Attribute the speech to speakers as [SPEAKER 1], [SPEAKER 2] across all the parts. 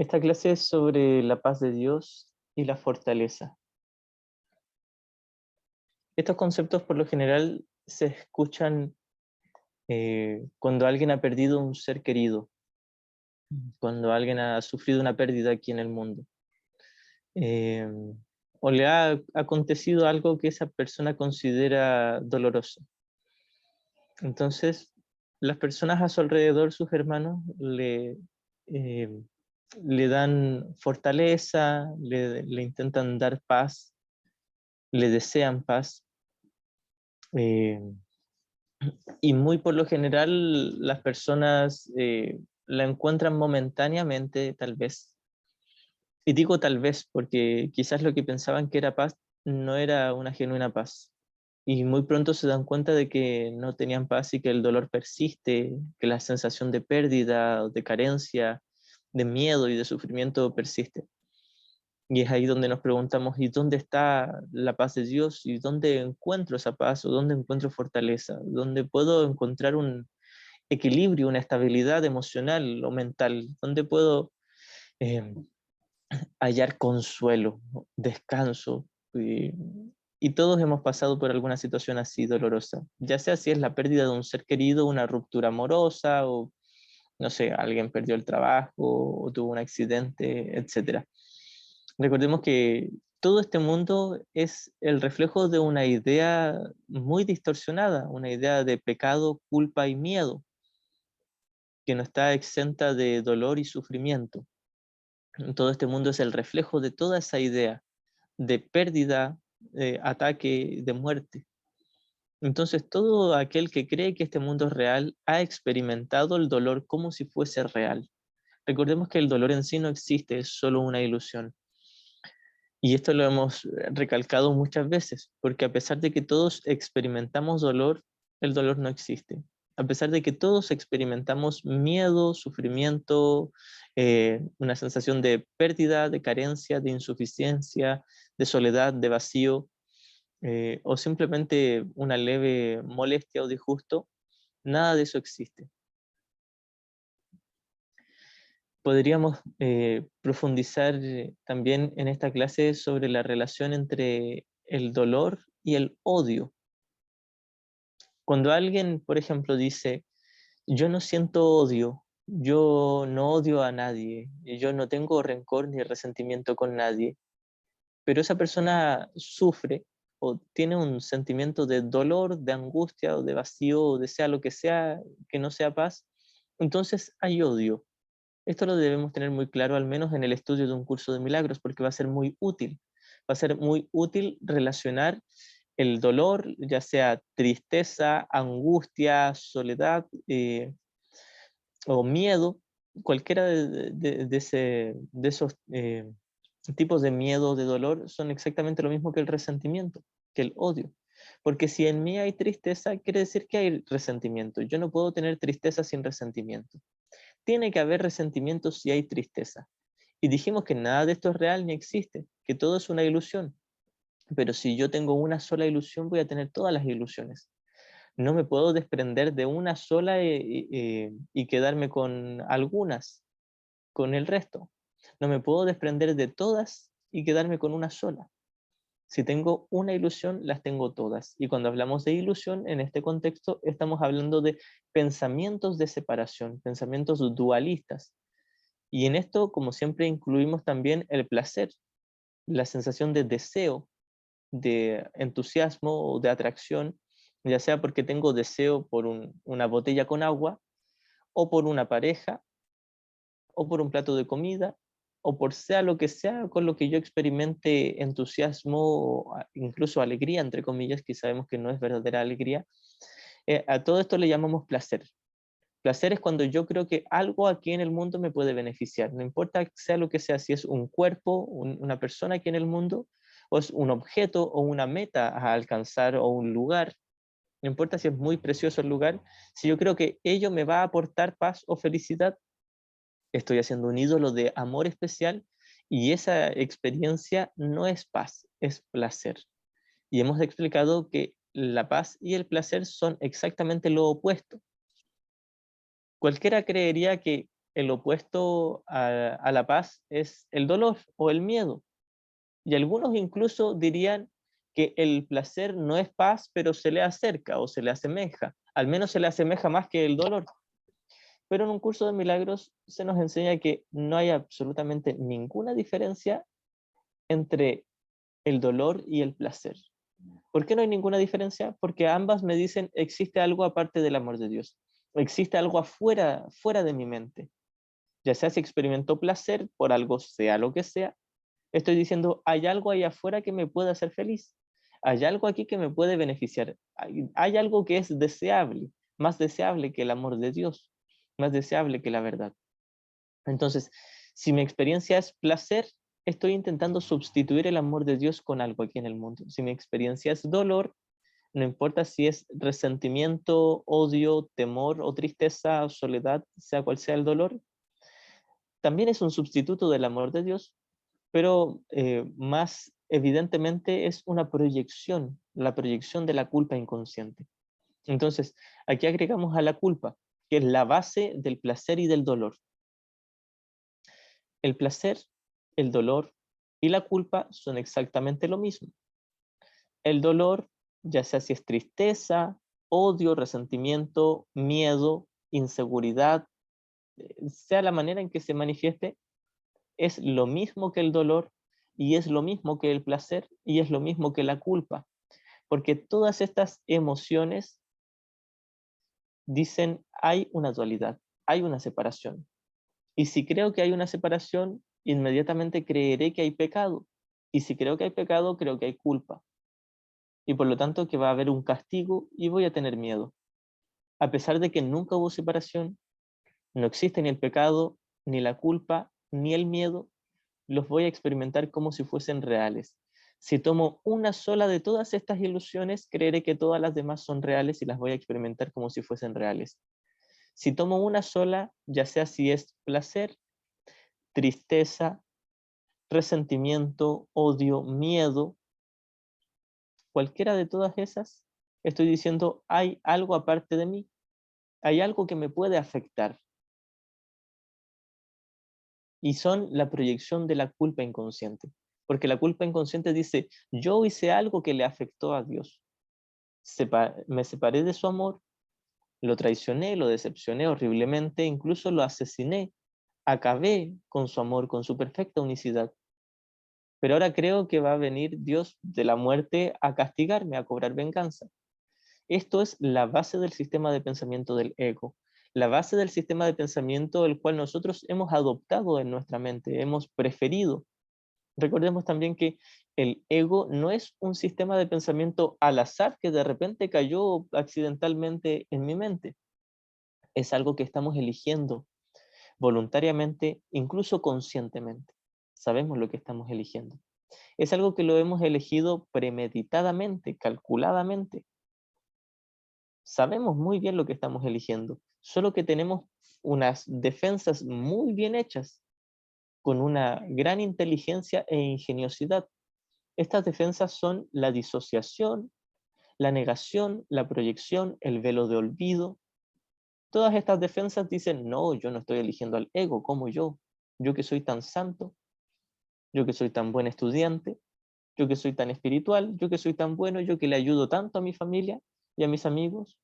[SPEAKER 1] Esta clase es sobre la paz de Dios y la fortaleza. Estos conceptos por lo general se escuchan cuando alguien ha perdido un ser querido, cuando alguien ha sufrido una pérdida aquí en el mundo, eh, o le ha acontecido algo que esa persona considera doloroso. Entonces, las personas a su alrededor, sus hermanos, eh, le dan fortaleza, le intentan dar paz, le desean paz. eh, y muy por lo general las personas la encuentran momentáneamente, tal vez. Y digo tal vez porque quizás lo que pensaban que era paz no era una genuina paz. Y muy pronto se dan cuenta de que no tenían paz y que el dolor persiste, que la sensación de pérdida, de carencia, de miedo y de sufrimiento persiste. Y es ahí donde nos preguntamos, ¿y dónde está la paz de Dios? ¿Y dónde encuentro esa paz? ¿O dónde encuentro fortaleza? ¿Dónde puedo encontrar un equilibrio, una estabilidad emocional o mental? ¿Dónde puedo eh, hallar consuelo, descanso? Y todos hemos pasado por alguna situación así dolorosa, ya sea si es la pérdida de un ser querido, una ruptura amorosa, o no sé, alguien perdió el trabajo o tuvo un accidente, etcétera. Recordemos que todo este mundo es el reflejo de una idea muy distorsionada, una idea de pecado, culpa y miedo, que no está exenta de dolor y sufrimiento. Todo este mundo es el reflejo de toda esa idea de pérdida, ataque, de muerte. Entonces, todo aquel que cree que este mundo es real ha experimentado el dolor como si fuese real. Recordemos que el dolor en sí no existe, es solo una ilusión. Y esto lo hemos recalcado muchas veces, porque a pesar de que todos experimentamos dolor, el dolor no existe. A pesar de que todos experimentamos miedo, sufrimiento, una sensación de pérdida, de carencia, de insuficiencia, de soledad, de vacío, o simplemente una leve molestia o disgusto, nada de eso existe. Podríamos profundizar también en esta clase sobre la relación entre el dolor y el odio. Cuando alguien, por ejemplo, dice, yo no siento odio, yo no odio a nadie, yo no tengo rencor ni resentimiento con nadie, pero esa persona sufre o tiene un sentimiento de dolor, de angustia o de vacío, o desea lo que sea que no sea paz, entonces hay odio. Esto lo debemos tener muy claro, al menos en el estudio de un curso de milagros, porque va a ser muy útil. Va a ser muy útil relacionar el dolor, ya sea tristeza, angustia, soledad o miedo, cualquiera de esos tipos de miedo, de dolor, son exactamente lo mismo que el resentimiento, que el odio. Porque si en mí hay tristeza, quiere decir que hay resentimiento. Yo no puedo tener tristeza sin resentimiento. Tiene que haber resentimiento si hay tristeza. Y dijimos que nada de esto es real ni existe, que todo es una ilusión. Pero si yo tengo una sola ilusión, voy a tener todas las ilusiones. No me puedo desprender de una sola y quedarme con algunas, con el resto. No me puedo desprender de todas y quedarme con una sola. Si tengo una ilusión, las tengo todas. Y cuando hablamos de ilusión, en este contexto, estamos hablando de pensamientos de separación, pensamientos dualistas. Y en esto, como siempre, incluimos también el placer, la sensación de deseo, de entusiasmo o de atracción, ya sea porque tengo deseo por una botella con agua, o por una pareja, o por un plato de comida, o por sea lo que sea con lo que yo experimente entusiasmo o incluso alegría, entre comillas, que sabemos que no es verdadera alegría. A todo esto le llamamos placer. Placer es cuando yo creo que algo aquí en el mundo me puede beneficiar, no importa sea lo que sea, si es un cuerpo, una persona aquí en el mundo, o es un objeto o una meta a alcanzar o un lugar, no importa si es muy precioso el lugar, si yo creo que ello me va a aportar paz o felicidad, estoy haciendo un ídolo de amor especial y esa experiencia no es paz, es placer. Y hemos explicado que la paz y el placer son exactamente lo opuesto. Cualquiera creería que el opuesto a la paz es el dolor o el miedo. Y algunos incluso dirían que el placer no es paz, pero se le acerca o se le asemeja. Al menos se le asemeja más que el dolor. Pero en un curso de milagros se nos enseña que no hay absolutamente ninguna diferencia entre el dolor y el placer. ¿Por qué no hay ninguna diferencia? Porque ambas me dicen existe algo aparte del amor de Dios. Existe algo afuera, fuera de mi mente. Ya sea si experimento placer por algo, sea lo que sea, estoy diciendo hay algo ahí afuera que me puede hacer feliz. Hay algo aquí que me puede beneficiar. Hay algo que es deseable, más deseable que el amor de Dios, más deseable que la verdad. Entonces, si mi experiencia es placer, estoy intentando sustituir el amor de Dios con algo aquí en el mundo. Si mi experiencia es dolor, no importa si es resentimiento, odio, temor o tristeza o soledad, sea cual sea el dolor, también es un sustituto del amor de Dios, pero más evidentemente es una proyección, la proyección de la culpa inconsciente. Entonces, aquí agregamos a la culpa, que es la base del placer y del dolor. El placer, el dolor y la culpa son exactamente lo mismo. El dolor, ya sea si es tristeza, odio, resentimiento, miedo, inseguridad, sea la manera en que se manifieste, es lo mismo que el dolor y es lo mismo que el placer y es lo mismo que la culpa, porque todas estas emociones dicen hay una dualidad, hay una separación. Y si creo que hay una separación, inmediatamente creeré que hay pecado. Y si creo que hay pecado, creo que hay culpa. Y por lo tanto que va a haber un castigo y voy a tener miedo. A pesar de que nunca hubo separación, no existe ni el pecado, ni la culpa, ni el miedo, los voy a experimentar como si fuesen reales. Si tomo una sola de todas estas ilusiones, creeré que todas las demás son reales y las voy a experimentar como si fuesen reales. Si tomo una sola, ya sea si es placer, tristeza, resentimiento, odio, miedo, cualquiera de todas esas, estoy diciendo hay algo aparte de mí, hay algo que me puede afectar. Y son la proyección de la culpa inconsciente. Porque la culpa inconsciente dice, yo hice algo que le afectó a Dios. Me separé de su amor, lo traicioné, lo decepcioné horriblemente, incluso lo asesiné, acabé con su amor, con su perfecta unicidad. Pero ahora creo que va a venir Dios de la muerte a castigarme, a cobrar venganza. Esto es la base del sistema de pensamiento del ego, la base del sistema de pensamiento el cual nosotros hemos adoptado en nuestra mente, hemos preferido. Recordemos también que el ego no es un sistema de pensamiento al azar que de repente cayó accidentalmente en mi mente. Es algo que estamos eligiendo voluntariamente, incluso conscientemente. Sabemos lo que estamos eligiendo. Es algo que lo hemos elegido premeditadamente, calculadamente. Sabemos muy bien lo que estamos eligiendo, solo que tenemos unas defensas muy bien hechas, con una gran inteligencia e ingeniosidad. Estas defensas son la disociación, la negación, la proyección, el velo de olvido. Todas estas defensas dicen, no, yo no estoy eligiendo al ego, como yo. Yo que soy tan santo, yo que soy tan buen estudiante, yo que soy tan espiritual, yo que soy tan bueno, yo que le ayudo tanto a mi familia y a mis amigos,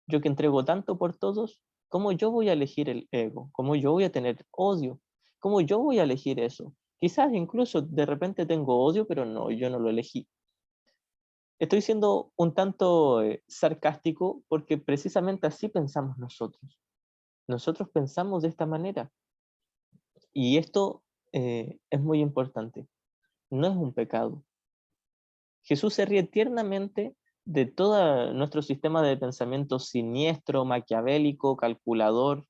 [SPEAKER 1] yo que entrego tanto por todos, ¿cómo yo voy a elegir el ego? ¿Cómo yo voy a tener odio? ¿Cómo yo voy a elegir eso? Quizás incluso de repente tengo odio, pero no, yo no lo elegí. Estoy siendo un tanto sarcástico porque precisamente así pensamos nosotros. Nosotros pensamos de esta manera y esto es muy importante. No es un pecado. Jesús se ríe tiernamente de todo nuestro sistema de pensamiento siniestro, maquiavélico, calculador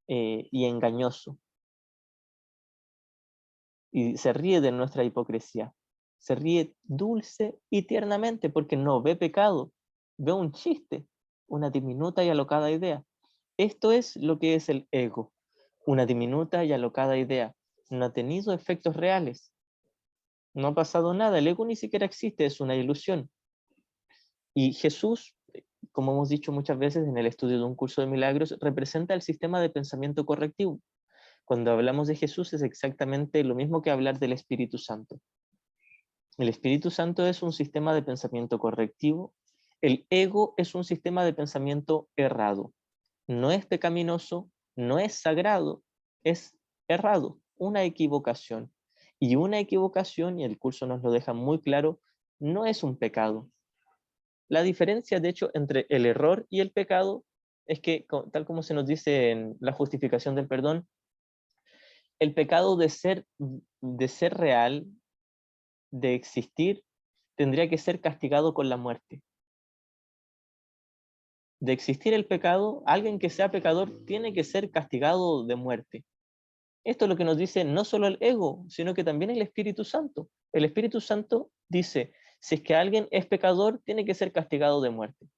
[SPEAKER 1] y engañoso. Y se ríe de nuestra hipocresía. Se ríe dulce y tiernamente porque no ve pecado, ve un chiste, una diminuta y alocada idea. Esto es lo que es el ego, una diminuta y alocada idea. No ha tenido efectos reales. No ha pasado nada, el ego ni siquiera existe, es una ilusión. Y Jesús como hemos dicho muchas veces en el estudio de un curso de milagros, representa el sistema de pensamiento correctivo. Cuando hablamos de Jesús es exactamente lo mismo que hablar del Espíritu Santo. El Espíritu Santo es un sistema de pensamiento correctivo. El ego es un sistema de pensamiento errado. No es pecaminoso, no es sagrado, es errado, una equivocación. Y una equivocación, y el curso nos lo deja muy claro, no es un pecado. La diferencia, de hecho, entre el error y el pecado es que, tal como se nos dice en la justificación del perdón, el pecado de ser real, de existir, tendría que ser castigado con la muerte. De existir el pecado, alguien que sea pecador tiene que ser castigado de muerte. Esto es lo que nos dice no solo el ego, sino que también el Espíritu Santo. El Espíritu Santo dice, si es que alguien es pecador, tiene que ser castigado de muerte.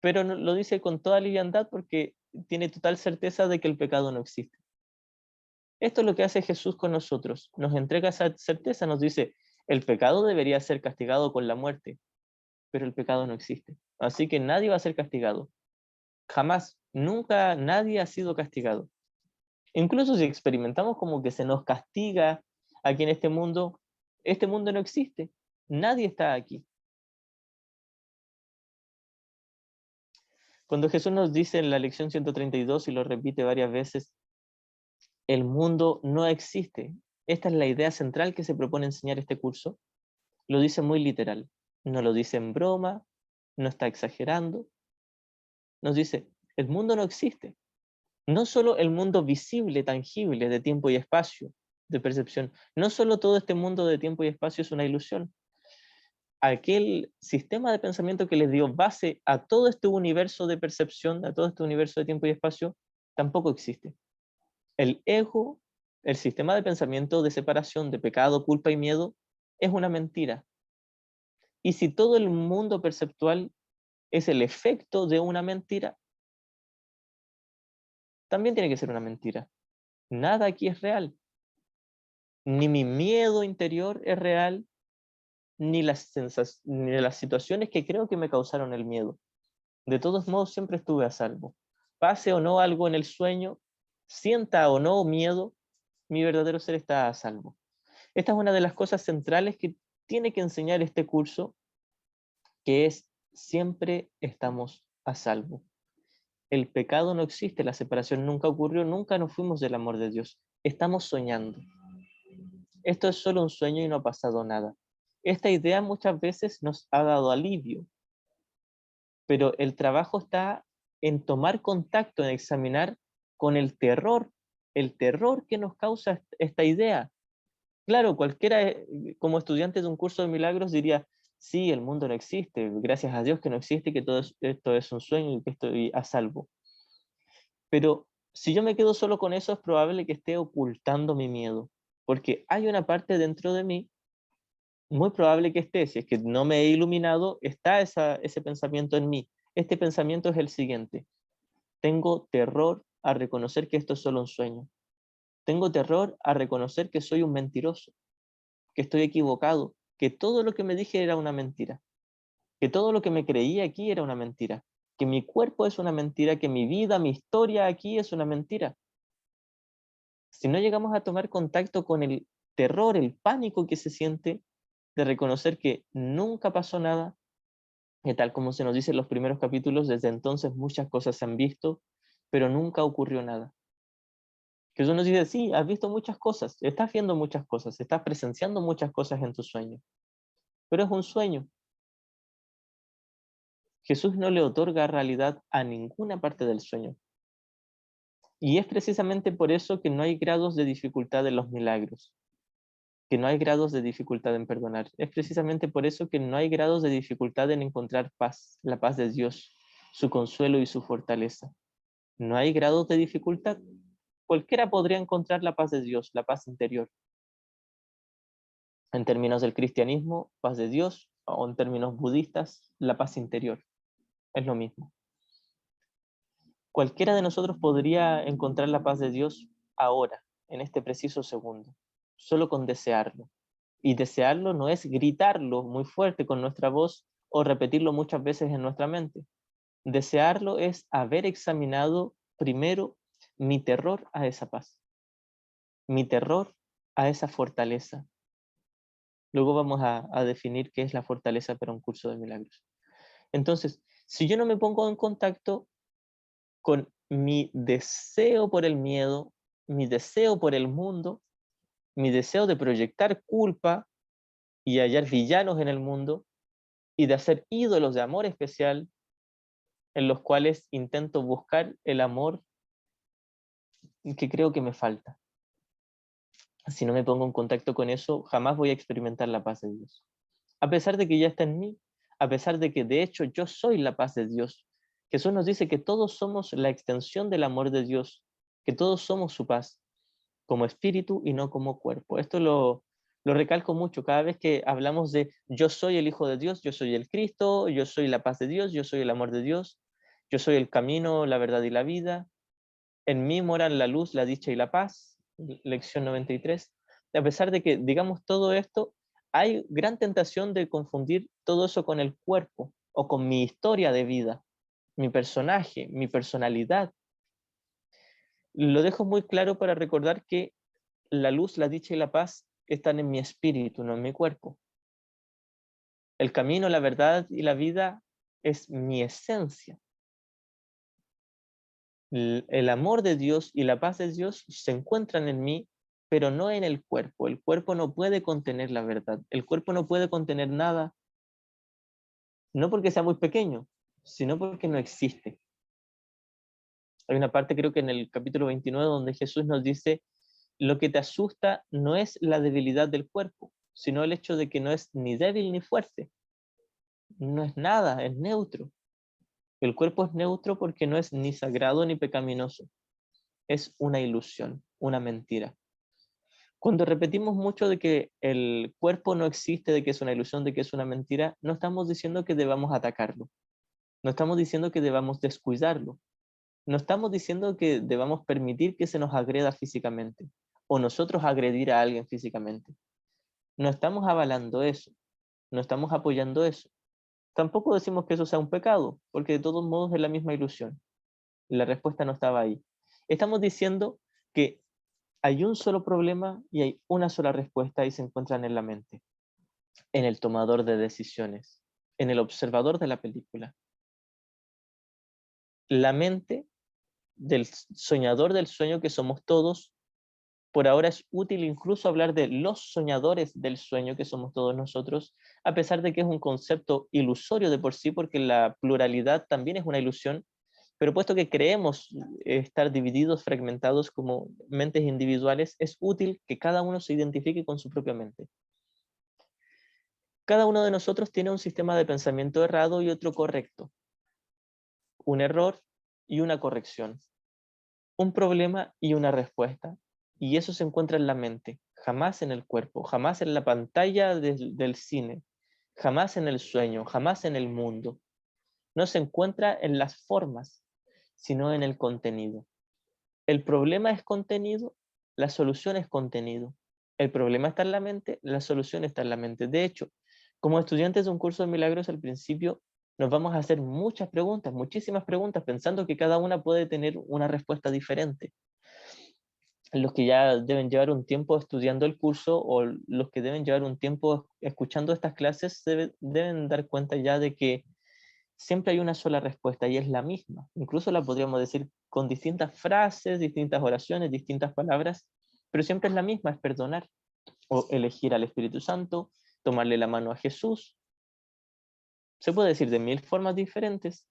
[SPEAKER 1] Pero lo dice con toda liviandad porque tiene total certeza de que el pecado no existe. Esto es lo que hace Jesús con nosotros. Nos entrega esa certeza, nos dice, el pecado debería ser castigado con la muerte, pero el pecado no existe. Así que nadie va a ser castigado. Jamás, nunca nadie ha sido castigado. Incluso si experimentamos como que se nos castiga aquí en este mundo no existe. Nadie está aquí. Cuando Jesús nos dice en la lección 132 y lo repite varias veces, el mundo no existe. Esta es la idea central que se propone enseñar este curso. Lo dice muy literal. No lo dice en broma, no está exagerando. Nos dice, el mundo no existe. No solo el mundo visible, tangible, de tiempo y espacio, de percepción. No solo todo este mundo de tiempo y espacio es una ilusión. Aquel sistema de pensamiento que les dio base a todo este universo de percepción, a todo este universo de tiempo y espacio, tampoco existe. El ego, el sistema de pensamiento de separación, de pecado, culpa y miedo, es una mentira. Y si todo el mundo perceptual es el efecto de una mentira, también tiene que ser una mentira. Nada aquí es real. Ni mi miedo interior es real, ni las situaciones que creo que me causaron el miedo. De todos modos, siempre estuve a salvo. Pase o no algo en el sueño, sienta o no miedo, mi verdadero ser está a salvo. Esta es una de las cosas centrales que tiene que enseñar este curso, que es siempre estamos a salvo. El pecado no existe, la separación nunca ocurrió, nunca nos fuimos del amor de Dios. Estamos soñando. Esto es solo un sueño y no ha pasado nada. Esta idea muchas veces nos ha dado alivio, pero el trabajo está en tomar contacto, en examinar con el terror que nos causa esta idea. Claro, cualquiera como estudiante de un curso de milagros diría, sí, el mundo no existe, gracias a Dios que no existe, que todo esto es un sueño y que estoy a salvo. Pero si yo me quedo solo con eso, es probable que esté ocultando mi miedo, porque hay una parte dentro de mí, muy probable que esté, si es que no me he iluminado, está ese pensamiento en mí. Este pensamiento es el siguiente: tengo terror a reconocer que esto es solo un sueño. Tengo terror a reconocer que soy un mentiroso, que estoy equivocado, que todo lo que me dije era una mentira, que todo lo que me creía aquí era una mentira, que mi cuerpo es una mentira, que mi vida, mi historia aquí es una mentira. Si no llegamos a tomar contacto con el terror, el pánico que se siente de reconocer que nunca pasó nada, que tal como se nos dice en los primeros capítulos, desde entonces muchas cosas se han visto, pero nunca ocurrió nada. Jesús nos dice, sí, has visto muchas cosas, estás viendo muchas cosas, estás presenciando muchas cosas en tu sueño, pero es un sueño. Jesús no le otorga realidad a ninguna parte del sueño. Y es precisamente por eso que no hay grados de dificultad en los milagros, que no hay grados de dificultad en perdonar. Es precisamente por eso que no hay grados de dificultad en encontrar paz, la paz de Dios, su consuelo y su fortaleza. No hay grados de dificultad. Cualquiera podría encontrar la paz de Dios, la paz interior. En términos del cristianismo, paz de Dios, o en términos budistas, la paz interior. Es lo mismo. Cualquiera de nosotros podría encontrar la paz de Dios ahora, en este preciso segundo, solo con desearlo. Y desearlo no es gritarlo muy fuerte con nuestra voz o repetirlo muchas veces en nuestra mente. Desearlo es haber examinado primero mi terror a esa paz, mi terror a esa fortaleza. Luego vamos a definir qué es la fortaleza para un curso de milagros. Entonces, si yo no me pongo en contacto con mi deseo por el miedo, mi deseo por el mundo, mi deseo de proyectar culpa y hallar villanos en el mundo y de hacer ídolos de amor especial en los cuales intento buscar el amor que creo que me falta. Si no me pongo en contacto con eso, jamás voy a experimentar la paz de Dios. A pesar de que ya está en mí, a pesar de que de hecho yo soy la paz de Dios. Jesús nos dice que todos somos la extensión del amor de Dios, que todos somos su paz, como espíritu y no como cuerpo. Esto lo recalco mucho cada vez que hablamos de yo soy el Hijo de Dios, yo soy el Cristo, yo soy la paz de Dios, yo soy el amor de Dios, yo soy el camino, la verdad y la vida. En mí moran la luz, la dicha y la paz. Lección 93. A pesar de que digamos todo esto, hay gran tentación de confundir todo eso con el cuerpo o con mi historia de vida, mi personaje, mi personalidad. Lo dejo muy claro para recordar que la luz, la dicha y la paz están en mi espíritu, no en mi cuerpo. El camino, la verdad y la vida es mi esencia. El amor de Dios y la paz de Dios se encuentran en mí, pero no en el cuerpo. El cuerpo no puede contener la verdad. El cuerpo no puede contener nada, no porque sea muy pequeño, sino porque no existe. Hay una parte, creo que en el capítulo 29, donde Jesús nos dice, lo que te asusta no es la debilidad del cuerpo, sino el hecho de que no es ni débil ni fuerte. No es nada, es neutro. El cuerpo es neutro porque no es ni sagrado ni pecaminoso. Es una ilusión, una mentira. Cuando repetimos mucho de que el cuerpo no existe, de que es una ilusión, de que es una mentira, no estamos diciendo que debamos atacarlo. No estamos diciendo que debamos descuidarlo. No estamos diciendo que debamos permitir que se nos agreda físicamente o nosotros agredir a alguien físicamente. No estamos avalando eso. No estamos apoyando eso. Tampoco decimos que eso sea un pecado, porque de todos modos es la misma ilusión. La respuesta no estaba ahí. Estamos diciendo que hay un solo problema y hay una sola respuesta y se encuentran en la mente, en el tomador de decisiones, en el observador de la película. La mente del soñador del sueño que somos todos, por ahora es útil incluso hablar de los soñadores del sueño que somos todos nosotros, a pesar de que es un concepto ilusorio de por sí, porque la pluralidad también es una ilusión, pero puesto que creemos estar divididos, fragmentados como mentes individuales, es útil que cada uno se identifique con su propia mente. Cada uno de nosotros tiene un sistema de pensamiento errado y otro correcto, un error y una corrección, un problema y una respuesta, y eso se encuentra en la mente, jamás en el cuerpo, jamás en la pantalla del cine, jamás en el sueño, jamás en el mundo. No se encuentra en las formas, sino en el contenido. El problema es contenido, la solución es contenido. El problema está en la mente, la solución está en la mente. De hecho, como estudiantes de un curso de milagros, al principio nos vamos a hacer muchas preguntas, muchísimas preguntas, pensando que cada una puede tener una respuesta diferente. Los que ya deben llevar un tiempo estudiando el curso o los que deben llevar un tiempo escuchando estas clases deben dar cuenta ya de que siempre hay una sola respuesta y es la misma. Incluso la podríamos decir con distintas frases, distintas oraciones, distintas palabras, pero siempre es la misma, es perdonar o elegir al Espíritu Santo, tomarle la mano a Jesús. Se puede decir de 1000 formas diferentes.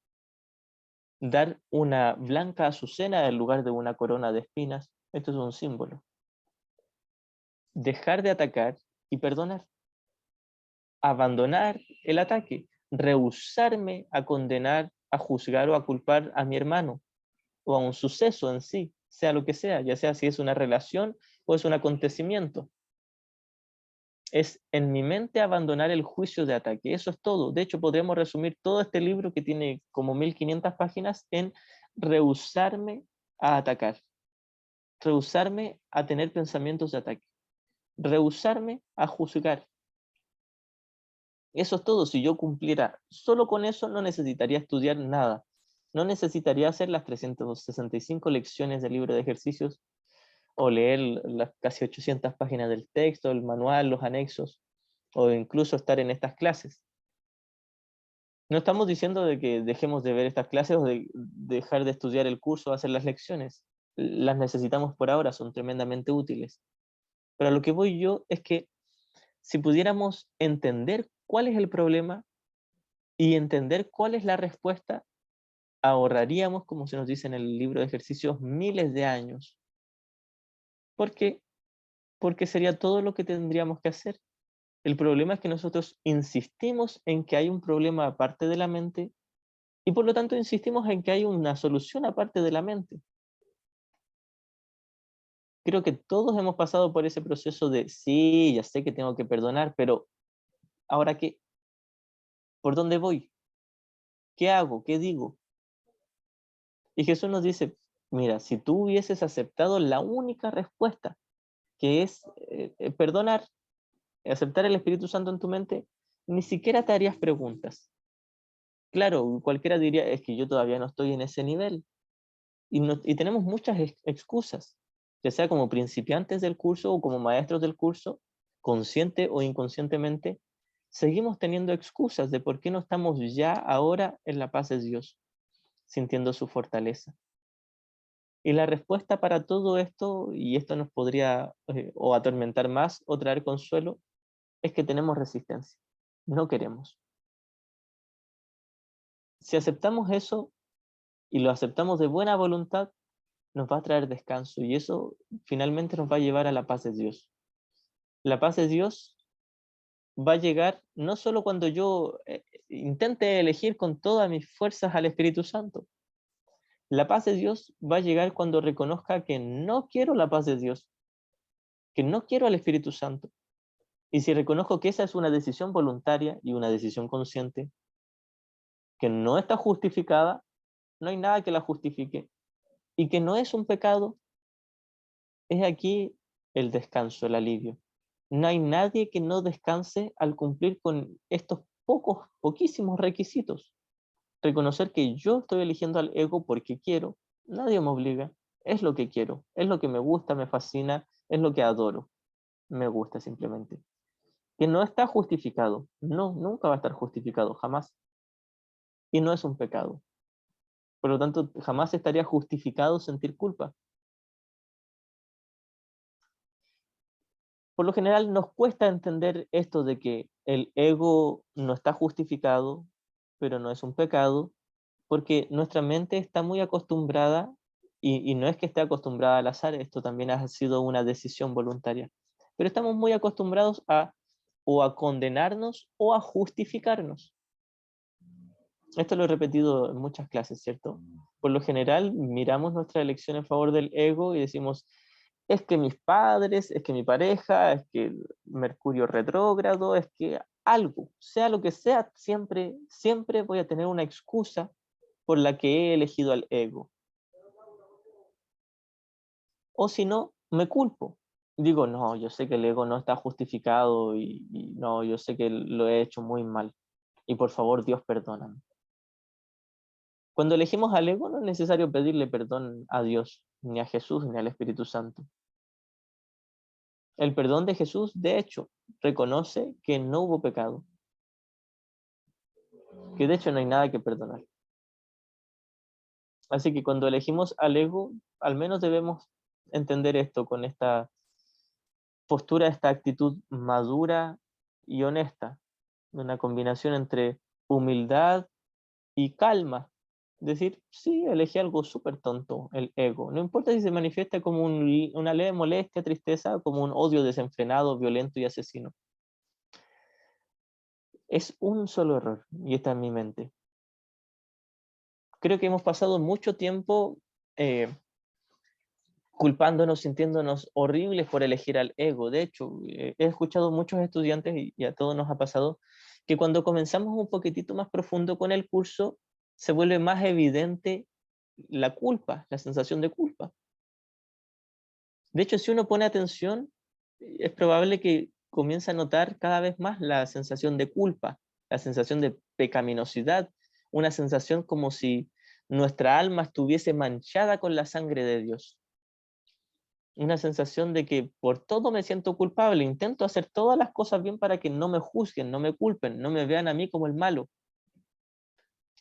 [SPEAKER 1] Dar una blanca azucena en lugar de una corona de espinas. Esto es un símbolo. Dejar de atacar y perdonar. Abandonar el ataque. Rehusarme a condenar, a juzgar o a culpar a mi hermano o a un suceso en sí, sea lo que sea, ya sea si es una relación o es un acontecimiento. Es en mi mente abandonar el juicio de ataque. Eso es todo. De hecho, podríamos resumir todo este libro que tiene como 1500 páginas en rehusarme a atacar, rehusarme a tener pensamientos de ataque, rehusarme a juzgar. Eso es todo. Si yo cumpliera solo con eso, no necesitaría estudiar nada. No necesitaría hacer las 365 lecciones del libro de ejercicios o leer las casi 800 páginas del texto, el manual, los anexos, o incluso estar en estas clases. No estamos diciendo de que dejemos de ver estas clases o de dejar de estudiar el curso o hacer las lecciones. Las necesitamos por ahora, son tremendamente útiles. Pero a lo que voy yo es que si pudiéramos entender cuál es el problema y entender cuál es la respuesta, ahorraríamos, como se nos dice en el libro de ejercicios, miles de años. ¿Por qué? Porque sería todo lo que tendríamos que hacer. El problema es que nosotros insistimos en que hay un problema aparte de la mente y por lo tanto insistimos en que hay una solución aparte de la mente. Creo que todos hemos pasado por ese proceso de, sí, ya sé que tengo que perdonar, pero ¿ahora qué? ¿Por dónde voy? ¿Qué hago? ¿Qué digo? Y Jesús nos dice, mira, si tú hubieses aceptado la única respuesta, que es perdonar, aceptar el Espíritu Santo en tu mente, ni siquiera te harías preguntas. Claro, cualquiera diría, es que yo todavía no estoy en ese nivel. Y tenemos muchas excusas, ya sea como principiantes del curso o como maestros del curso, consciente o inconscientemente, seguimos teniendo excusas de por qué no estamos ya ahora en la paz de Dios, sintiendo su fortaleza. Y la respuesta para todo esto, y esto nos podría o atormentar más o traer consuelo, es que tenemos resistencia. No queremos. Si aceptamos eso y lo aceptamos de buena voluntad, nos va a traer descanso y eso finalmente nos va a llevar a la paz de Dios. La paz de Dios va a llegar no solo cuando yo intente elegir con todas mis fuerzas al Espíritu Santo. La paz de Dios va a llegar cuando reconozca que no quiero la paz de Dios, que no quiero al Espíritu Santo. Y si reconozco que esa es una decisión voluntaria y una decisión consciente, que no está justificada, no hay nada que la justifique, y que no es un pecado, es aquí el descanso, el alivio. No hay nadie que no descanse al cumplir con estos poquísimos requisitos. Reconocer que yo estoy eligiendo al ego porque quiero, nadie me obliga, es lo que quiero, es lo que me gusta, me fascina, es lo que adoro, me gusta simplemente. Que no está justificado, no, nunca va a estar justificado, jamás. Y no es un pecado. Por lo tanto, jamás estaría justificado sentir culpa. Por lo general nos cuesta entender esto de que el ego no está justificado, pero no es un pecado, porque nuestra mente está muy acostumbrada, y no es que esté acostumbrada al azar, esto también ha sido una decisión voluntaria, pero estamos muy acostumbrados a o a condenarnos o a justificarnos. Esto lo he repetido en muchas clases, ¿cierto? Por lo general miramos nuestra elección en favor del ego y decimos, es que mis padres, es que mi pareja, es que Mercurio retrógrado, es que algo, sea lo que sea, siempre, siempre voy a tener una excusa por la que he elegido al ego. O si no, me culpo. Digo, no, yo sé que el ego no está justificado y no, yo sé que lo he hecho muy mal. Y por favor, Dios, perdóname. Cuando elegimos al ego no es necesario pedirle perdón a Dios, ni a Jesús, ni al Espíritu Santo. El perdón de Jesús, de hecho, reconoce que no hubo pecado, que de hecho no hay nada que perdonar. Así que cuando elegimos al ego, al menos debemos entender esto con esta postura, esta actitud madura y honesta, una combinación entre humildad y calma. Decir, sí, elegí algo súper tonto, el ego. No importa si se manifiesta como una leve molestia, tristeza, o como un odio desenfrenado, violento y asesino. Es un solo error y está en mi mente. Creo que hemos pasado mucho tiempo culpándonos, sintiéndonos horribles por elegir al ego. De hecho, he escuchado muchos estudiantes y a todos nos ha pasado que cuando comenzamos un poquitito más profundo con el curso, se vuelve más evidente la culpa, la sensación de culpa. De hecho, si uno pone atención, es probable que comience a notar cada vez más la sensación de culpa. la sensación de pecaminosidad, una sensación como si nuestra alma estuviese manchada con la sangre de Dios. Una sensación de que por todo me siento culpable, intento hacer todas las cosas bien para que no me juzguen, no me culpen, no me vean a mí como el malo.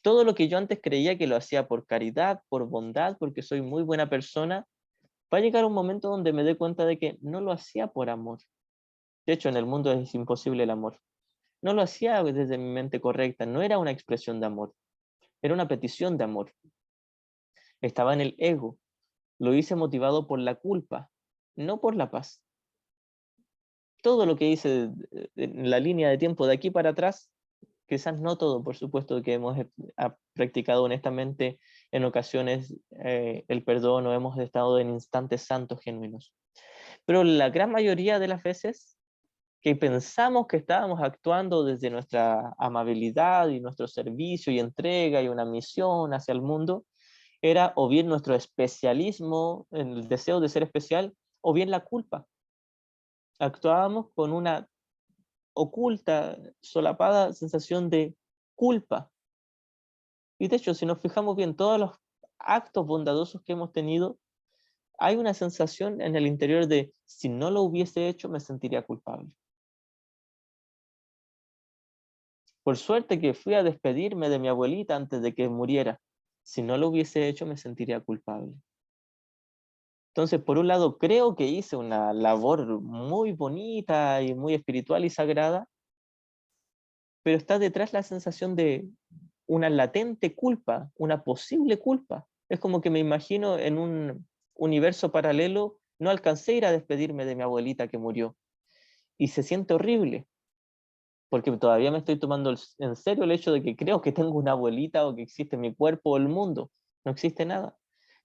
[SPEAKER 1] Todo lo que yo antes creía que lo hacía por caridad, por bondad, porque soy muy buena persona, va a llegar un momento donde me dé cuenta de que no lo hacía por amor. De hecho, en el mundo es imposible el amor. No lo hacía desde mi mente correcta, no era una expresión de amor, era una petición de amor. Estaba en el ego, lo hice motivado por la culpa, no por la paz. Todo lo que hice en la línea de tiempo de aquí para atrás, quizás no todo, por supuesto que hemos practicado honestamente en ocasiones el perdón o hemos estado en instantes santos genuinos. Pero la gran mayoría de las veces que pensamos que estábamos actuando desde nuestra amabilidad y nuestro servicio y entrega y una misión hacia el mundo, era o bien nuestro especialismo, en el deseo de ser especial, o bien la culpa. Actuábamos con una oculta, solapada sensación de culpa. Y de hecho, si nos fijamos bien, todos los actos bondadosos que hemos tenido, hay una sensación en el interior de, si no lo hubiese hecho, me sentiría culpable. Por suerte que fui a despedirme de mi abuelita antes de que muriera. Si no lo hubiese hecho, me sentiría culpable. Entonces, por un lado, creo que hice una labor muy bonita y muy espiritual y sagrada, pero está detrás la sensación de una latente culpa, una posible culpa. Es como que me imagino en un universo paralelo, no alcancé a ir a despedirme de mi abuelita que murió. Y se siente horrible, porque todavía me estoy tomando en serio el hecho de que creo que tengo una abuelita o que existe mi cuerpo o el mundo. No existe nada.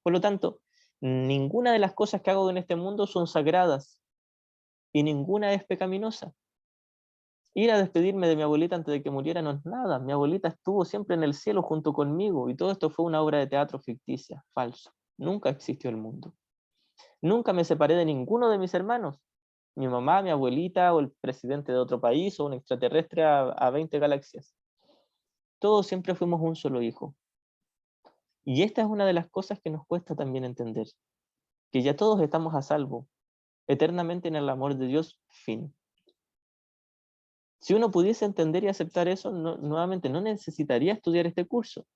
[SPEAKER 1] Por lo tanto, ninguna de las cosas que hago en este mundo son sagradas y ninguna es pecaminosa. Ir a despedirme de mi abuelita antes de que muriera no es nada. Mi abuelita estuvo siempre en el cielo junto conmigo y todo esto fue una obra de teatro ficticia, falso. Nunca existió el mundo. Nunca me separé de ninguno de mis hermanos. Mi mamá, mi abuelita o el presidente de otro país o un extraterrestre a 20 galaxias. Todos siempre fuimos un solo hijo. Y esta es una de las cosas que nos cuesta también entender. Que ya todos estamos a salvo, eternamente en el amor de Dios, fin. Si uno pudiese entender y aceptar eso, nuevamente no necesitaría estudiar este curso.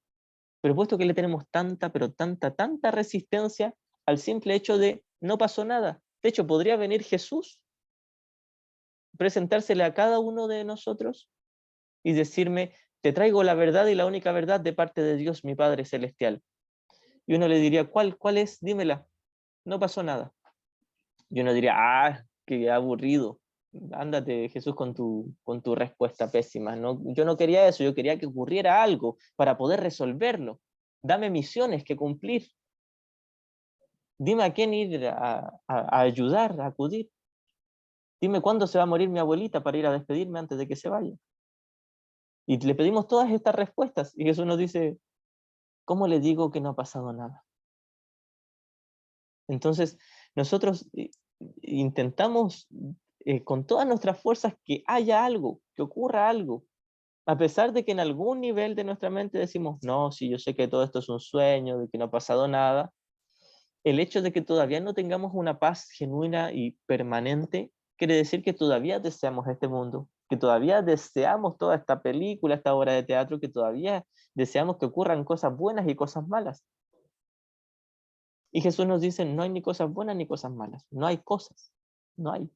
[SPEAKER 1] Pero puesto que le tenemos tanta, pero tanta resistencia al simple hecho de no pasó nada. De hecho, podría venir Jesús, presentársele a cada uno de nosotros y decirme, te traigo la verdad y la única verdad de parte de Dios, mi Padre Celestial. Y uno le diría, ¿cuál es? Dímela. No pasó nada. Y uno diría, qué aburrido. Ándate, Jesús, con tu respuesta pésima. No, yo no quería eso, yo quería que ocurriera algo para poder resolverlo. Dame misiones que cumplir. Dime a quién ir a ayudar, a acudir. Dime cuándo se va a morir mi abuelita para ir a despedirme antes de que se vaya. Y le pedimos todas estas respuestas. Y Jesús nos dice, ¿cómo le digo que no ha pasado nada? Entonces, nosotros intentamos con todas nuestras fuerzas que haya algo, que ocurra algo, a pesar de que en algún nivel de nuestra mente decimos, no, si yo sé que todo esto es un sueño, de que no ha pasado nada, el hecho de que todavía no tengamos una paz genuina y permanente, quiere decir que todavía deseamos este mundo, que todavía deseamos toda esta película, esta obra de teatro, que todavía deseamos que ocurran cosas buenas y cosas malas. Y Jesús nos dice, no hay ni cosas buenas ni cosas malas, no hay cosas, no hay.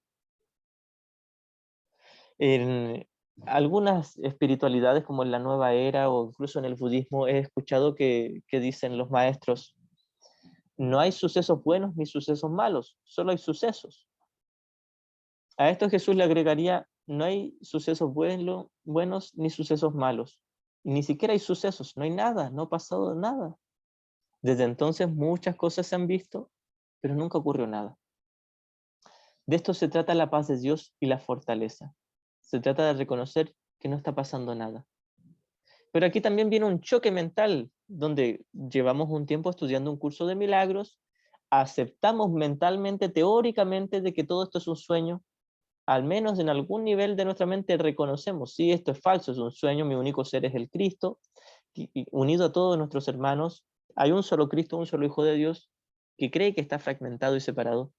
[SPEAKER 1] En algunas espiritualidades, como en la Nueva Era o incluso en el budismo, he escuchado que dicen los maestros, no hay sucesos buenos ni sucesos malos, solo hay sucesos. A esto Jesús le agregaría, no hay sucesos buenos ni sucesos malos. Ni siquiera hay sucesos, no hay nada, no ha pasado nada. Desde entonces muchas cosas se han visto, pero nunca ocurrió nada. De esto se trata la paz de Dios y la fortaleza. Se trata de reconocer que no está pasando nada. Pero aquí también viene un choque mental, donde llevamos un tiempo estudiando un curso de milagros, aceptamos mentalmente, teóricamente, de que todo esto es un sueño, al menos en algún nivel de nuestra mente reconocemos, sí, esto es falso, es un sueño, mi único ser es el Cristo, y unido a todos nuestros hermanos, hay un solo Cristo, un solo Hijo de Dios, que cree que está fragmentado y separado,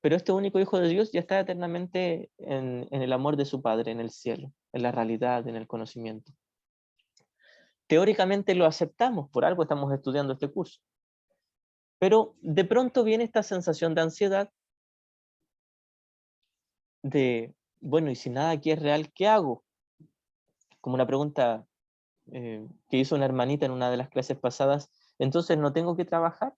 [SPEAKER 1] pero este único Hijo de Dios ya está eternamente en el amor de su Padre, en el cielo, en la realidad, en el conocimiento. Teóricamente lo aceptamos, por algo estamos estudiando este curso. Pero de pronto viene esta sensación de ansiedad de, bueno, y si nada aquí es real, ¿qué hago? Como una pregunta que hizo una hermanita en una de las clases pasadas, entonces no tengo que trabajar.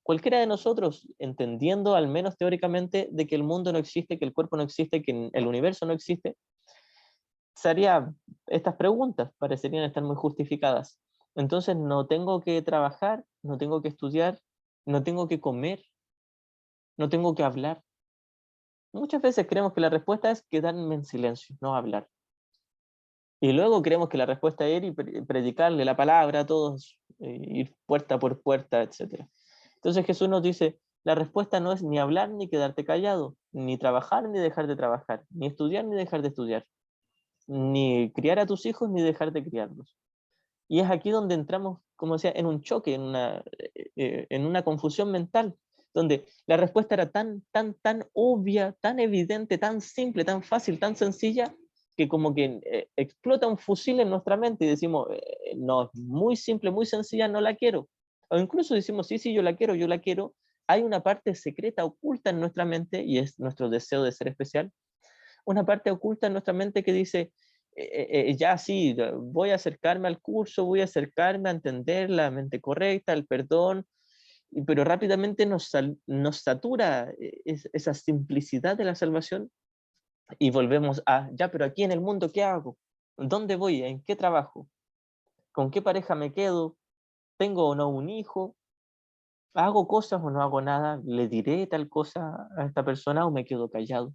[SPEAKER 1] Cualquiera de nosotros, entendiendo al menos teóricamente de que el mundo no existe, que el cuerpo no existe, que el universo no existe, se haría estas preguntas, parecerían estar muy justificadas. Entonces no tengo que trabajar, no tengo que estudiar, no tengo que comer, no tengo que hablar. Muchas veces creemos que la respuesta es quedarme en silencio, no hablar. Y luego creemos que la respuesta es ir y predicarle la palabra a todos, ir puerta por puerta, etc. Entonces Jesús nos dice, la respuesta no es ni hablar ni quedarte callado, ni trabajar ni dejar de trabajar, ni estudiar ni dejar de estudiar, ni criar a tus hijos ni dejar de criarlos. Y es aquí donde entramos, como decía, en un choque, en una confusión mental, donde la respuesta era tan obvia, tan evidente, tan simple, tan fácil, tan sencilla, que como que explota un fusil en nuestra mente y decimos, no, es muy simple, muy sencilla, no la quiero. O incluso decimos, sí, sí, yo la quiero, yo la quiero. Hay una parte secreta oculta en nuestra mente, y es nuestro deseo de ser especial, una parte oculta en nuestra mente que dice, ya sí, voy a acercarme al curso, voy a acercarme a entender la mente correcta, el perdón, pero rápidamente nos satura esa simplicidad de la salvación y volvemos a, ya, pero aquí en el mundo, ¿qué hago? ¿Dónde voy? ¿En qué trabajo? ¿Con qué pareja me quedo? ¿Tengo o no un hijo? ¿Hago cosas o no hago nada? ¿Le diré tal cosa a esta persona o me quedo callado?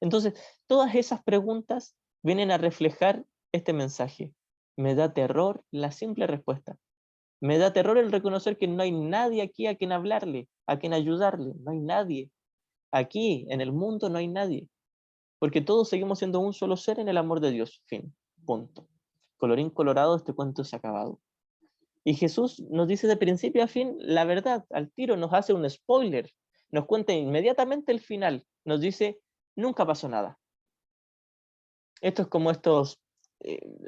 [SPEAKER 1] Entonces, todas esas preguntas vienen a reflejar este mensaje. Me da terror la simple respuesta. Me da terror el reconocer que no hay nadie aquí a quien hablarle, a quien ayudarle. No hay nadie. Aquí, en el mundo, no hay nadie. Porque todos seguimos siendo un solo ser en el amor de Dios. Fin. Punto. Colorín colorado, este cuento se ha acabado. Y Jesús nos dice de principio a fin la verdad, al tiro, nos hace un spoiler. Nos cuenta inmediatamente el final. Nos dice, nunca pasó nada. Esto es como estos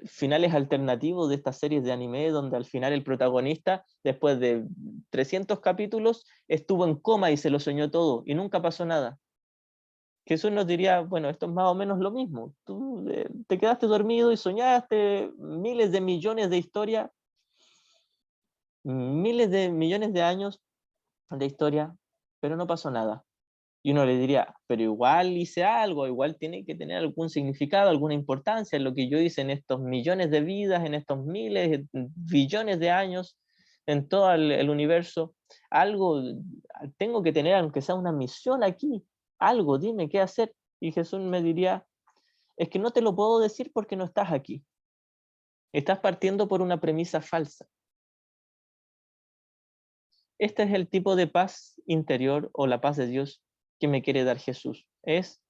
[SPEAKER 1] finales alternativos de estas series de anime donde al final el protagonista, después de 300 capítulos, estuvo en coma y se lo soñó todo y nunca pasó nada. Jesús nos diría, bueno, esto es más o menos lo mismo. Tú te quedaste dormido y soñaste miles de millones de historias, miles de millones de años de historia, pero no pasó nada. Y uno le diría, pero igual hice algo, igual tiene que tener algún significado, alguna importancia en lo que yo hice en estos millones de vidas, en estos miles, billones de años, en todo el universo. Algo tengo que tener, aunque sea una misión aquí, algo, dime qué hacer. Y Jesús me diría, es que no te lo puedo decir porque no estás aquí. Estás partiendo por una premisa falsa. Este es el tipo de paz interior o la paz de Dios que me quiere dar Jesús. Es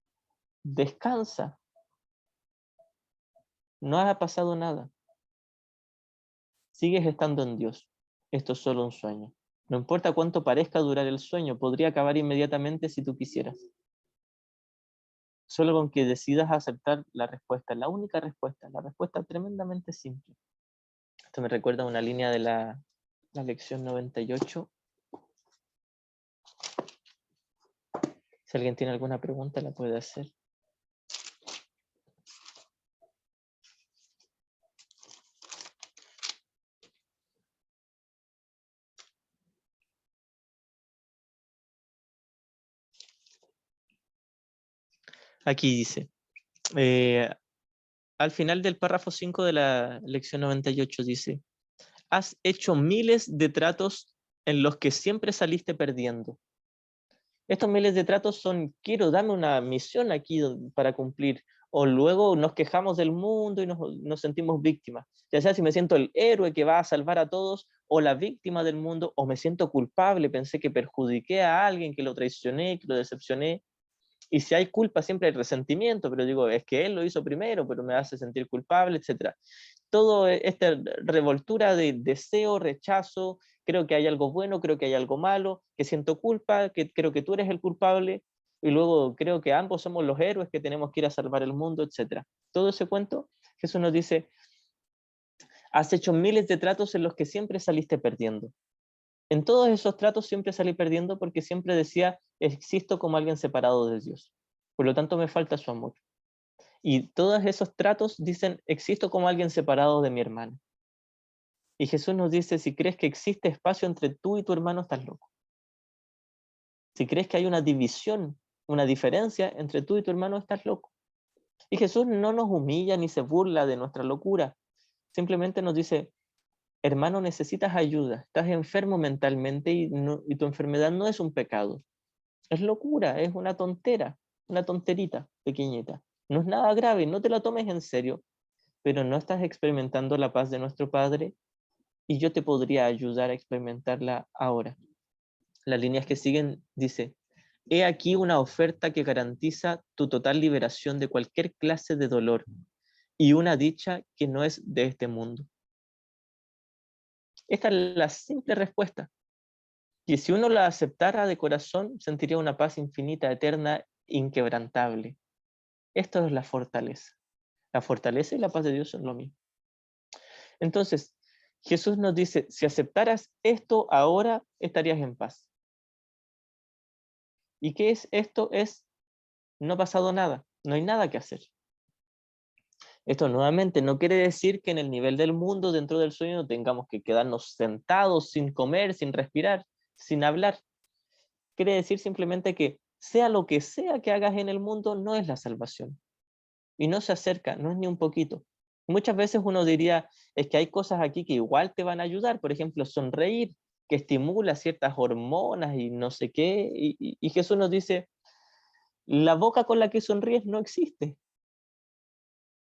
[SPEAKER 1] descansa, no ha pasado nada. Sigues estando en Dios. Esto es solo un sueño. No importa cuánto parezca durar el sueño, podría acabar inmediatamente si tú quisieras. Solo con que decidas aceptar la respuesta, la única respuesta, la respuesta tremendamente simple. Esto me recuerda a una línea de la lección 98. Si alguien tiene alguna pregunta, la puede hacer. Aquí dice, al final del párrafo 5 de la lección 98 dice, has hecho miles de tratos en los que siempre saliste perdiendo. Estos miles de tratos son, quiero, dame una misión aquí para cumplir, o luego nos quejamos del mundo y nos sentimos víctimas. Ya sea si me siento el héroe que va a salvar a todos, o la víctima del mundo, o me siento culpable, pensé que perjudiqué a alguien, que lo traicioné, que lo decepcioné. Y si hay culpa, siempre hay resentimiento, pero digo, es que él lo hizo primero, pero me hace sentir culpable, etc. Todo esta revoltura de deseo, rechazo, creo que hay algo bueno, creo que hay algo malo, que siento culpa, que creo que tú eres el culpable, y luego creo que ambos somos los héroes que tenemos que ir a salvar el mundo, etc. Todo ese cuento, Jesús nos dice, has hecho miles de tratos en los que siempre saliste perdiendo. En todos esos tratos siempre salí perdiendo porque siempre decía, existo como alguien separado de Dios. Por lo tanto, me falta su amor. Y todos esos tratos dicen, existo como alguien separado de mi hermano. Y Jesús nos dice, si crees que existe espacio entre tú y tu hermano, estás loco. Si crees que hay una división, una diferencia entre tú y tu hermano, estás loco. Y Jesús no nos humilla ni se burla de nuestra locura. Simplemente nos dice, hermano, necesitas ayuda. Estás enfermo mentalmente y tu enfermedad no es un pecado. Es locura, es una tontera, una tonterita pequeñita. No es nada grave, no te lo tomes en serio, pero no estás experimentando la paz de nuestro Padre y yo te podría ayudar a experimentarla ahora. Las líneas que siguen dice, he aquí una oferta que garantiza tu total liberación de cualquier clase de dolor y una dicha que no es de este mundo. Esta es la simple respuesta. Y si uno la aceptara de corazón, sentiría una paz infinita, eterna, inquebrantable. Esto es la fortaleza. La fortaleza y la paz de Dios son lo mismo. Entonces, Jesús nos dice, si aceptaras esto ahora, estarías en paz. ¿Y qué es esto? Es, no ha pasado nada, no hay nada que hacer. Esto nuevamente no quiere decir que en el nivel del mundo, dentro del sueño, tengamos que quedarnos sentados sin comer, sin respirar, sin hablar. Quiere decir simplemente que sea lo que sea que hagas en el mundo, no es la salvación. Y no se acerca, no es ni un poquito. Muchas veces uno diría, es que hay cosas aquí que igual te van a ayudar, por ejemplo, sonreír, que estimula ciertas hormonas y no sé qué, y Jesús nos dice, la boca con la que sonríes no existe.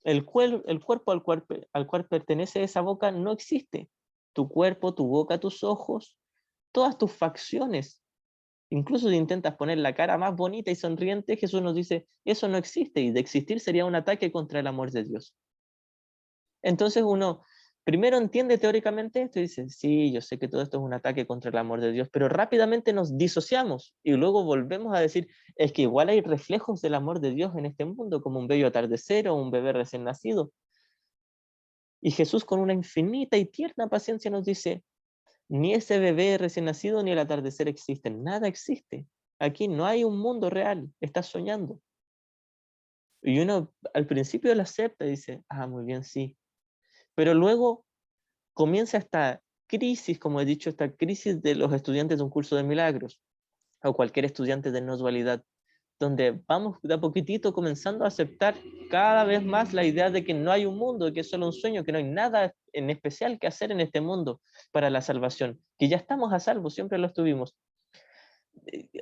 [SPEAKER 1] El cuerpo al cual pertenece esa boca no existe. Tu cuerpo, tu boca, tus ojos, todas tus facciones. Incluso si intentas poner la cara más bonita y sonriente, Jesús nos dice, eso no existe y de existir sería un ataque contra el amor de Dios. Entonces uno primero entiende teóricamente esto y dice, sí, yo sé que todo esto es un ataque contra el amor de Dios, pero rápidamente nos disociamos y luego volvemos a decir, es que igual hay reflejos del amor de Dios en este mundo, como un bello atardecer o un bebé recién nacido. Y Jesús con una infinita y tierna paciencia nos dice, ni ese bebé recién nacido ni el atardecer existen, nada existe. Aquí no hay un mundo real, estás soñando. Y uno al principio lo acepta y dice, ah, muy bien, sí. Pero luego comienza esta crisis, como he dicho, esta crisis de los estudiantes de un curso de milagros, o cualquier estudiante de no dualidad, donde vamos de a poquitito comenzando a aceptar cada vez más la idea de que no hay un mundo, de que es solo un sueño, que no hay nada en especial que hacer en este mundo para la salvación, que ya estamos a salvo, siempre lo estuvimos.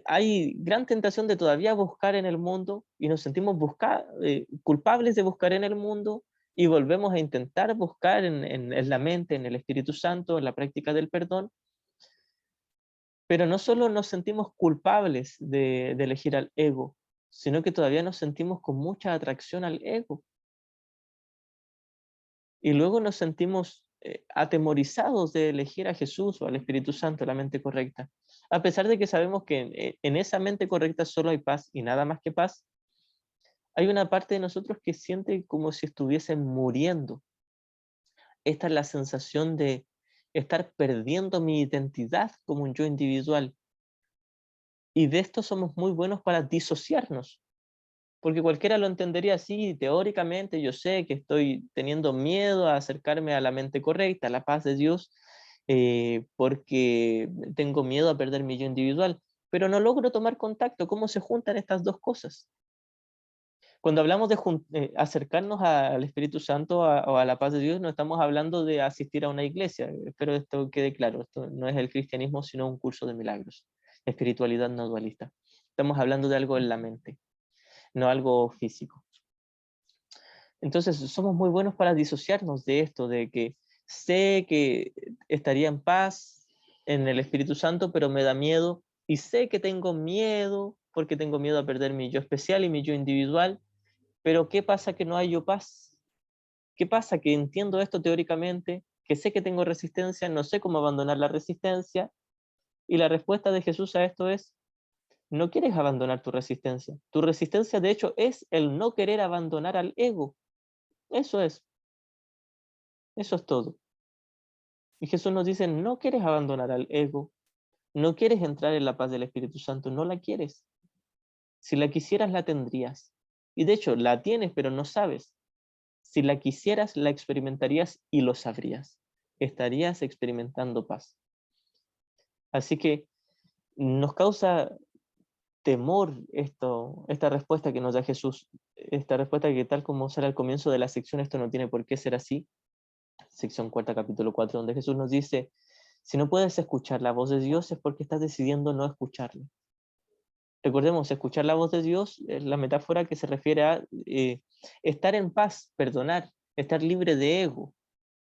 [SPEAKER 1] Hay gran tentación de todavía buscar en el mundo y nos sentimos culpables de buscar en el mundo y volvemos a intentar buscar en la mente, en el Espíritu Santo, en la práctica del perdón, pero no solo nos sentimos culpables de elegir al ego, sino que todavía nos sentimos con mucha atracción al ego. Y luego nos sentimos atemorizados de elegir a Jesús o al Espíritu Santo, la mente correcta. A pesar de que sabemos que en esa mente correcta solo hay paz y nada más que paz, hay una parte de nosotros que siente como si estuviesen muriendo. Esta es la sensación de estar perdiendo mi identidad como un yo individual. Y de esto somos muy buenos para disociarnos, porque cualquiera lo entendería así, teóricamente yo sé que estoy teniendo miedo a acercarme a la mente correcta, a la paz de Dios, porque tengo miedo a perder mi yo individual, pero no logro tomar contacto. ¿Cómo se juntan estas dos cosas? Cuando hablamos de acercarnos al Espíritu Santo o a la paz de Dios, no estamos hablando de asistir a una iglesia. Espero esto quede claro. Esto no es el cristianismo, sino un curso de milagros. Espiritualidad no dualista. Estamos hablando de algo en la mente, no algo físico. Entonces, somos muy buenos para disociarnos de esto, de que sé que estaría en paz en el Espíritu Santo, pero me da miedo, y sé que tengo miedo porque tengo miedo a perder mi yo especial y mi yo individual, pero ¿qué pasa que no hay yo paz? ¿Qué pasa que entiendo esto teóricamente, que sé que tengo resistencia, no sé cómo abandonar la resistencia? Y la respuesta de Jesús a esto es, no quieres abandonar tu resistencia. Tu resistencia, de hecho, es el no querer abandonar al ego. Eso es todo. Y Jesús nos dice, no quieres abandonar al ego, no quieres entrar en la paz del Espíritu Santo, no la quieres. Si la quisieras, la tendrías. Y de hecho, la tienes, pero no sabes. Si la quisieras, la experimentarías y lo sabrías. Estarías experimentando paz. Así que nos causa temor esta respuesta que nos da Jesús, esta respuesta que tal como sale al comienzo de la sección, esto no tiene por qué ser así, sección cuarta, capítulo 4, donde Jesús nos dice, si no puedes escuchar la voz de Dios es porque estás decidiendo no escucharle. Recordemos, escuchar la voz de Dios es la metáfora que se refiere a estar en paz, perdonar, estar libre de ego,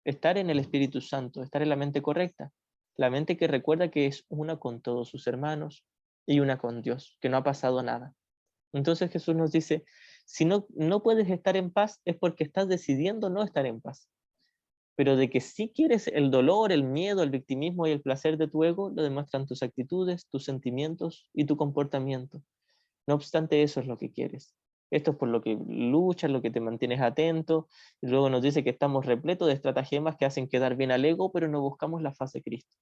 [SPEAKER 1] estar en el Espíritu Santo, estar en la mente correcta, la mente que recuerda que es una con todos sus hermanos y una con Dios, que no ha pasado nada. Entonces Jesús nos dice, si no puedes estar en paz es porque estás decidiendo no estar en paz. Pero de que si quieres el dolor, el miedo, el victimismo y el placer de tu ego, lo demuestran tus actitudes, tus sentimientos y tu comportamiento. No obstante, eso es lo que quieres. Esto es por lo que luchas, lo que te mantienes atento. Y luego nos dice que estamos repletos de estratagemas que hacen quedar bien al ego, pero no buscamos la faz de Cristo.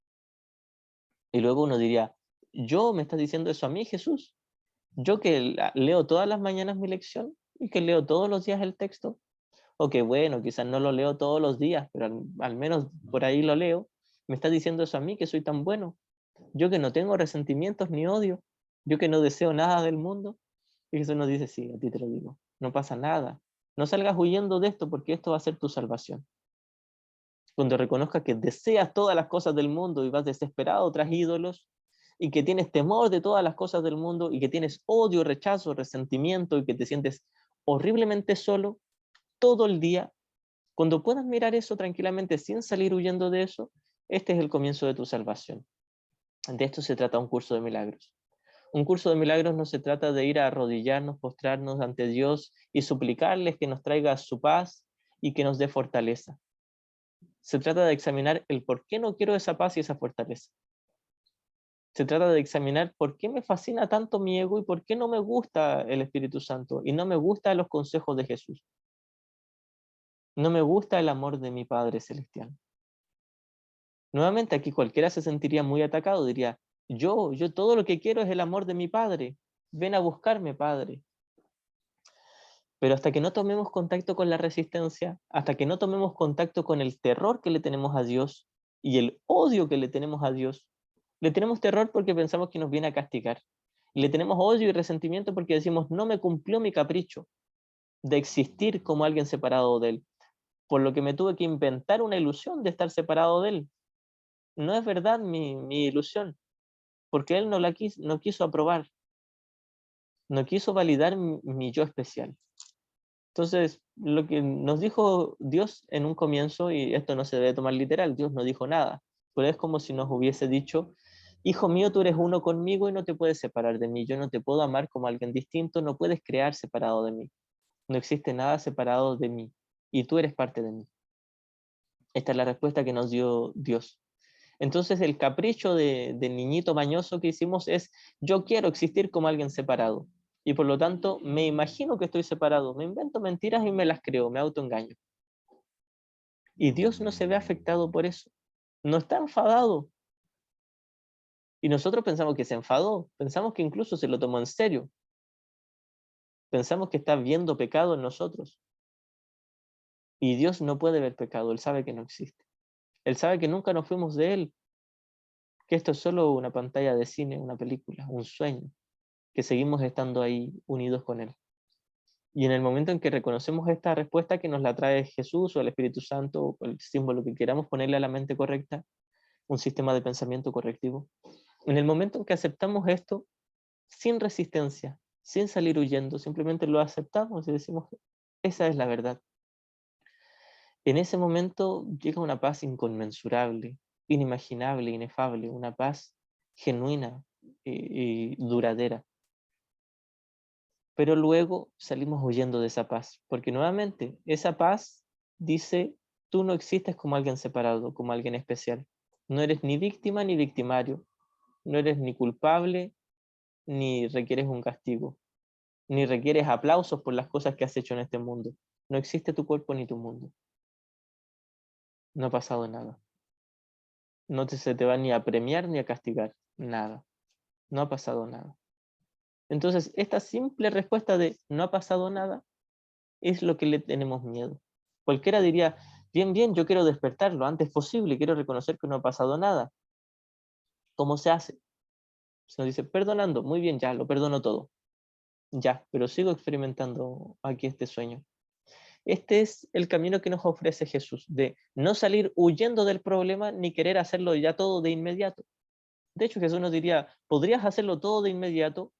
[SPEAKER 1] Y luego uno diría, ¿yo me estás diciendo eso a mí, Jesús? Yo que leo todas las mañanas mi lección y que leo todos los días el texto, o que bueno, quizás no lo leo todos los días, pero al menos por ahí lo leo, me estás diciendo eso a mí que soy tan bueno, yo que no tengo resentimientos ni odio, yo que no deseo nada del mundo. Y Jesús nos dice, sí, a ti te lo digo, no pasa nada, no salgas huyendo de esto porque esto va a ser tu salvación. Cuando reconozcas que deseas todas las cosas del mundo y vas desesperado tras ídolos, y que tienes temor de todas las cosas del mundo, y que tienes odio, rechazo, resentimiento, y que te sientes horriblemente solo todo el día, cuando puedas mirar eso tranquilamente sin salir huyendo de eso, este es el comienzo de tu salvación. De esto se trata un curso de milagros. Un curso de milagros no se trata de ir a arrodillarnos, postrarnos ante Dios y suplicarles que nos traiga su paz y que nos dé fortaleza. Se trata de examinar el por qué no quiero esa paz y esa fortaleza. Se trata de examinar por qué me fascina tanto mi ego y por qué no me gusta el Espíritu Santo y no me gustan los consejos de Jesús. No me gusta el amor de mi Padre Celestial. Nuevamente aquí cualquiera se sentiría muy atacado, diría, yo todo lo que quiero es el amor de mi Padre. Ven a buscarme, Padre. Pero hasta que no tomemos contacto con la resistencia, hasta que no tomemos contacto con el terror que le tenemos a Dios y el odio que le tenemos a Dios, le tenemos terror porque pensamos que nos viene a castigar. Y le tenemos odio y resentimiento porque decimos, no me cumplió mi capricho de existir como alguien separado de él, por lo que me tuve que inventar una ilusión de estar separado de él. No es verdad mi ilusión, porque él no quiso aprobar, no quiso validar mi yo especial. Entonces, lo que nos dijo Dios en un comienzo, y esto no se debe tomar literal, Dios no dijo nada, pero es como si nos hubiese dicho, hijo mío, tú eres uno conmigo y no te puedes separar de mí, yo no te puedo amar como alguien distinto, no puedes crear separado de mí, no existe nada separado de mí, y tú eres parte de mí. Esta es la respuesta que nos dio Dios. Entonces el capricho de niñito mañoso que hicimos es, yo quiero existir como alguien separado. Y por lo tanto me imagino que estoy separado, me invento mentiras y me las creo, me autoengaño. Y Dios no se ve afectado por eso, no está enfadado. Y nosotros pensamos que se enfadó, pensamos que incluso se lo tomó en serio, pensamos que está viendo pecado en nosotros. Y Dios no puede ver pecado, Él sabe que no existe. Él sabe que nunca nos fuimos de Él, que esto es solo una pantalla de cine, una película, un sueño, que seguimos estando ahí unidos con Él. Y en el momento en que reconocemos esta respuesta que nos la trae Jesús o el Espíritu Santo, o el símbolo que queramos ponerle a la mente correcta, un sistema de pensamiento correctivo, en el momento en que aceptamos esto, sin resistencia, sin salir huyendo, simplemente lo aceptamos y decimos, esa es la verdad. En ese momento llega una paz inconmensurable, inimaginable, inefable, una paz genuina y duradera. pero luego salimos huyendo de esa paz, porque nuevamente esa paz dice, tú no existes como alguien separado, como alguien especial. No eres ni víctima ni victimario, no eres ni culpable ni requieres un castigo, ni requieres aplausos por las cosas que has hecho en este mundo. No existe tu cuerpo ni tu mundo. No ha pasado nada. Se te va ni a premiar ni a castigar. Nada. No ha pasado nada. Entonces, esta simple respuesta de no ha pasado nada es lo que le tenemos miedo. Cualquiera diría, bien, bien, yo quiero despertar lo antes posible, quiero reconocer que no ha pasado nada. ¿Cómo se hace? Se nos dice, perdonando, muy bien, ya, lo perdono todo. Ya, pero sigo experimentando aquí este sueño. Este es el camino que nos ofrece Jesús, de no salir huyendo del problema ni querer hacerlo ya todo de inmediato. De hecho, Jesús nos diría, podrías hacerlo todo de inmediato,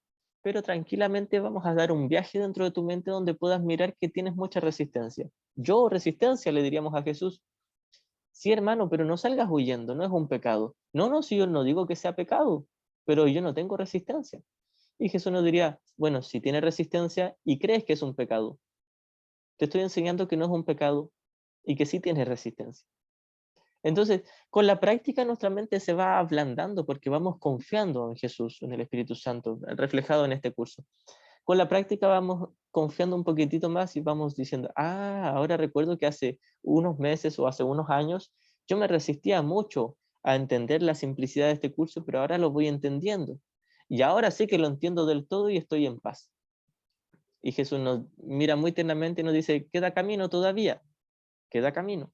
[SPEAKER 1] pero tranquilamente vamos a dar un viaje dentro de tu mente donde puedas mirar que tienes mucha resistencia. Yo, resistencia, le diríamos a Jesús. Sí, hermano, pero no salgas huyendo, no es un pecado. No, no, si yo no digo que sea pecado, pero yo no tengo resistencia. Y Jesús nos diría, bueno, si tienes resistencia y crees que es un pecado, te estoy enseñando que no es un pecado y que sí tienes resistencia. Entonces, con la práctica nuestra mente se va ablandando porque vamos confiando en Jesús, en el Espíritu Santo, reflejado en este curso. Con la práctica vamos confiando un poquitito más y vamos diciendo, ahora recuerdo que hace unos meses o hace unos años yo me resistía mucho a entender la simplicidad de este curso, pero ahora lo voy entendiendo. Y ahora sí que lo entiendo del todo y estoy en paz. Y Jesús nos mira muy ternamente y nos dice, queda camino todavía, queda camino.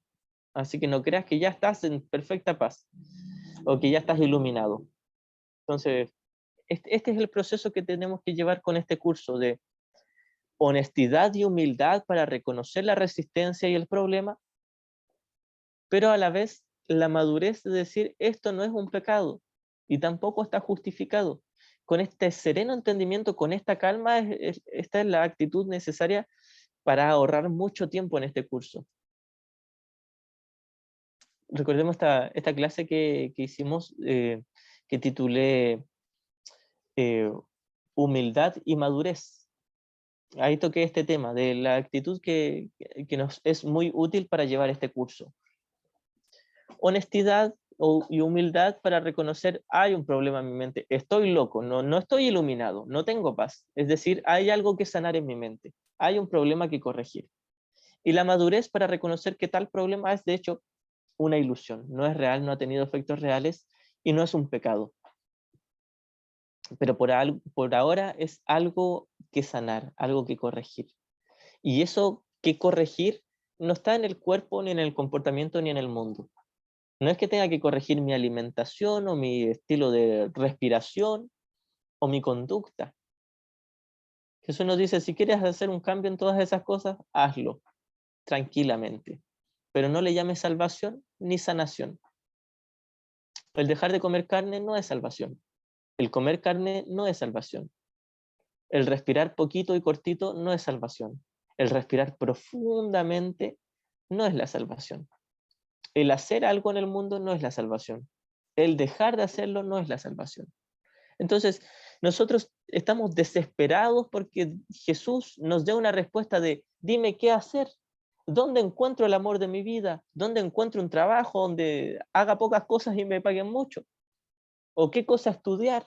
[SPEAKER 1] Así que no creas que ya estás en perfecta paz o que ya estás iluminado. Entonces, este es el proceso que tenemos que llevar con este curso de honestidad y humildad para reconocer la resistencia y el problema, pero a la vez la madurez de decir esto no es un pecado y tampoco está justificado. Con este sereno entendimiento, con esta calma, esta es la actitud necesaria para ahorrar mucho tiempo en este curso. Recordemos esta clase que hicimos, que titulé Humildad y Madurez. Ahí toqué este tema de la actitud que nos es muy útil para llevar este curso. Honestidad y humildad para reconocer, hay un problema en mi mente, estoy loco, no estoy iluminado, no tengo paz. Es decir, hay algo que sanar en mi mente, hay un problema que corregir. Y la madurez para reconocer que tal problema es de hecho una ilusión, no es real, no ha tenido efectos reales y no es un pecado. Pero por ahora es algo que sanar, algo que corregir. Y eso que corregir no está en el cuerpo, ni en el comportamiento, ni en el mundo. No es que tenga que corregir mi alimentación o mi estilo de respiración o mi conducta. Jesús nos dice, si quieres hacer un cambio en todas esas cosas, hazlo tranquilamente. Pero no le llames salvación ni sanación. El dejar de comer carne no es salvación. El comer carne no es salvación. El respirar poquito y cortito no es salvación. El respirar profundamente no es la salvación. El hacer algo en el mundo no es la salvación. El dejar de hacerlo no es la salvación. Entonces, nosotros estamos desesperados porque Jesús nos dé una respuesta de, dime qué hacer, dónde encuentro el amor de mi vida, dónde encuentro un trabajo donde haga pocas cosas y me paguen mucho, o qué cosa estudiar,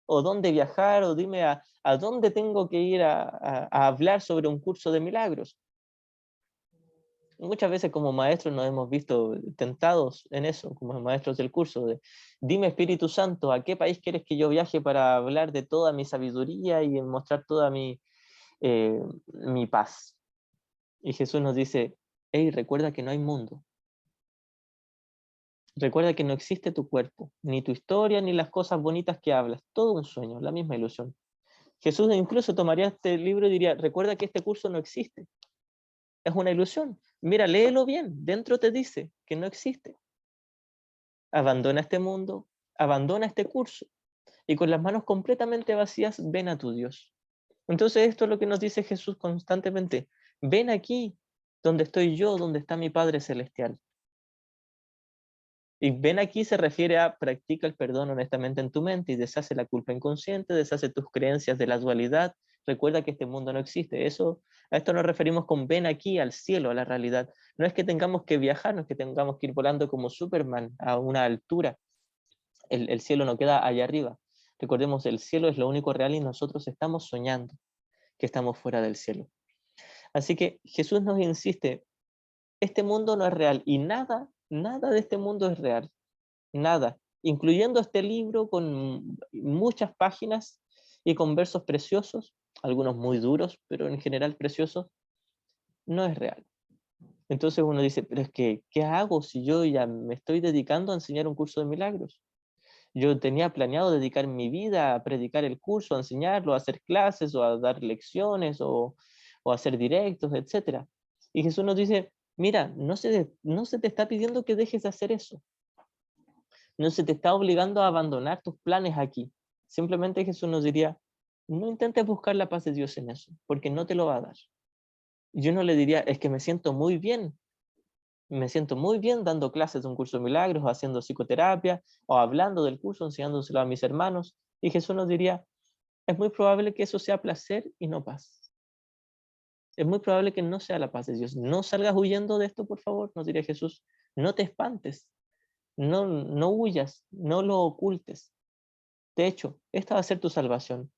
[SPEAKER 1] o dónde viajar, o dime a dónde tengo que ir a hablar sobre un curso de milagros. Muchas veces como maestros nos hemos visto tentados en eso, como maestros del curso, de dime Espíritu Santo, ¿a qué país quieres que yo viaje para hablar de toda mi sabiduría y mostrar toda mi paz? Y Jesús nos dice, hey, recuerda que no hay mundo. Recuerda que no existe tu cuerpo, ni tu historia, ni las cosas bonitas que hablas. Todo un sueño, la misma ilusión. Jesús incluso tomaría este libro y diría, recuerda que este curso no existe. Es una ilusión. Mira, léelo bien. Dentro te dice que no existe. Abandona este mundo, abandona este curso y con las manos completamente vacías ven a tu Dios. Entonces esto es lo que nos dice Jesús constantemente. Ven aquí, donde estoy yo, donde está mi Padre Celestial. Y ven aquí se refiere a practica el perdón honestamente en tu mente y deshace la culpa inconsciente, deshace tus creencias de la dualidad, recuerda que este mundo no existe. A esto nos referimos con ven aquí al cielo, a la realidad. No es que tengamos que viajar, no es que tengamos que ir volando como Superman a una altura. El cielo no queda allá arriba. Recordemos, el cielo es lo único real y nosotros estamos soñando que estamos fuera del cielo. Así que Jesús nos insiste, este mundo no es real y nada de este mundo es real. Nada, incluyendo este libro con muchas páginas y con versos preciosos, algunos muy duros, pero en general preciosos, no es real. Entonces uno dice, pero es que, ¿qué hago si yo ya me estoy dedicando a enseñar un curso de milagros? Yo tenía planeado dedicar mi vida a predicar el curso, a enseñarlo, a hacer clases o a dar lecciones o a hacer directos, etc. Y Jesús nos dice, mira, no se te está pidiendo que dejes de hacer eso. No se te está obligando a abandonar tus planes aquí. Simplemente Jesús nos diría, no intentes buscar la paz de Dios en eso, porque no te lo va a dar. Yo no le diría, es que me siento muy bien dando clases de un curso de milagros, o haciendo psicoterapia, o hablando del curso, enseñándoselo a mis hermanos. Y Jesús nos diría, es muy probable que eso sea placer y no paz. Es muy probable que no sea la paz de Dios. No salgas huyendo de esto, por favor, nos diría Jesús. No te espantes, no huyas, no lo ocultes. De hecho, esta va a ser tu salvación.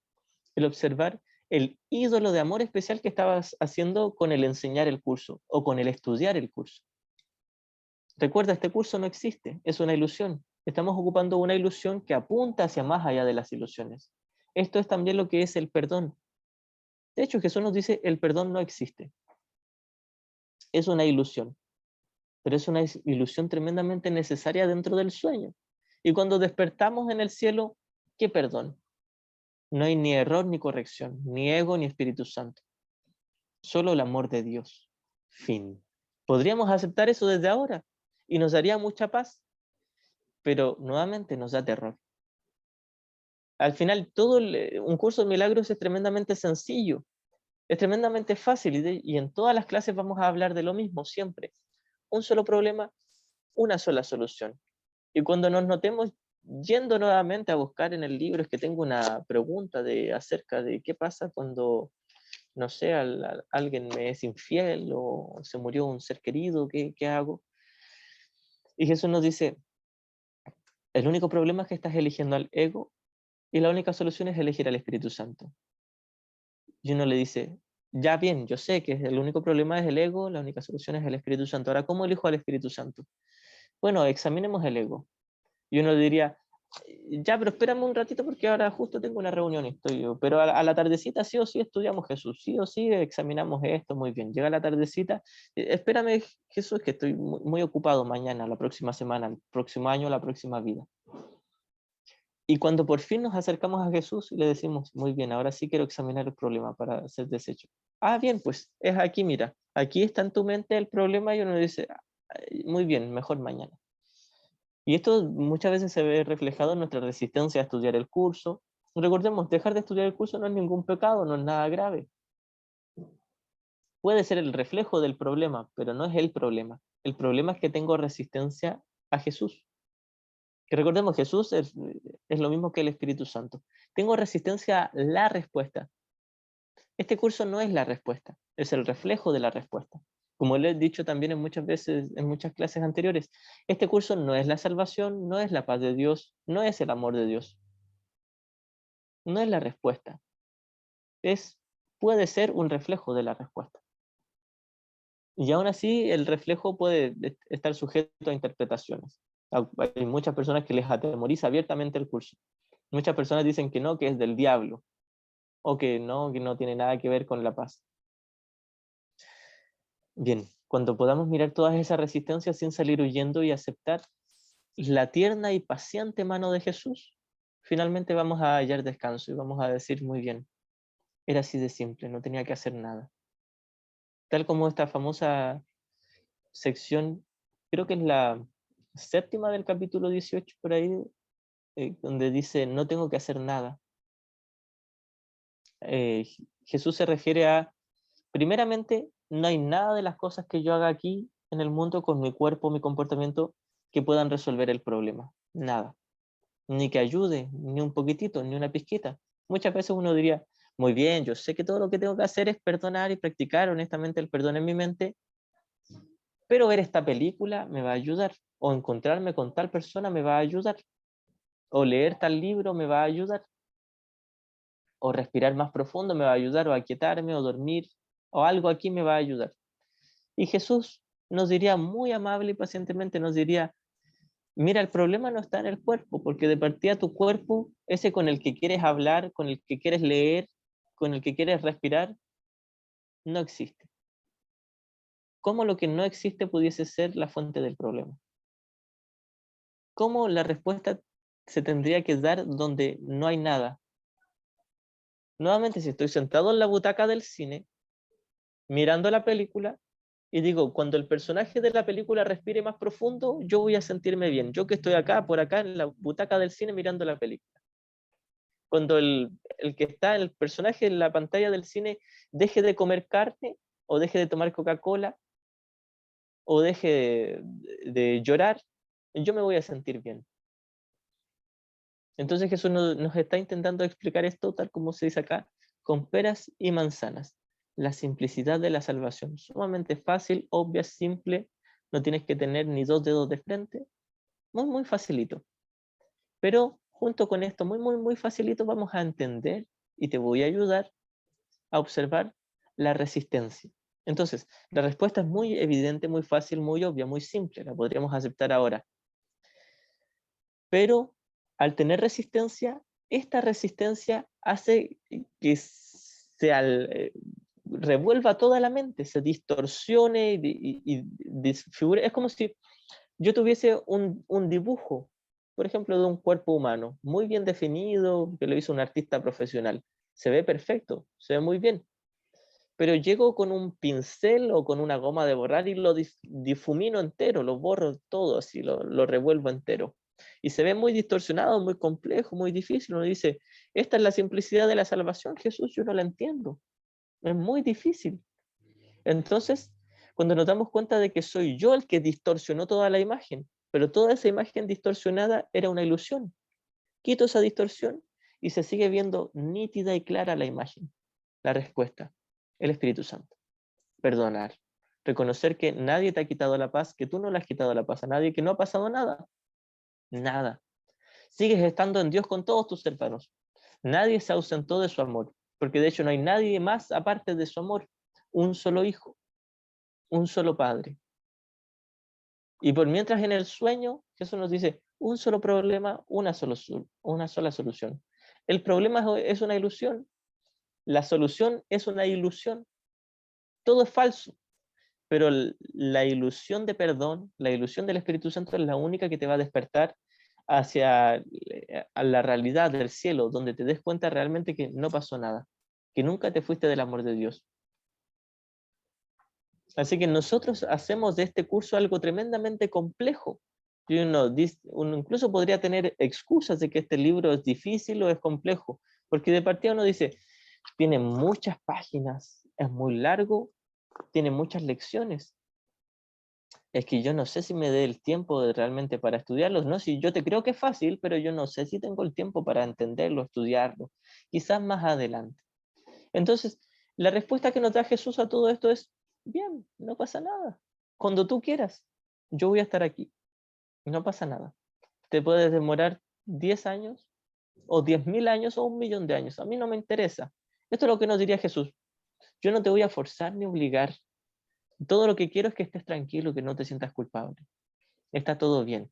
[SPEAKER 1] El observar el ídolo de amor especial que estabas haciendo con el enseñar el curso o con el estudiar el curso. Recuerda, este curso no existe, es una ilusión. Estamos ocupando una ilusión que apunta hacia más allá de las ilusiones. Esto es también lo que es el perdón. De hecho, Jesús nos dice, el perdón no existe. Es una ilusión, pero es una ilusión tremendamente necesaria dentro del sueño. Y cuando despertamos en el cielo, ¿qué perdón? No hay ni error ni corrección, ni ego ni Espíritu Santo. Solo el amor de Dios. Fin. Podríamos aceptar eso desde ahora y nos daría mucha paz, pero nuevamente nos da terror. Al final, un curso de milagros es tremendamente sencillo, es tremendamente fácil y en todas las clases vamos a hablar de lo mismo siempre. Un solo problema, una sola solución. Y cuando nos notemos yendo nuevamente a buscar en el libro, es que tengo una pregunta acerca de qué pasa cuando, no sé, alguien me es infiel o se murió un ser querido, ¿qué hago? Y Jesús nos dice, el único problema es que estás eligiendo al ego y la única solución es elegir al Espíritu Santo. Y uno le dice, ya bien, yo sé que el único problema es el ego, la única solución es el Espíritu Santo. Ahora, ¿cómo elijo al Espíritu Santo? Bueno, examinemos el ego. Y uno diría, ya, pero espérame un ratito porque ahora justo tengo una reunión y estoy yo. Pero a la tardecita sí o sí estudiamos Jesús, sí o sí examinamos esto, muy bien. Llega la tardecita, espérame Jesús, que estoy muy ocupado mañana, la próxima semana, el próximo año, la próxima vida. Y cuando por fin nos acercamos a Jesús y le decimos, muy bien, ahora sí quiero examinar el problema para ser deshecho. Ah, bien, pues es aquí, mira, aquí está en tu mente el problema y uno dice, muy bien, mejor mañana. Y esto muchas veces se ve reflejado en nuestra resistencia a estudiar el curso. Recordemos, dejar de estudiar el curso no es ningún pecado, no es nada grave. Puede ser el reflejo del problema, pero no es el problema. El problema es que tengo resistencia a Jesús. Que recordemos, Jesús es lo mismo que el Espíritu Santo. Tengo resistencia a la respuesta. Este curso no es la respuesta, es el reflejo de la respuesta. Como le he dicho también en muchas veces, en muchas clases anteriores, este curso no es la salvación, no es la paz de Dios, no es el amor de Dios. No es la respuesta. Puede ser un reflejo de la respuesta. Y aún así, el reflejo puede estar sujeto a interpretaciones. Hay muchas personas que les atemoriza abiertamente el curso. Muchas personas dicen que no, que es del diablo, o que no tiene nada que ver con la paz. Bien, cuando podamos mirar todas esas resistencias sin salir huyendo y aceptar la tierna y paciente mano de Jesús, finalmente vamos a hallar descanso y vamos a decir, muy bien, era así de simple, no tenía que hacer nada. Tal como esta famosa sección, creo que es la séptima del capítulo 18 por ahí, donde dice, no tengo que hacer nada. Eh, Jesús se refiere a, primeramente, no hay nada de las cosas que yo haga aquí en el mundo con mi cuerpo, mi comportamiento, que puedan resolver el problema. Nada. Ni que ayude, ni un poquitito, ni una pizquita. Muchas veces uno diría, muy bien, yo sé que todo lo que tengo que hacer es perdonar y practicar honestamente el perdón en mi mente, pero ver esta película me va a ayudar, o encontrarme con tal persona me va a ayudar, o leer tal libro me va a ayudar, o respirar más profundo me va a ayudar, o aquietarme, o dormir, o algo aquí me va a ayudar. Y Jesús nos diría muy amable y pacientemente, nos diría, mira, el problema no está en el cuerpo, porque de partida tu cuerpo, ese con el que quieres hablar, con el que quieres leer, con el que quieres respirar, no existe. ¿Cómo lo que no existe pudiese ser la fuente del problema? ¿Cómo la respuesta se tendría que dar donde no hay nada? Nuevamente, si estoy sentado en la butaca del cine, mirando la película, y digo, cuando el personaje de la película respire más profundo, yo voy a sentirme bien. Yo que estoy acá, por acá, en la butaca del cine mirando la película. Cuando el que está, el personaje en la pantalla del cine, deje de comer carne, o deje de tomar Coca-Cola, o deje de llorar, yo me voy a sentir bien. Entonces Jesús nos está intentando explicar esto tal como se dice acá, con peras y manzanas. La simplicidad de la salvación, sumamente fácil, obvia, simple, no tienes que tener ni dos dedos de frente, muy, muy facilito. Pero junto con esto, muy, muy, muy facilito, vamos a entender y te voy a ayudar a observar la resistencia. Entonces, la respuesta es muy evidente, muy fácil, muy obvia, muy simple, la podríamos aceptar ahora. Pero al tener resistencia, esta resistencia hace que revuelva toda la mente, se distorsione y desfigure. Es como si yo tuviese un dibujo, por ejemplo, de un cuerpo humano, muy bien definido, que lo hizo un artista profesional. Se ve perfecto, se ve muy bien. Pero llego con un pincel o con una goma de borrar y lo difumino entero, lo borro todo, así lo revuelvo entero. Y se ve muy distorsionado, muy complejo, muy difícil. Uno dice, esta es la simplicidad de la salvación, Jesús, yo no la entiendo. Es muy difícil. Entonces, cuando nos damos cuenta de que soy yo el que distorsionó toda la imagen, pero toda esa imagen distorsionada era una ilusión, quito esa distorsión y se sigue viendo nítida y clara la imagen. La respuesta, el Espíritu Santo. Perdonar. Reconocer que nadie te ha quitado la paz, que tú no le has quitado la paz a nadie, que no ha pasado nada. Nada. Sigues estando en Dios con todos tus hermanos. Nadie se ausentó de su amor, porque de hecho no hay nadie más aparte de su amor. Un solo hijo, un solo padre. Y por mientras en el sueño, Jesús nos dice, un solo problema, una sola solución. El problema es una ilusión, la solución es una ilusión, todo es falso, pero la ilusión de perdón, la ilusión del Espíritu Santo es la única que te va a despertar hacia a la realidad del cielo, donde te des cuenta realmente que no pasó nada, que nunca te fuiste del amor de Dios. Así que nosotros hacemos de este curso algo tremendamente complejo. Y uno incluso podría tener excusas de que este libro es difícil o es complejo, porque de partida uno dice, tiene muchas páginas, es muy largo, tiene muchas lecciones. Es que yo no sé si me dé el tiempo realmente para estudiarlos, ¿no? Si yo te creo que es fácil, pero yo no sé si tengo el tiempo para entenderlo, estudiarlo. Quizás más adelante. Entonces, la respuesta que nos da Jesús a todo esto es, bien, no pasa nada. Cuando tú quieras, yo voy a estar aquí. No pasa nada. Te puedes demorar 10 años, o 10.000 años, o 1.000.000 de años. A mí no me interesa. Esto es lo que nos diría Jesús. Yo no te voy a forzar ni obligar. Todo lo que quiero es que estés tranquilo, que no te sientas culpable. Está todo bien.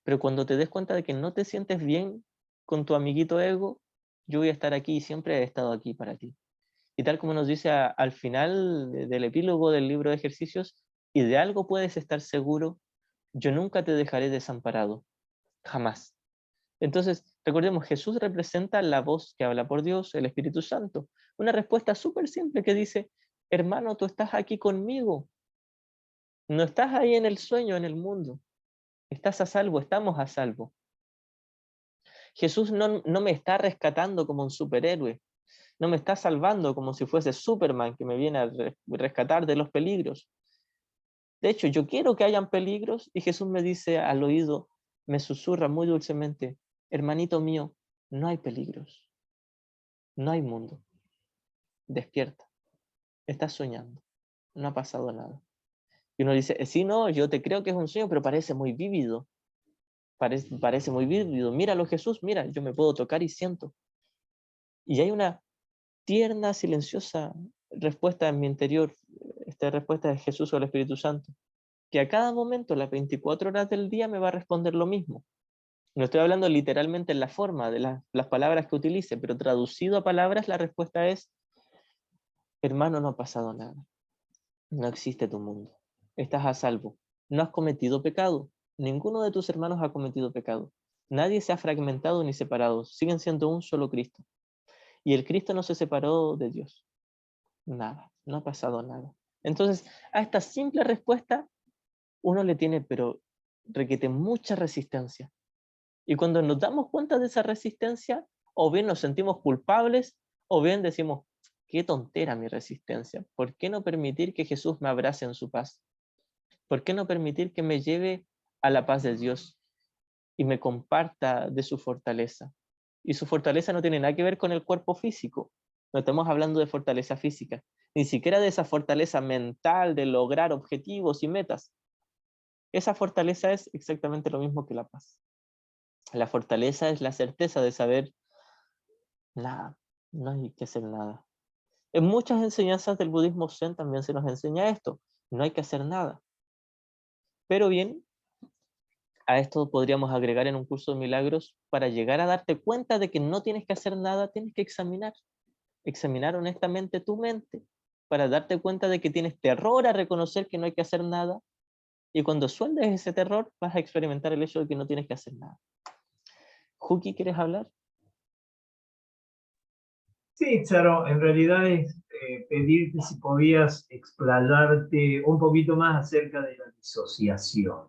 [SPEAKER 1] Pero cuando te des cuenta de que no te sientes bien con tu amiguito ego, yo voy a estar aquí y siempre he estado aquí para ti. Y tal como nos dice al final del epílogo del libro de ejercicios, y de algo puedes estar seguro, yo nunca te dejaré desamparado, jamás. Entonces, recordemos, Jesús representa la voz que habla por Dios, el Espíritu Santo. Una respuesta súper simple que dice, hermano, tú estás aquí conmigo, no estás ahí en el sueño, en el mundo, estás a salvo, estamos a salvo. Jesús no me está rescatando como un superhéroe, no me está salvando como si fuese Superman que me viene a rescatar de los peligros. De hecho, yo quiero que hayan peligros y Jesús me dice al oído, me susurra muy dulcemente, hermanito mío, no hay peligros, no hay mundo. despierta, estás soñando, no ha pasado nada. Y uno dice, sí, no, yo te creo que es un sueño, pero parece muy vívido, parece muy vívido. Míralo, Jesús, mira, yo me puedo tocar y siento. Y hay una tierna, silenciosa respuesta en mi interior, esta respuesta de Jesús o el Espíritu Santo, que a cada momento, las 24 horas del día, me va a responder lo mismo. No estoy hablando literalmente en la forma de las palabras que utilice, pero traducido a palabras, la respuesta es, hermano, no ha pasado nada. No existe tu mundo. Estás a salvo. No has cometido pecado. Ninguno de tus hermanos ha cometido pecado. Nadie se ha fragmentado ni separado. Siguen siendo un solo Cristo. Y el Cristo no se separó de Dios. Nada. No ha pasado nada. Entonces, a esta simple respuesta, uno le tiene, pero requiere mucha resistencia. Y cuando nos damos cuenta de esa resistencia, o bien nos sentimos culpables, o bien decimos, qué tontera mi resistencia. ¿Por qué no permitir que Jesús me abrace en su paz? ¿Por qué no permitir que me lleve a la paz de Dios y me comparta de su fortaleza? Y su fortaleza no tiene nada que ver con el cuerpo físico. No estamos hablando de fortaleza física, ni siquiera de esa fortaleza mental de lograr objetivos y metas. Esa fortaleza es exactamente lo mismo que la paz. La fortaleza es la certeza de saber nada, no hay que hacer nada. En muchas enseñanzas del budismo zen también se nos enseña esto, no hay que hacer nada. Pero bien, a esto podríamos agregar en un curso de milagros, para llegar a darte cuenta de que no tienes que hacer nada, tienes que examinar honestamente tu mente, para darte cuenta de que tienes terror a reconocer que no hay que hacer nada, y cuando sueldes ese terror vas a experimentar el hecho de que no tienes que hacer nada. Juki, ¿quieres hablar?
[SPEAKER 2] Sí, Charo, en realidad es pedirte si podías explayarte un poquito más acerca de la disociación.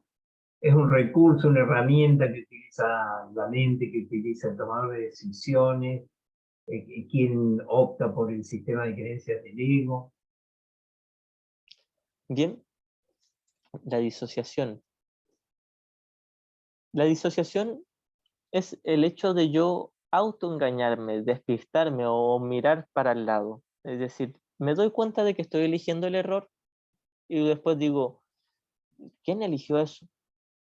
[SPEAKER 2] Es un recurso, una herramienta que utiliza la mente, que utiliza el tomar de decisiones, quien opta por el sistema de creencias del ego.
[SPEAKER 1] Bien, la disociación. La disociación es el hecho de yo autoengañarme, despistarme o mirar para el lado. Es decir, me doy cuenta de que estoy eligiendo el error y después digo, ¿quién eligió eso?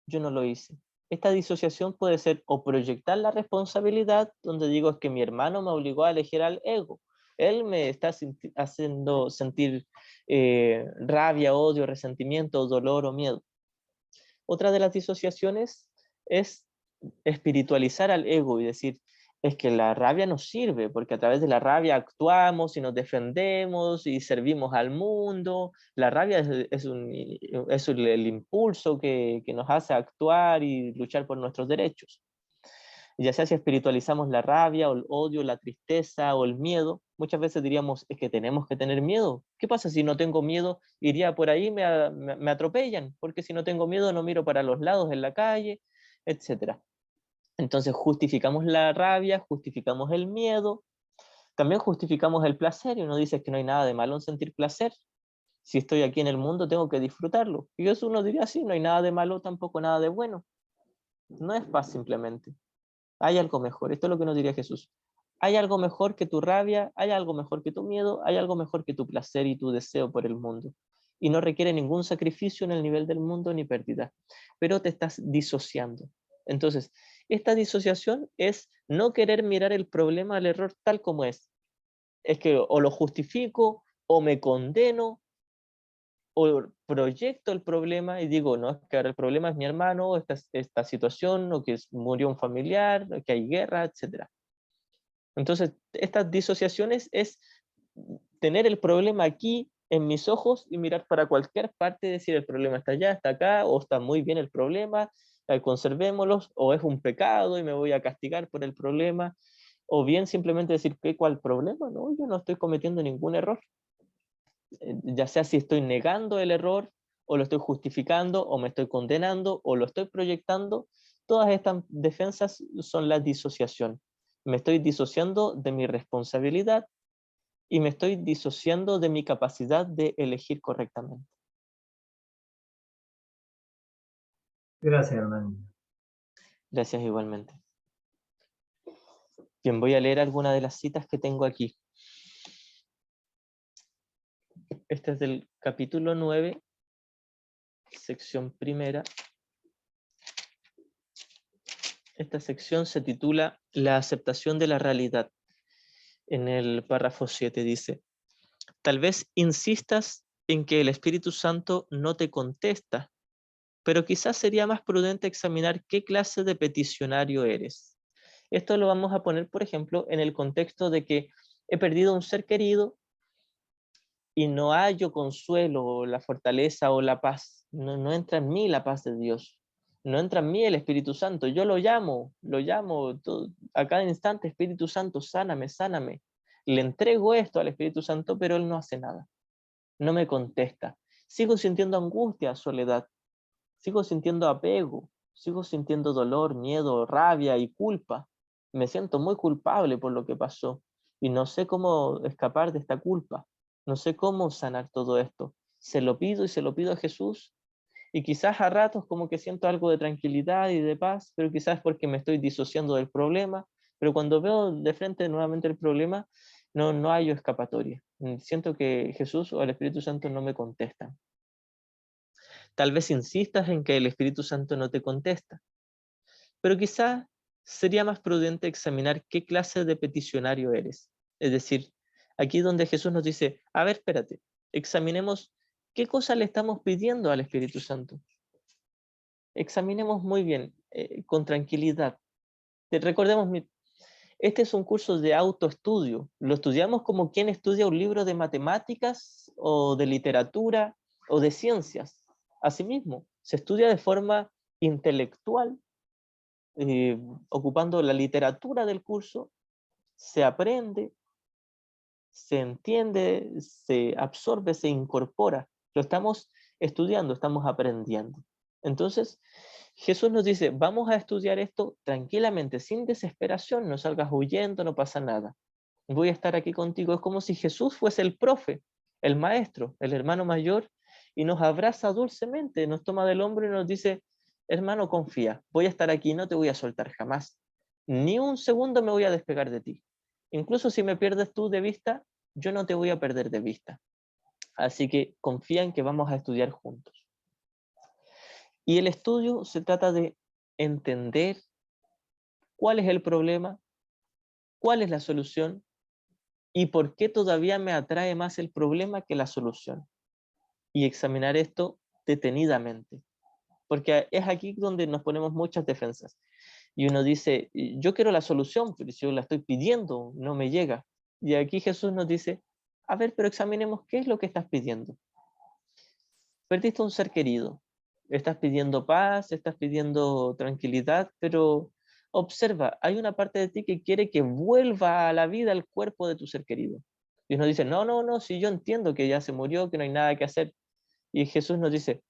[SPEAKER 1] Yo no lo hice. Esta disociación puede ser o proyectar la responsabilidad, donde digo es que mi hermano me obligó a elegir al ego. Él me está haciendo sentir rabia, odio, resentimiento, dolor o miedo. Otra de las disociaciones es espiritualizar al ego y decir, es que la rabia nos sirve, porque a través de la rabia actuamos y nos defendemos y servimos al mundo. La rabia es el impulso que nos hace actuar y luchar por nuestros derechos. Y ya sea si espiritualizamos la rabia o el odio, la tristeza o el miedo, muchas veces diríamos, es que tenemos que tener miedo. ¿Qué pasa si no tengo miedo? Iría por ahí, me atropellan, porque si no tengo miedo no miro para los lados en la calle, etcétera. Entonces justificamos la rabia, justificamos el miedo, también justificamos el placer, y uno dice que no hay nada de malo en sentir placer. Si estoy aquí en el mundo tengo que disfrutarlo. Y eso uno diría, sí, no hay nada de malo, tampoco nada de bueno. No es paz simplemente. Hay algo mejor. Esto es lo que nos diría Jesús. Hay algo mejor que tu rabia, hay algo mejor que tu miedo, hay algo mejor que tu placer y tu deseo por el mundo. Y no requiere ningún sacrificio en el nivel del mundo ni pérdida. Pero te estás disociando. Entonces, esta disociación es no querer mirar el problema, el error tal como es. Es que o lo justifico, o me condeno, o proyecto el problema y digo, no, es que ahora el problema es mi hermano, esta situación, o que murió un familiar, o que hay guerra, etcétera. Entonces, estas disociaciones es tener el problema aquí en mis ojos y mirar para cualquier parte, decir el problema está allá, está acá, o está muy bien el problema, conservémoslos, o es un pecado y me voy a castigar por el problema, o bien simplemente decir, ¿qué, cuál problema? No, yo no estoy cometiendo ningún error. Ya sea si estoy negando el error, o lo estoy justificando, o me estoy condenando, o lo estoy proyectando, todas estas defensas son la disociación. Me estoy disociando de mi responsabilidad y me estoy disociando de mi capacidad de elegir correctamente.
[SPEAKER 2] Gracias, hermano.
[SPEAKER 1] Gracias igualmente. Bien, voy a leer alguna de las citas que tengo aquí. Este es del capítulo 9, sección primera. Esta sección se titula La aceptación de la realidad. En el párrafo 7 dice: tal vez insistas en que el Espíritu Santo no te contesta, pero quizás sería más prudente examinar qué clase de peticionario eres. Esto lo vamos a poner, por ejemplo, en el contexto de que he perdido un ser querido y no hallo consuelo, o la fortaleza o la paz. No entra en mí la paz de Dios. No entra en mí el Espíritu Santo. Yo lo llamo a cada instante: Espíritu Santo, sáname, sáname. Le entrego esto al Espíritu Santo, pero Él no hace nada. No me contesta. Sigo sintiendo angustia, soledad. Sigo sintiendo apego. Sigo sintiendo dolor, miedo, rabia y culpa. Me siento muy culpable por lo que pasó y no sé cómo escapar de esta culpa. No sé cómo sanar todo esto. Se lo pido y se lo pido a Jesús, y quizás a ratos como que siento algo de tranquilidad y de paz, pero quizás porque me estoy disociando del problema, pero cuando veo de frente nuevamente el problema, no hallo escapatoria. Siento que Jesús o el Espíritu Santo no me contestan. Tal vez insistas en que el Espíritu Santo no te contesta, pero quizás sería más prudente examinar qué clase de peticionario eres. Es decir, aquí donde Jesús nos dice: a ver, espérate, examinemos qué cosa le estamos pidiendo al Espíritu Santo. Examinemos muy bien, con tranquilidad. Recordemos, este es un curso de autoestudio. Lo estudiamos como quien estudia un libro de matemáticas o de literatura o de ciencias. Asimismo, se estudia de forma intelectual, ocupando la literatura del curso, se aprende, se entiende, se absorbe, se incorpora. Lo estamos estudiando, estamos aprendiendo. Entonces, Jesús nos dice: vamos a estudiar esto tranquilamente, sin desesperación, no salgas huyendo, no pasa nada. Voy a estar aquí contigo. Es como si Jesús fuese el profe, el maestro, el hermano mayor, y nos abraza dulcemente, nos toma del hombro y nos dice: hermano, confía, voy a estar aquí, no te voy a soltar jamás. Ni un segundo me voy a despegar de ti. Incluso si me pierdes tú de vista, yo no te voy a perder de vista. Así que confía en que vamos a estudiar juntos. Y el estudio se trata de entender cuál es el problema, cuál es la solución y por qué todavía me atrae más el problema que la solución. Y examinar esto detenidamente. Porque es aquí donde nos ponemos muchas defensas. Y uno dice: yo quiero la solución, pero si yo la estoy pidiendo, no me llega. Y aquí Jesús nos dice: a ver, pero examinemos qué es lo que estás pidiendo. Perdiste un ser querido. Estás pidiendo paz, estás pidiendo tranquilidad, pero observa, hay una parte de ti que quiere que vuelva a la vida el cuerpo de tu ser querido. Y uno dice: no, si yo entiendo que ya se murió, que no hay nada que hacer. Y Jesús nos dice: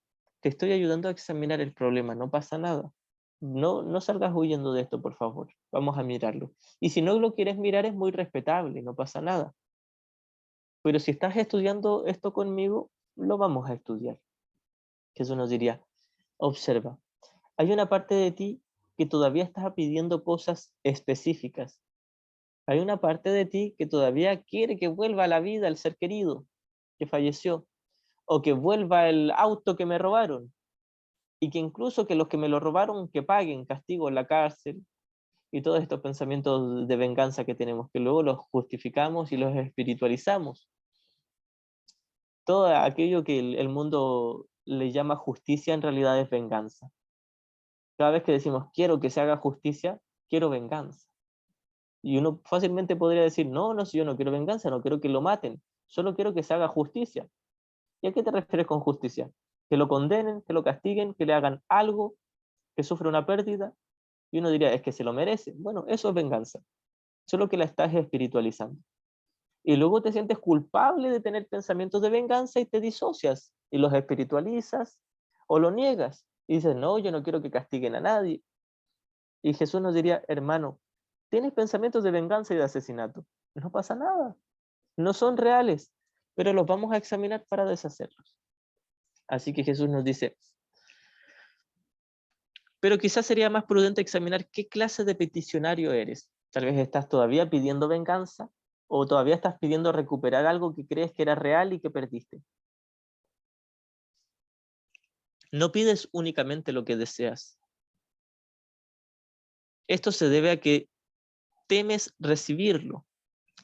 [SPEAKER 1] te estoy ayudando a examinar el problema, no pasa nada. No salgas huyendo de esto, por favor. Vamos a mirarlo. Y si no lo quieres mirar, es muy respetable, no pasa nada. Pero si estás estudiando esto conmigo, lo vamos a estudiar. Jesús nos diría: observa, hay una parte de ti que todavía está pidiendo cosas específicas. Hay una parte de ti que todavía quiere que vuelva a la vida el ser querido que falleció, o que vuelva el auto que me robaron, y que incluso que los que me lo robaron que paguen castigo en la cárcel, y todos estos pensamientos de venganza que tenemos, que luego los justificamos y los espiritualizamos. Todo aquello que el mundo le llama justicia en realidad es venganza. Cada vez que decimos quiero que se haga justicia, quiero venganza. Y uno fácilmente podría decir: no, si yo no quiero venganza, no quiero que lo maten, solo quiero que se haga justicia. ¿Y a qué te refieres con justicia? Que lo condenen, que lo castiguen, que le hagan algo, que sufra una pérdida. Y uno diría: es que se lo merece. Bueno, eso es venganza, solo que la estás espiritualizando. Y luego te sientes culpable de tener pensamientos de venganza y te disocias y los espiritualizas o lo niegas. Y dices: no, yo no quiero que castiguen a nadie. Y Jesús nos diría: hermano, tienes pensamientos de venganza y de asesinato. No pasa nada. No son reales, pero los vamos a examinar para deshacerlos. Así que Jesús nos dice: pero quizás sería más prudente examinar qué clase de peticionario eres. Tal vez estás todavía pidiendo venganza, ¿O todavía estás pidiendo recuperar algo que crees que era real y que perdiste? No pides únicamente lo que deseas. Esto se debe a que temes recibirlo.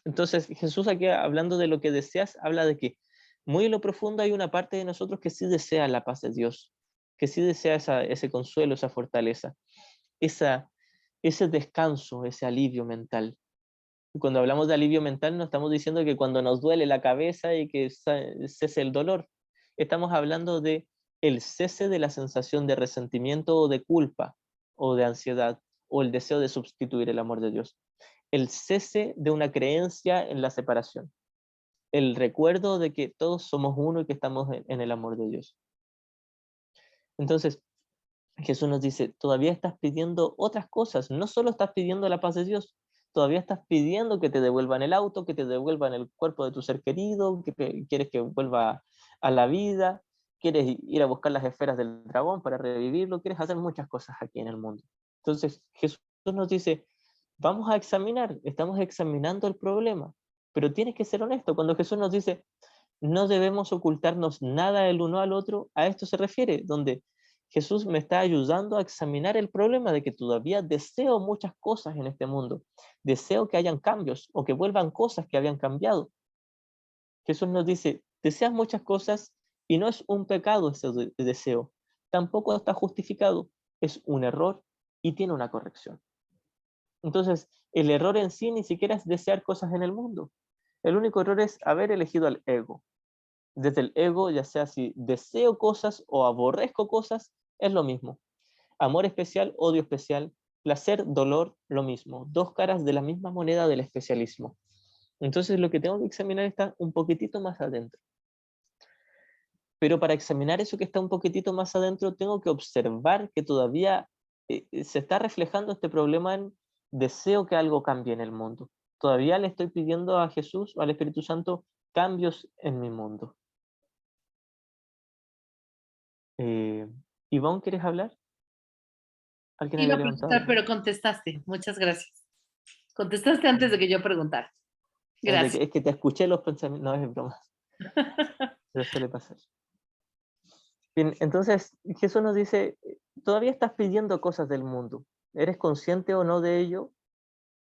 [SPEAKER 1] Entonces, Jesús aquí, hablando de lo que deseas, habla de que muy en lo profundo hay una parte de nosotros que sí desea la paz de Dios, que sí desea ese consuelo, esa fortaleza, ese descanso, ese alivio mental. Y cuando hablamos de alivio mental, no estamos diciendo que cuando nos duele la cabeza y que cese el dolor. Estamos hablando de el cese de la sensación de resentimiento o de culpa o de ansiedad o el deseo de sustituir el amor de Dios. El cese de una creencia en la separación. El recuerdo de que todos somos uno y que estamos en el amor de Dios. Entonces, Jesús nos dice, todavía estás pidiendo otras cosas, no solo estás pidiendo la paz de Dios, todavía estás pidiendo que te devuelvan el auto, que te devuelvan el cuerpo de tu ser querido, quieres que vuelva a la vida, quieres ir a buscar las esferas del dragón para revivirlo, quieres hacer muchas cosas aquí en el mundo. Entonces Jesús nos dice, vamos a examinar, estamos examinando el problema, pero tienes que ser honesto. Cuando Jesús nos dice, no debemos ocultarnos nada el uno al otro, a esto se refiere, donde Jesús me está ayudando a examinar el problema de que todavía deseo muchas cosas en este mundo. Deseo que hayan cambios o que vuelvan cosas que habían cambiado. Jesús nos dice, deseas muchas cosas y no es un pecado ese deseo. Tampoco está justificado. Es un error y tiene una corrección. Entonces, el error en sí ni siquiera es desear cosas en el mundo. El único error es haber elegido al ego. Desde el ego, ya sea si deseo cosas o aborrezco cosas, es lo mismo. Amor especial, odio especial, placer, dolor, lo mismo. Dos caras de la misma moneda del especialismo. Entonces lo que tengo que examinar está un poquitito más adentro. Pero para examinar eso que está un poquitito más adentro, tengo que observar que todavía se está reflejando este problema en deseo que algo cambie en el mundo. Todavía le estoy pidiendo a Jesús o al Espíritu Santo cambios en mi mundo. Ivonne, ¿quieres hablar? ¿Alguien
[SPEAKER 3] Iba
[SPEAKER 1] había
[SPEAKER 3] a
[SPEAKER 1] levantado la
[SPEAKER 3] preguntar,
[SPEAKER 1] mano?
[SPEAKER 3] pero contestaste. Muchas gracias. Contestaste antes de que yo preguntara. Gracias.
[SPEAKER 1] Es que te escuché los pensamientos, no es broma, pero suele pasar. Bien, entonces Jesús nos dice, todavía estás pidiendo cosas del mundo, eres consciente o no de ello,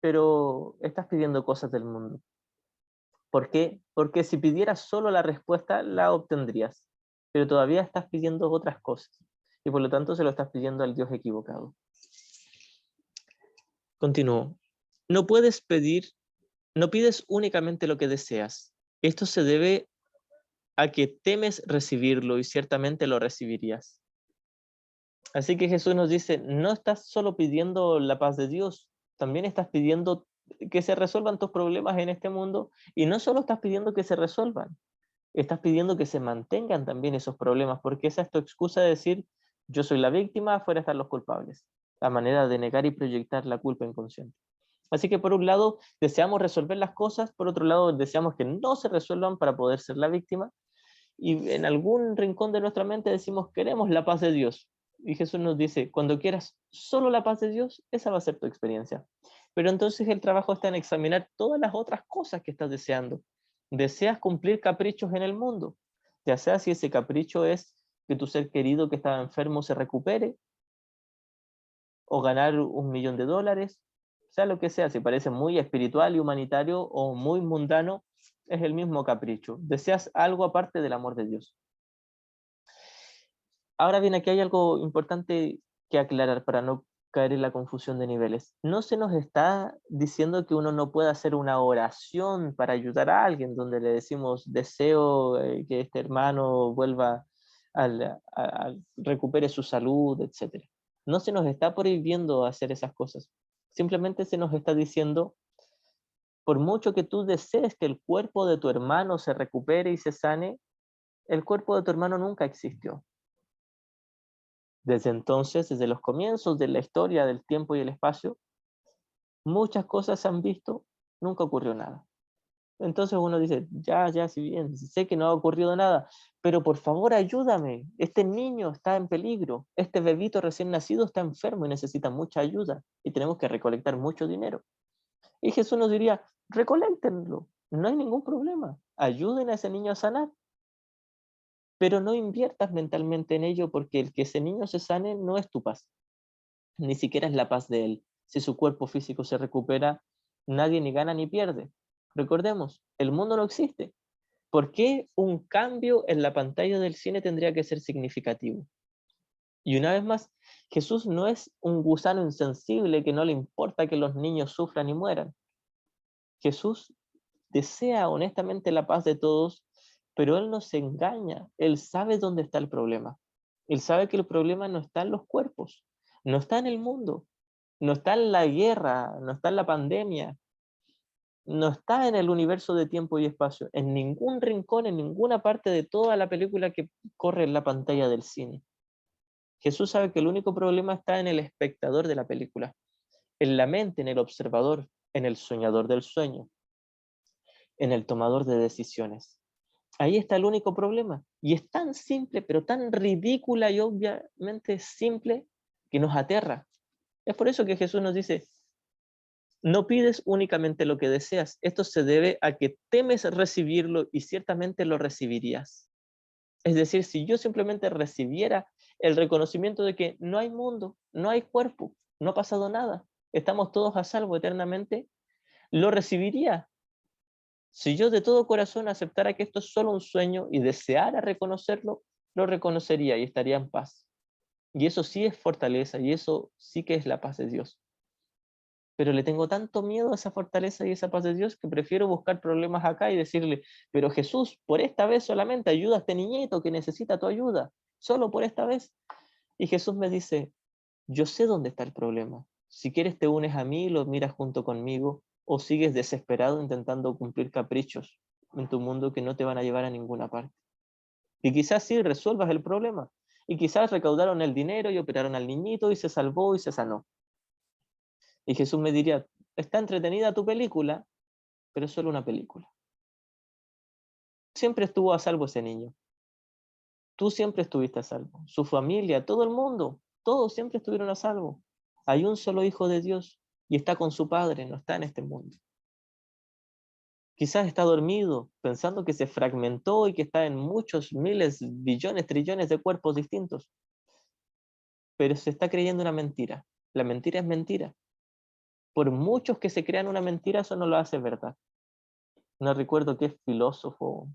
[SPEAKER 1] pero estás pidiendo cosas del mundo. ¿Por qué? Porque si pidieras solo la respuesta, la obtendrías, pero todavía estás pidiendo otras cosas, y por lo tanto se lo estás pidiendo al Dios equivocado. Continúo. No puedes pedir, no pides únicamente lo que deseas. Esto se debe a que temes recibirlo y ciertamente lo recibirías. Así que Jesús nos dice, no estás solo pidiendo la paz de Dios, también estás pidiendo que se resuelvan tus problemas en este mundo y no solo estás pidiendo que se resuelvan, estás pidiendo que se mantengan también esos problemas, porque esa es tu excusa de decir, yo soy la víctima, afuera están los culpables, la manera de negar y proyectar la culpa inconsciente. Así que por un lado deseamos resolver las cosas, por otro lado deseamos que no se resuelvan para poder ser la víctima, y en algún rincón de nuestra mente decimos, queremos la paz de Dios. Y Jesús nos dice, cuando quieras solo la paz de Dios, esa va a ser tu experiencia. Pero entonces el trabajo está en examinar todas las otras cosas que estás deseando. Deseas cumplir caprichos en el mundo, ya sea si ese capricho es que tu ser querido que estaba enfermo se recupere, o ganar $1.000.000, sea lo que sea, si parece muy espiritual y humanitario o muy mundano, es el mismo capricho. Deseas algo aparte del amor de Dios. Ahora bien, aquí hay algo importante que aclarar para no caer en la confusión de niveles. No se nos está diciendo que uno no pueda hacer una oración para ayudar a alguien, donde le decimos, deseo que este hermano vuelva recupere su salud, etc. No se nos está prohibiendo hacer esas cosas. Simplemente se nos está diciendo, por mucho que tú desees que el cuerpo de tu hermano se recupere y se sane, el cuerpo de tu hermano nunca existió. Desde entonces, desde los comienzos de la historia del tiempo y el espacio, muchas cosas se han visto, nunca ocurrió nada. Entonces uno dice, ya, si bien, sé que no ha ocurrido nada, pero por favor ayúdame, este niño está en peligro, este bebito recién nacido está enfermo y necesita mucha ayuda y tenemos que recolectar mucho dinero. Y Jesús nos diría, recoléctenlo, no hay ningún problema. Ayuden a ese niño a sanar, pero no inviertas mentalmente en ello, porque el que ese niño se sane no es tu paz, ni siquiera es la paz de él. Si su cuerpo físico se recupera, nadie ni gana ni pierde. Recordemos, el mundo no existe. ¿Por qué un cambio en la pantalla del cine tendría que ser significativo? Y una vez más, Jesús no es un gusano insensible que no le importa que los niños sufran y mueran. Jesús desea honestamente la paz de todos, pero Él no se engaña. Él sabe dónde está el problema. Él sabe que el problema no está en los cuerpos, no está en el mundo, no está en la guerra, no está en la pandemia, no está en el universo de tiempo y espacio, en ningún rincón, en ninguna parte de toda la película que corre en la pantalla del cine. Jesús sabe que el único problema está en el espectador de la película, en la mente, en el observador, en el soñador del sueño, en el tomador de decisiones. Ahí está el único problema. Y es tan simple, pero tan ridícula y obviamente simple que nos aterra. Es por eso que Jesús nos dice, no pides únicamente lo que deseas. Esto se debe a que temes recibirlo y ciertamente lo recibirías. Es decir, si yo simplemente recibiera el reconocimiento de que no hay mundo, no hay cuerpo, no ha pasado nada, estamos todos a salvo eternamente, lo recibiría. Si yo de todo corazón aceptara que esto es solo un sueño y deseara reconocerlo, lo reconocería y estaría en paz. Y eso sí es fortaleza y eso sí que es la paz de Dios. Pero le tengo tanto miedo a esa fortaleza y esa paz de Dios que prefiero buscar problemas acá y decirle, pero Jesús, por esta vez solamente ayuda a este niñito que necesita tu ayuda, solo por esta vez. Y Jesús me dice, yo sé dónde está el problema. Si quieres te unes a mí y lo miras junto conmigo, o sigues desesperado intentando cumplir caprichos en tu mundo que no te van a llevar a ninguna parte. Y quizás sí resuelvas el problema. Y quizás recaudaron el dinero y operaron al niñito y se salvó y se sanó. Y Jesús me diría, está entretenida tu película, pero es solo una película. Siempre estuvo a salvo ese niño. Tú siempre estuviste a salvo. Su familia, todo el mundo, todos siempre estuvieron a salvo. Hay un solo Hijo de Dios y está con su Padre, no está en este mundo. Quizás está dormido, pensando que se fragmentó y que está en muchos miles, billones, trillones de cuerpos distintos. Pero se está creyendo una mentira. La mentira es mentira. Por muchos que se crean una mentira, eso no lo hace verdad. No recuerdo qué filósofo,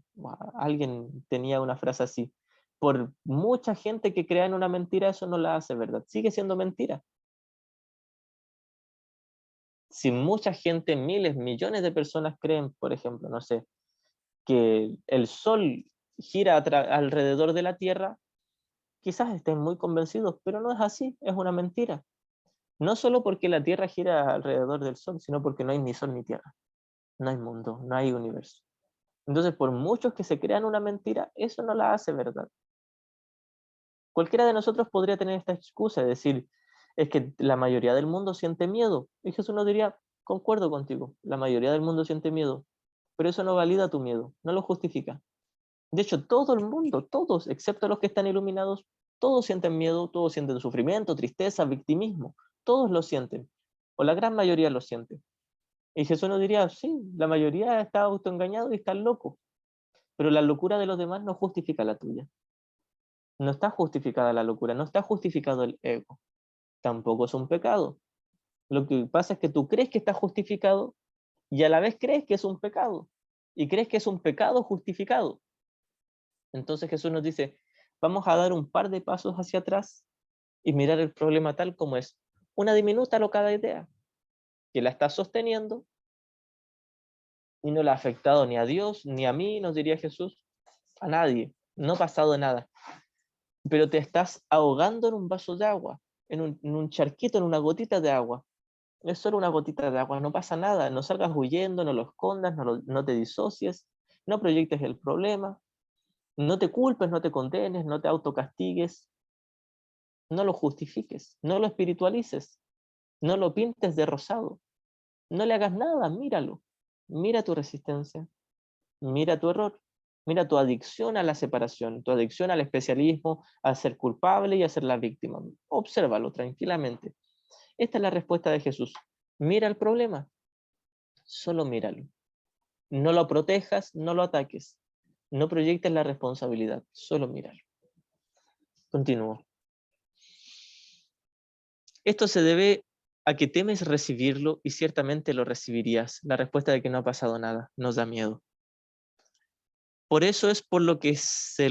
[SPEAKER 1] alguien tenía una frase así. Por mucha gente que crea en una mentira, eso no la hace verdad. Sigue siendo mentira. Si mucha gente, miles, millones de personas creen, por ejemplo, no sé, que el Sol gira alrededor de la Tierra, quizás estén muy convencidos, pero no es así, es una mentira. No solo porque la Tierra gira alrededor del Sol, sino porque no hay ni Sol ni Tierra. No hay mundo, no hay universo. Entonces, por muchos que se crean una mentira, eso no la hace verdad. Cualquiera de nosotros podría tener esta excusa de decir, es que la mayoría del mundo siente miedo. Y Jesús nos diría, concuerdo contigo, la mayoría del mundo siente miedo, pero eso no valida tu miedo, no lo justifica. De hecho, todo el mundo, todos, excepto los que están iluminados, todos sienten miedo, todos sienten sufrimiento, tristeza, victimismo, todos lo sienten, o la gran mayoría lo siente. Y Jesús nos diría, sí, la mayoría está autoengañado y está loco, pero la locura de los demás no justifica la tuya. No está justificada la locura, no está justificado el ego, tampoco es un pecado. Lo que pasa es que tú crees que está justificado y a la vez crees que es un pecado, y crees que es un pecado justificado. Entonces Jesús nos dice, vamos a dar un par de pasos hacia atrás y mirar el problema tal como es. Una diminuta locada idea, que la está sosteniendo y no le ha afectado ni a Dios, ni a mí, nos diría Jesús, a nadie, no ha pasado nada. Pero te estás ahogando en un vaso de agua, en un charquito, en una gotita de agua. Es solo una gotita de agua, no pasa nada, no salgas huyendo, no lo escondas, no te disocies, no proyectes el problema, no te culpes, no te condenes, no te autocastigues, no lo justifiques, no lo espiritualices, no lo pintes de rosado, no le hagas nada, míralo, mira tu resistencia, mira tu error, mira tu adicción a la separación, tu adicción al especialismo, a ser culpable y a ser la víctima. Obsérvalo tranquilamente. Esta es la respuesta de Jesús. Mira el problema, solo míralo. No lo protejas, no lo ataques. No proyectes la responsabilidad, solo míralo. Continúo. Esto se debe a que temes recibirlo y ciertamente lo recibirías. La respuesta de que no ha pasado nada nos da miedo. Por eso es por lo que se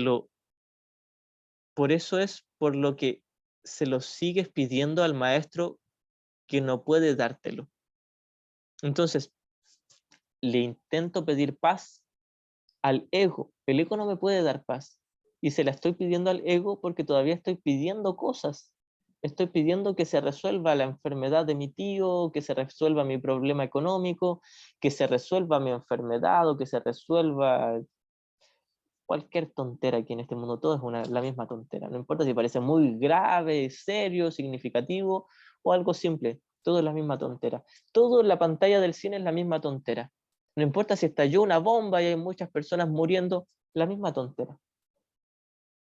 [SPEAKER 1] lo sigues pidiendo al maestro que no puede dártelo. Entonces, le intento pedir paz al ego. El ego no me puede dar paz. Y se la estoy pidiendo al ego porque todavía estoy pidiendo cosas. Estoy pidiendo que se resuelva la enfermedad de mi tío, que se resuelva mi problema económico, que se resuelva mi enfermedad o que se resuelva cualquier tontera aquí en este mundo. Todo es la misma tontera. No importa si parece muy grave, serio, significativo o algo simple. Todo es la misma tontera. Todo en la pantalla del cine es la misma tontera. No importa si estalló una bomba y hay muchas personas muriendo, la misma tontera.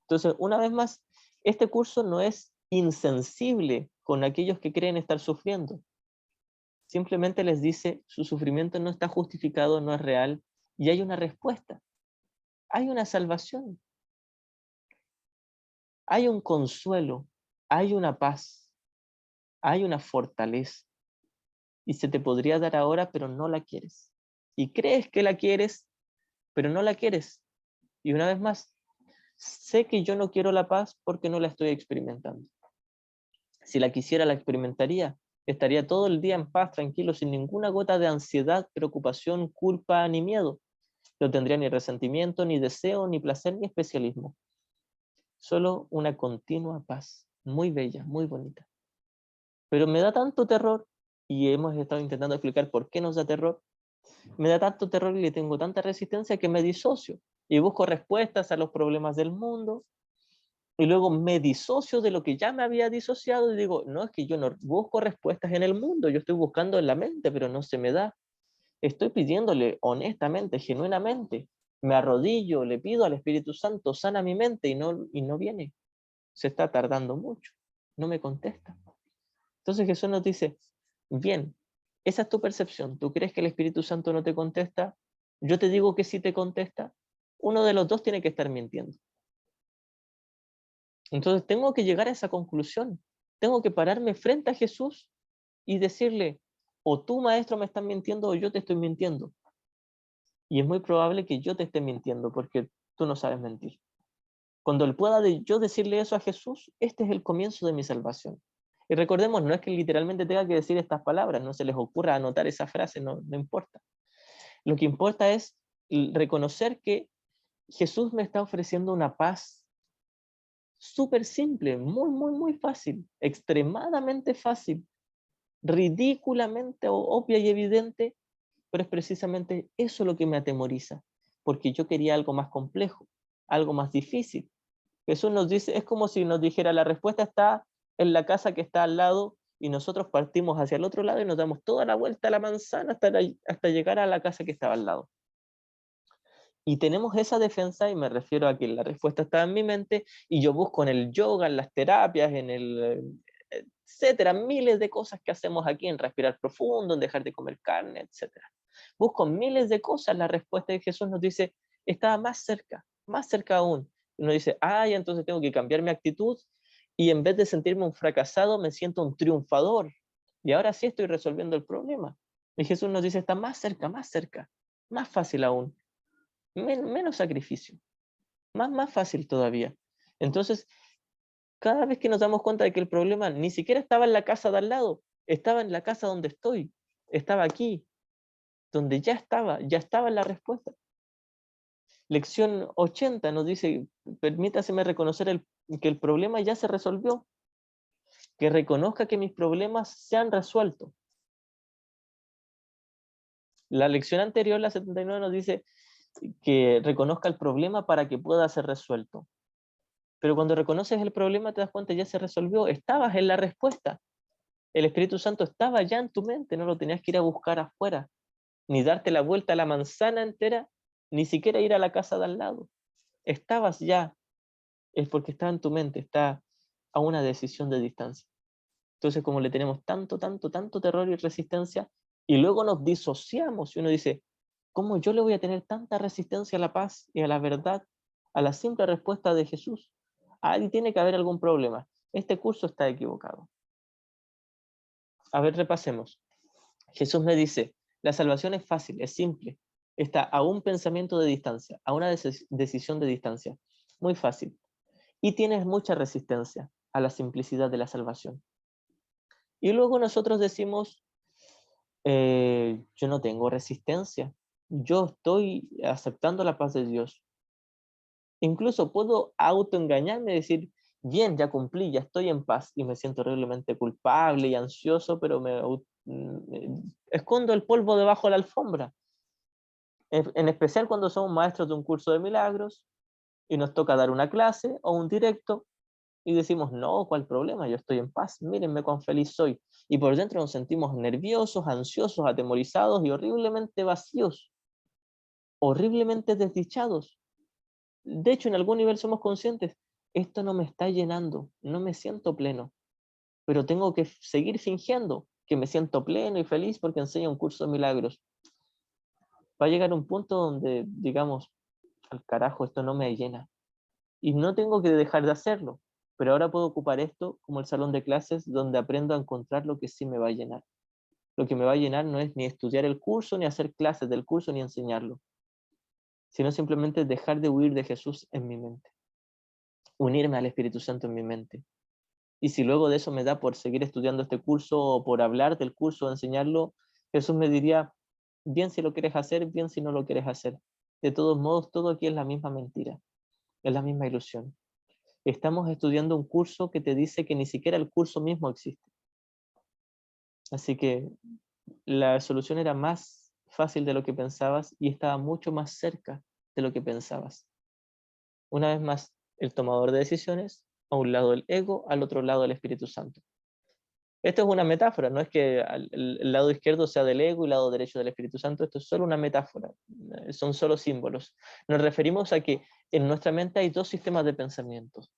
[SPEAKER 1] Entonces, una vez más, este curso no es insensible con aquellos que creen estar sufriendo. Simplemente les dice, su sufrimiento no está justificado, no es real, y hay una respuesta. Hay una salvación. Hay un consuelo, hay una paz, hay una fortaleza. Y se te podría dar ahora, pero no la quieres. Y crees que la quieres, pero no la quieres. Y una vez más, sé que yo no quiero la paz porque no la estoy experimentando. Si la quisiera, la experimentaría. Estaría todo el día en paz, tranquilo, sin ninguna gota de ansiedad, preocupación, culpa ni miedo. No tendría ni resentimiento, ni deseo, ni placer, ni especialismo. Solo una continua paz, muy bella, muy bonita. Pero me da tanto terror, y hemos estado intentando explicar por qué nos da terror, me da tanto terror y le tengo tanta resistencia que me disocio y busco respuestas a los problemas del mundo, y luego me disocio de lo que ya me había disociado y digo, no, es que yo no busco respuestas en el mundo, yo estoy buscando en la mente, pero no se me da. Estoy pidiéndole honestamente, genuinamente, me arrodillo, le pido al Espíritu Santo, sana mi mente y no viene. Se está tardando mucho, no me contesta. Entonces Jesús nos dice, bien, esa es tu percepción, ¿tú crees que el Espíritu Santo no te contesta? Yo te digo que sí te contesta. Uno de los dos tiene que estar mintiendo. Entonces tengo que llegar a esa conclusión. Tengo que pararme frente a Jesús y decirle, o tú, maestro, me estás mintiendo o yo te estoy mintiendo. Y es muy probable que yo te esté mintiendo porque tú no sabes mentir. Cuando él pueda yo decirle eso a Jesús, este es el comienzo de mi salvación. Y recordemos, no es que literalmente tenga que decir estas palabras, no se les ocurra anotar esa frase, no importa. Lo que importa es reconocer que Jesús me está ofreciendo una paz súper simple, muy fácil, extremadamente fácil, ridículamente obvia y evidente, pero es precisamente eso lo que me atemoriza, porque yo quería algo más complejo, algo más difícil. Jesús nos dice, es como si nos dijera, la respuesta está en la casa que está al lado y nosotros partimos hacia el otro lado y nos damos toda la vuelta a la manzana hasta llegar a la casa que estaba al lado. Y tenemos esa defensa, y me refiero a que la respuesta está en mi mente, y yo busco en el yoga, en las terapias, en etcétera, miles de cosas que hacemos aquí, en respirar profundo, en dejar de comer carne, etcétera. Busco miles de cosas, la respuesta de Jesús nos dice, estaba más cerca aún. Y nos dice, entonces tengo que cambiar mi actitud, y en vez de sentirme un fracasado, me siento un triunfador. Y ahora sí estoy resolviendo el problema. Y Jesús nos dice, está más cerca, más fácil aún. Menos sacrificio, más fácil todavía. Entonces, cada vez que nos damos cuenta de que el problema ni siquiera estaba en la casa de al lado, estaba en la casa donde estoy, estaba aquí, donde ya estaba en la respuesta. Lección 80 nos dice, permítaseme reconocer que el problema ya se resolvió, que reconozca que mis problemas se han resuelto. La lección anterior, la 79, nos dice que reconozca el problema para que pueda ser resuelto. Pero cuando reconoces el problema te das cuenta, ya se resolvió, estabas en la respuesta. El Espíritu Santo estaba ya en tu mente, no lo tenías que ir a buscar afuera, ni darte la vuelta a la manzana entera, ni siquiera ir a la casa de al lado. Estabas ya, es porque está en tu mente, está a una decisión de distancia. Entonces, como le tenemos tanto terror y resistencia, Y luego nos disociamos y uno dice, ¿cómo yo le voy a tener tanta resistencia a la paz y a la verdad, a la simple respuesta de Jesús? Ahí tiene que haber algún problema. Este curso está equivocado. A ver, repasemos. Jesús me dice, la salvación es fácil, es simple. Está a un pensamiento de distancia, a una decisión de distancia. Muy fácil. Y tienes mucha resistencia a la simplicidad de la salvación. Y luego nosotros decimos, yo no tengo resistencia. Yo estoy aceptando la paz de Dios. Incluso puedo autoengañarme y decir, bien, ya cumplí, ya estoy en paz y me siento horriblemente culpable y ansioso, pero escondo el polvo debajo de la alfombra. En especial cuando somos maestros de un curso de milagros y nos toca dar una clase o un directo y decimos, no, ¿cuál problema? Yo estoy en paz, mírenme cuán feliz soy. Y por dentro nos sentimos nerviosos, ansiosos, atemorizados y horriblemente vacíos, horriblemente desdichados. De hecho, en algún nivel somos conscientes, esto no me está llenando, no me siento pleno, pero tengo que seguir fingiendo que me siento pleno y feliz porque enseño un curso de milagros. Va a llegar un punto donde digamos, al carajo, esto no me llena. Y no tengo que dejar de hacerlo, pero ahora puedo ocupar esto como el salón de clases donde aprendo a encontrar lo que sí me va a llenar. Lo que me va a llenar no es ni estudiar el curso, ni hacer clases del curso, ni enseñarlo, sino simplemente dejar de huir de Jesús en mi mente, unirme al Espíritu Santo en mi mente. Y si luego de eso me da por seguir estudiando este curso o por hablar del curso o enseñarlo, Jesús me diría, bien si lo quieres hacer, bien si no lo quieres hacer. De todos modos, todo aquí es la misma mentira, es la misma ilusión. Estamos estudiando un curso que te dice que ni siquiera el curso mismo existe. Así que la solución era más fácil de lo que pensabas y estaba mucho más cerca de lo que pensabas. Una vez más, el tomador de decisiones, a un lado el ego, al otro lado el Espíritu Santo. Esto es una metáfora, no es que el lado izquierdo sea del ego y el lado derecho del Espíritu Santo, esto es solo una metáfora, son solo símbolos. Nos referimos a que en nuestra mente hay dos sistemas de pensamientos.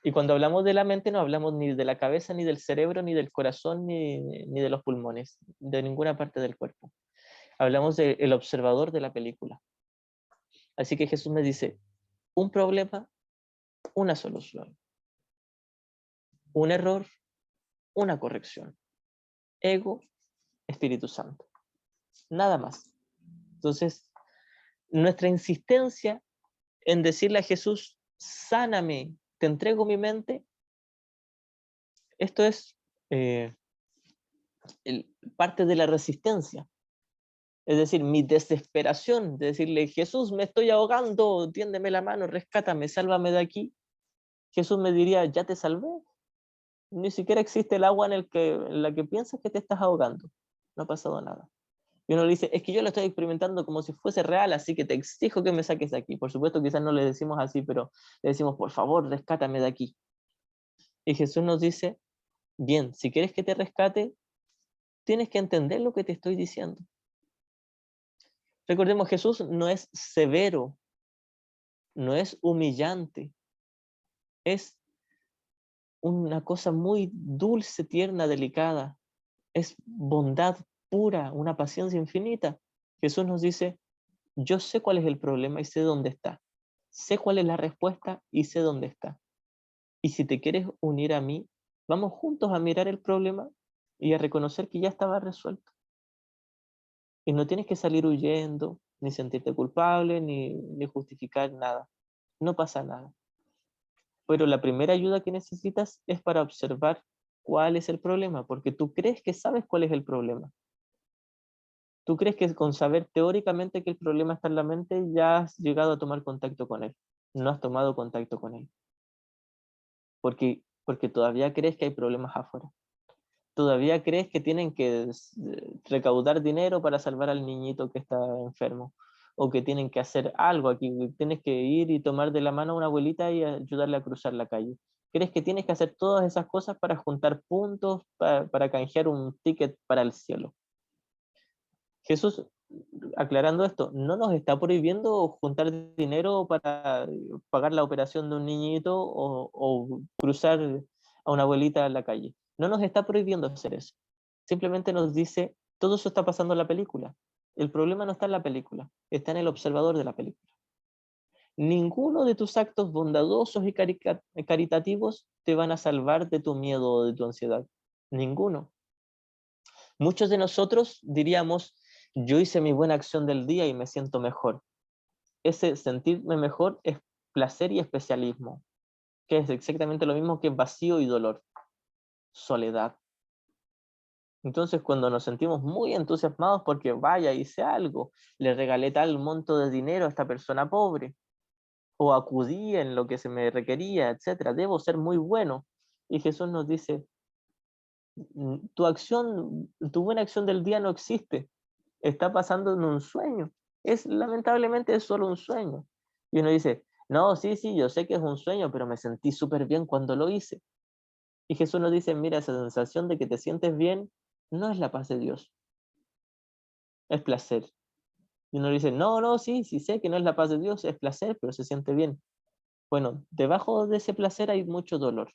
[SPEAKER 1] Y cuando hablamos de la mente no hablamos ni de la cabeza, ni del cerebro, ni del corazón, ni de los pulmones, de ninguna parte del cuerpo. Hablamos del observador de la película. Así que Jesús me dice, un problema, una solución. Un error, una corrección. Ego, Espíritu Santo. Nada más. Entonces, nuestra insistencia en decirle a Jesús, sáname, te entrego mi mente, esto es parte de la resistencia. Es decir, mi desesperación de decirle, Jesús, me estoy ahogando, tiéndeme la mano, rescátame, sálvame de aquí. Jesús me diría, ya te salvé. Ni siquiera existe el agua en la que piensas que te estás ahogando. No ha pasado nada. Y uno le dice, es que yo lo estoy experimentando como si fuese real, así que te exijo que me saques de aquí. Por supuesto, quizás no le decimos así, pero le decimos, por favor, rescátame de aquí. Y Jesús nos dice, bien, si quieres que te rescate, tienes que entender lo que te estoy diciendo. Recordemos, Jesús no es severo, no es humillante, es una cosa muy dulce, tierna, delicada, es bondad pura, una paciencia infinita. Jesús nos dice, yo sé cuál es el problema y sé dónde está, sé cuál es la respuesta y sé dónde está. Y si te quieres unir a mí, vamos juntos a mirar el problema y a reconocer que ya estaba resuelto. Y no tienes que salir huyendo, ni sentirte culpable, ni justificar nada. No pasa nada. Pero la primera ayuda que necesitas es para observar cuál es el problema, porque tú crees que sabes cuál es el problema. Tú crees que con saber teóricamente que el problema está en la mente ya has llegado a tomar contacto con él. No has tomado contacto con él. Porque todavía crees que hay problemas afuera. Todavía crees que tienen que recaudar dinero para salvar al niñito que está enfermo. O que tienen que hacer algo aquí. Tienes que ir y tomar de la mano a una abuelita y ayudarle a cruzar la calle. ¿Crees que tienes que hacer todas esas cosas para juntar puntos, para canjear un ticket para el cielo? Jesús, aclarando esto, no nos está prohibiendo juntar dinero para pagar la operación de un niñito o cruzar a una abuelita en la calle. No nos está prohibiendo hacer eso. Simplemente nos dice, Todo eso está pasando en la película. El problema no está en la película, está en el observador de la película. Ninguno de tus actos bondadosos y caritativos te van a salvar de tu miedo o de tu ansiedad. Ninguno. Muchos de nosotros diríamos, yo hice mi buena acción del día y me siento mejor. Ese sentirme mejor es placer y especialismo, que es exactamente lo mismo que vacío y dolor, soledad. Entonces, cuando nos sentimos muy entusiasmados porque, vaya, hice algo, le regalé tal monto de dinero a esta persona pobre, o acudí en lo que se me requería, etcétera, debo ser muy bueno. Y Jesús nos dice, tu acción, tu buena acción del día no existe, está pasando en un sueño. Lamentablemente es solo un sueño. Y uno dice, no, sí, yo sé que es un sueño, pero me sentí súper bien cuando lo hice. Y Jesús nos dice, mira, esa sensación de que te sientes bien no es la paz de Dios, es placer. Y uno dice, no, sí sé que no es la paz de Dios, es placer, pero se siente bien. Bueno, debajo de ese placer hay mucho dolor.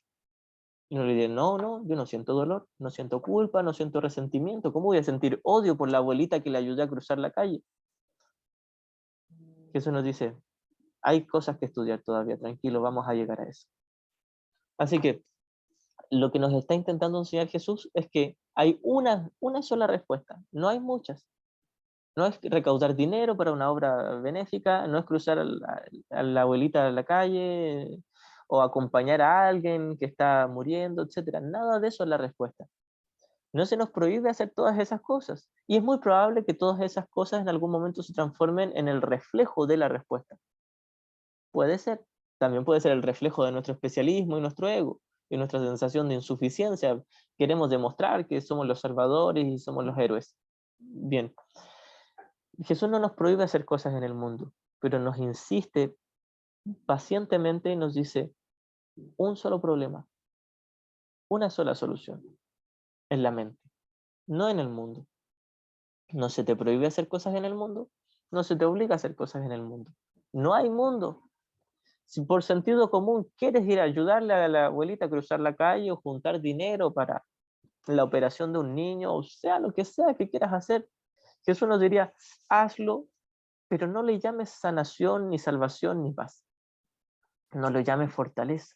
[SPEAKER 1] Y uno le dice, no, yo no siento dolor, no siento culpa, no siento resentimiento. ¿Cómo voy a sentir odio por la abuelita que le ayudé a cruzar la calle? Jesús nos dice, hay cosas que estudiar todavía, tranquilo, vamos a llegar a eso. Así que lo que nos está intentando enseñar Jesús es que hay una sola respuesta, no hay muchas. No es recaudar dinero para una obra benéfica, no es cruzar a la abuelita a la calle o acompañar a alguien que está muriendo, etcétera. Nada de eso es la respuesta. No se nos prohíbe hacer todas esas cosas. Y es muy probable que todas esas cosas en algún momento se transformen en el reflejo de la respuesta. Puede ser. También puede ser el reflejo de nuestro especialismo y nuestro ego, y nuestra sensación de insuficiencia. Queremos demostrar que somos los salvadores y somos los héroes. Bien. Jesús no nos prohíbe hacer cosas en el mundo, pero nos insiste pacientemente y nos dice un solo problema, una sola solución, en la mente, no en el mundo. No se te prohíbe hacer cosas en el mundo, no se te obliga a hacer cosas en el mundo. No hay mundo. Si por sentido común quieres ir a ayudarle a la abuelita a cruzar la calle o juntar dinero para la operación de un niño, o sea, lo que sea que quieras hacer, Jesús nos diría, hazlo, pero no le llames sanación, ni salvación, ni paz. No lo llames fortaleza.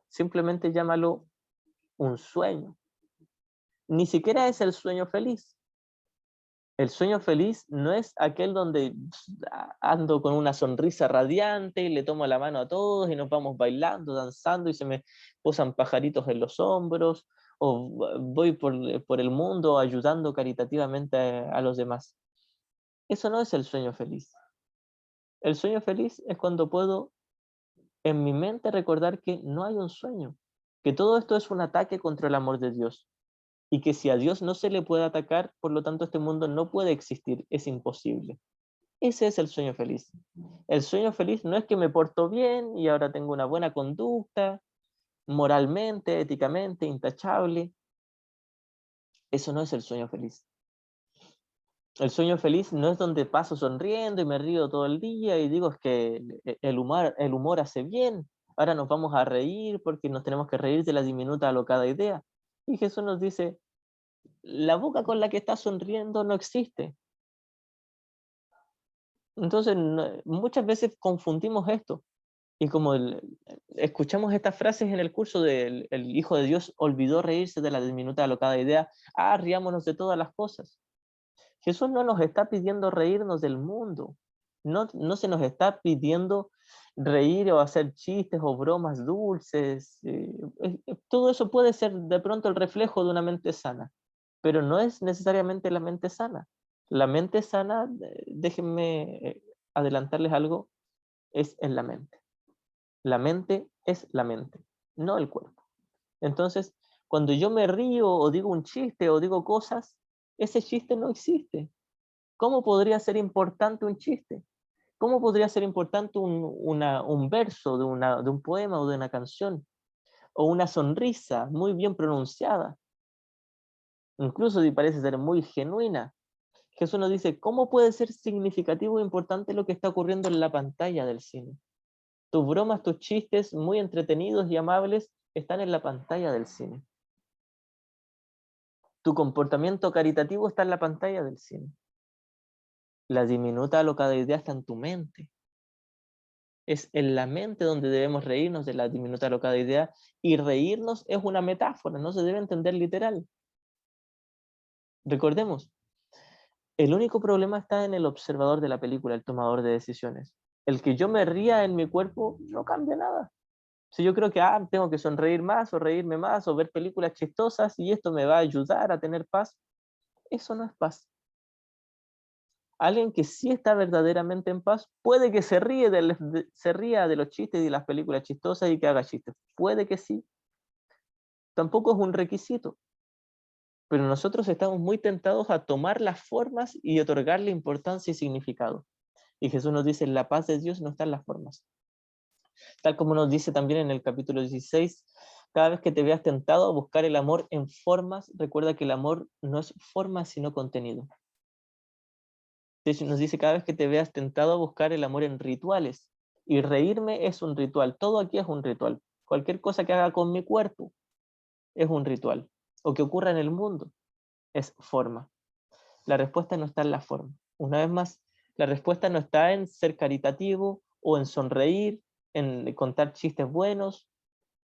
[SPEAKER 1] Simplemente llámalo un sueño. Ni siquiera es el sueño feliz. El sueño feliz no es aquel donde ando con una sonrisa radiante y le tomo la mano a todos y nos vamos bailando, danzando y se me posan pajaritos en los hombros, o voy por el mundo ayudando caritativamente a los demás. Eso no es el sueño feliz. El sueño feliz es cuando puedo en mi mente recordar que no hay un sueño, que todo esto es un ataque contra el amor de Dios, y que si a Dios no se le puede atacar, por lo tanto este mundo no puede existir, es imposible. Ese es el sueño feliz. El sueño feliz no es que me porto bien y ahora tengo una buena conducta, moralmente, éticamente, intachable. Eso no es el sueño feliz. El sueño feliz no es donde paso sonriendo y me río todo el día y digo es que el humor hace bien. Ahora nos vamos a reír porque nos tenemos que reír de la diminuta alocada idea. Y Jesús nos dice, la boca con la que estás sonriendo no existe. Entonces, muchas veces confundimos esto. Y como escuchamos estas frases en el curso del el Hijo de Dios olvidó reírse de la diminuta alocada idea, riámonos de todas las cosas. Jesús no nos está pidiendo reírnos del mundo, no se nos está pidiendo reír o hacer chistes o bromas dulces. Todo eso puede ser de pronto el reflejo de una mente sana, pero no es necesariamente la mente sana. La mente sana, déjenme adelantarles algo, es en la mente. La mente es la mente, no el cuerpo. Entonces, cuando yo me río o digo un chiste o digo cosas, ese chiste no existe. ¿Cómo podría ser importante un chiste? ¿Cómo podría ser importante un verso de un poema o de una canción? O una sonrisa muy bien pronunciada, incluso si parece ser muy genuina. Jesús nos dice, ¿cómo puede ser significativo e importante lo que está ocurriendo en la pantalla del cine? Tus bromas, tus chistes muy entretenidos y amables están en la pantalla del cine. Tu comportamiento caritativo está en la pantalla del cine. La diminuta alocada idea está en tu mente. Es en la mente donde debemos reírnos de la diminuta alocada idea, y reírnos es una metáfora, no se debe entender literal. Recordemos, el único problema está en el observador de la película, el tomador de decisiones. El que yo me ría en mi cuerpo no cambia nada. Si yo creo que tengo que sonreír más o reírme más o ver películas chistosas y esto me va a ayudar a tener paz, eso no es paz. Alguien que sí está verdaderamente en paz puede que se ría de los chistes y de las películas chistosas y que haga chistes. Puede que sí. Tampoco es un requisito. Pero nosotros estamos muy tentados a tomar las formas y otorgarle importancia y significado. Y Jesús nos dice, la paz de Dios no está en las formas. Tal como nos dice también en el capítulo 16, cada vez que te veas tentado a buscar el amor en formas, recuerda que el amor no es forma sino contenido. Nos dice, cada vez que te veas tentado a buscar el amor en rituales, y reírme es un ritual, todo aquí es un ritual. Cualquier cosa que haga con mi cuerpo es un ritual, o que ocurra en el mundo es forma. La respuesta no está en la forma. Una vez más, la respuesta no está en ser caritativo, o en sonreír, en contar chistes buenos,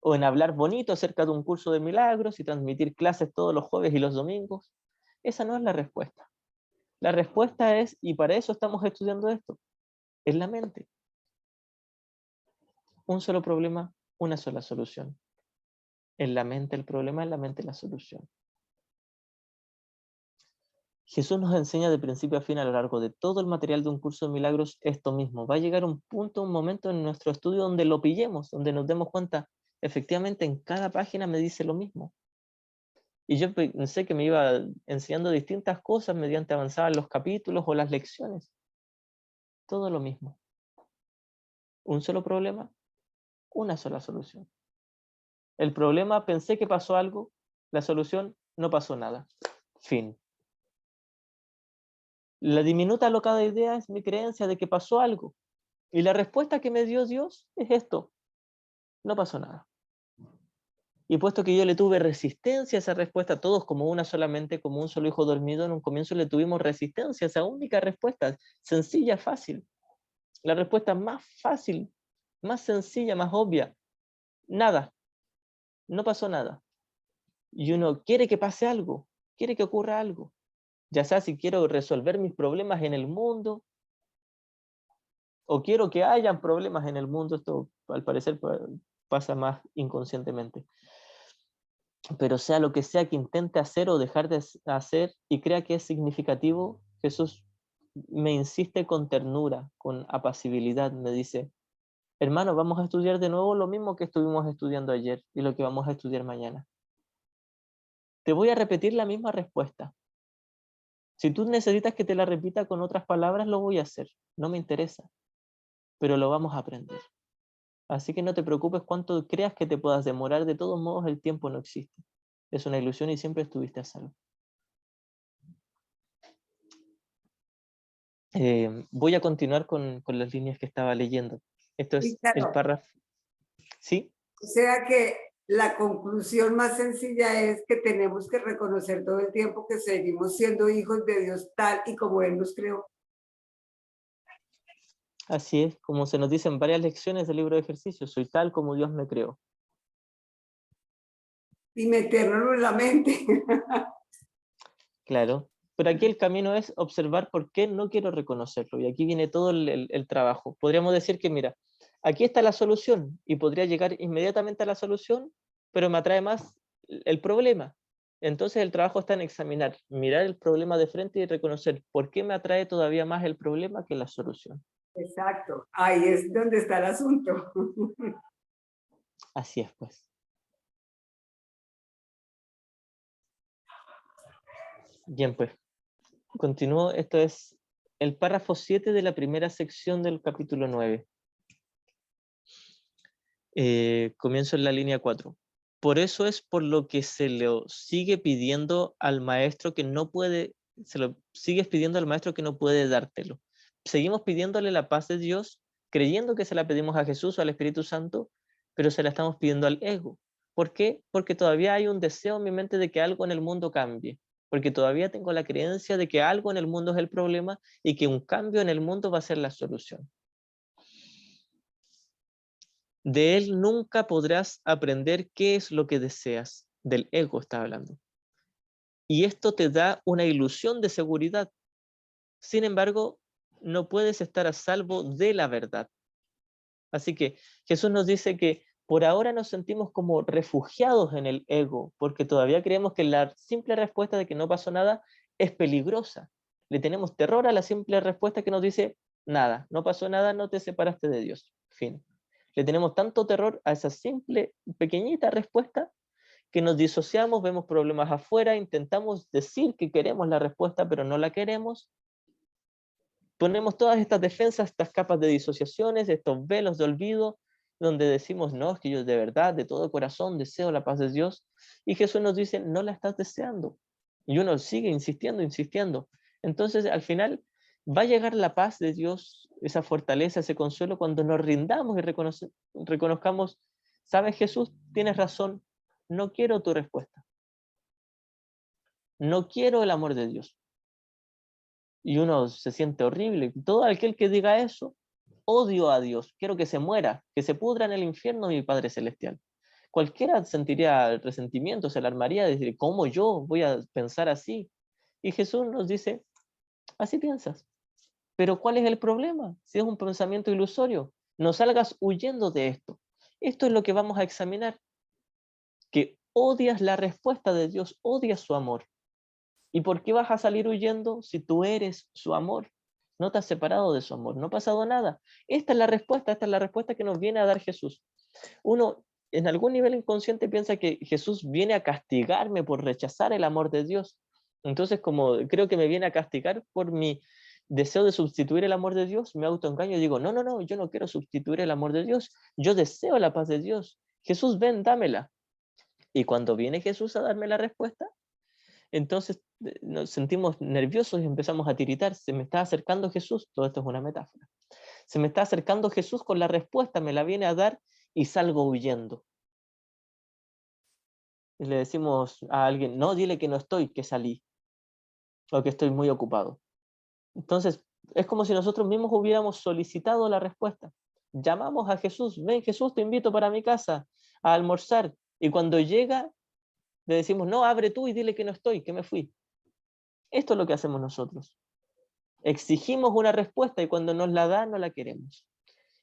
[SPEAKER 1] o en hablar bonito acerca de un curso de milagros y transmitir clases todos los jueves y los domingos. Esa no es la respuesta. La respuesta es, y para eso estamos estudiando esto, es la mente. Un solo problema, una sola solución. En la mente el problema, en la mente la solución. Jesús nos enseña de principio a fin a lo largo de todo el material de un curso de milagros esto mismo. Va a llegar un punto, un momento en nuestro estudio donde lo pillemos, donde nos demos cuenta, efectivamente en cada página me dice lo mismo. Y yo pensé que me iba enseñando distintas cosas mediante avanzaban los capítulos o las lecciones. Todo lo mismo. Un solo problema, una sola solución. El problema, pensé que pasó algo, la solución, no pasó nada. Fin. La diminuta alocada idea es mi creencia de que pasó algo. Y la respuesta que me dio Dios es esto. No pasó nada. Y puesto que yo le tuve resistencia a esa respuesta, todos como una solamente, como un solo hijo dormido, en un comienzo le tuvimos resistencia a esa única respuesta, sencilla, fácil. La respuesta más fácil, más sencilla, más obvia. Nada. No pasó nada. Y uno quiere que pase algo, quiere que ocurra algo. Ya sea si quiero resolver mis problemas en el mundo, o quiero que hayan problemas en el mundo, esto al parecer pasa más inconscientemente. Pero sea lo que sea que intente hacer o dejar de hacer y crea que es significativo, Jesús me insiste con ternura, con apacibilidad, me dice, hermano, vamos a estudiar de nuevo lo mismo que estuvimos estudiando ayer y lo que vamos a estudiar mañana. Te voy a repetir la misma respuesta. Si tú necesitas que te la repita con otras palabras, lo voy a hacer. No me interesa, pero lo vamos a aprender. Así que no te preocupes cuánto creas que te puedas demorar. De todos modos, el tiempo no existe. Es una ilusión y siempre estuviste a salvo. Voy a continuar con las líneas que estaba leyendo. Esto es el párrafo. ¿Sí?
[SPEAKER 4] O sea que la conclusión más sencilla es que tenemos que reconocer todo el tiempo que seguimos siendo hijos de Dios tal y como Él nos creó.
[SPEAKER 1] Así es, como se nos dice en varias lecciones del libro de ejercicios, soy tal como Dios me creó.
[SPEAKER 4] Y metérnoslo en la mente.
[SPEAKER 1] Claro, pero aquí el camino es observar por qué no quiero reconocerlo, y aquí viene todo el trabajo. Podríamos decir que, mira, aquí está la solución, y podría llegar inmediatamente a la solución, pero me atrae más el problema. Entonces el trabajo está en examinar, mirar el problema de frente y reconocer por qué me atrae todavía más el problema que la solución.
[SPEAKER 4] Exacto, ahí es donde está el asunto.
[SPEAKER 1] Así es, pues. Bien, pues. Continúo, esto es el párrafo 7 de la primera sección del capítulo 9. Comienzo en la línea 4. Por eso es por lo que se le sigue pidiendo al maestro que no puede, se lo sigues pidiendo al maestro que no puede dártelo. Seguimos pidiéndole la paz de Dios, creyendo que se la pedimos a Jesús o al Espíritu Santo, pero se la estamos pidiendo al ego. ¿Por qué? Porque todavía hay un deseo en mi mente de que algo en el mundo cambie, porque todavía tengo la creencia de que algo en el mundo es el problema y que un cambio en el mundo va a ser la solución. De él nunca podrás aprender qué es lo que deseas. Del ego está hablando. Y esto te da una ilusión de seguridad. Sin embargo, no puedes estar a salvo de la verdad. Así que Jesús nos dice que por ahora nos sentimos como refugiados en el ego, porque todavía creemos que la simple respuesta de que no pasó nada es peligrosa. Le tenemos terror a la simple respuesta que nos dice, nada, no pasó nada, no te separaste de Dios. Fin. Le tenemos tanto terror a esa simple, pequeñita respuesta que nos disociamos, vemos problemas afuera, intentamos decir que queremos la respuesta, pero no la queremos. Ponemos todas estas defensas, estas capas de disociaciones, estos velos de olvido, donde decimos, no, es que yo de verdad, de todo corazón, deseo la paz de Dios. Y Jesús nos dice, no la estás deseando. Y uno sigue insistiendo, insistiendo. Entonces, al final, va a llegar la paz de Dios, esa fortaleza, ese consuelo, cuando nos rindamos y reconozcamos, sabes, Jesús, tienes razón, no quiero tu respuesta. No quiero el amor de Dios. Y uno se siente horrible. Todo aquel que diga eso, odio a Dios, quiero que se muera, que se pudra en el infierno mi Padre Celestial. Cualquiera sentiría resentimiento, se alarmaría de decir, ¿cómo yo voy a pensar así? Y Jesús nos dice, así piensas. Pero ¿cuál es el problema? Si es un pensamiento ilusorio, no salgas huyendo de esto. Esto es lo que vamos a examinar, que odias la respuesta de Dios, odias su amor. ¿Y por qué vas a salir huyendo si tú eres su amor? No te has separado de su amor, no ha pasado nada. Esta es la respuesta que nos viene a dar Jesús. Uno, en algún nivel inconsciente, piensa que Jesús viene a castigarme por rechazar el amor de Dios. Entonces, como creo que me viene a castigar por mi deseo de sustituir el amor de Dios, me autoengaño y digo, no, no, no, yo no quiero sustituir el amor de Dios, yo deseo la paz de Dios. Jesús, ven, dámela. Y cuando viene Jesús a darme la respuesta, entonces nos sentimos nerviosos y empezamos a tiritar. Se me está acercando Jesús, todo esto es una metáfora. Se me está acercando Jesús con la respuesta, me la viene a dar y salgo huyendo. Y le decimos a alguien, no, dile que no estoy, que salí, o que estoy muy ocupado. Entonces, es como si nosotros mismos hubiéramos solicitado la respuesta. Llamamos a Jesús, ven Jesús, te invito para mi casa a almorzar. Y cuando llega, le decimos, no, abre tú y dile que no estoy, que me fui. Esto es lo que hacemos nosotros. Exigimos una respuesta y cuando nos la da, no la queremos.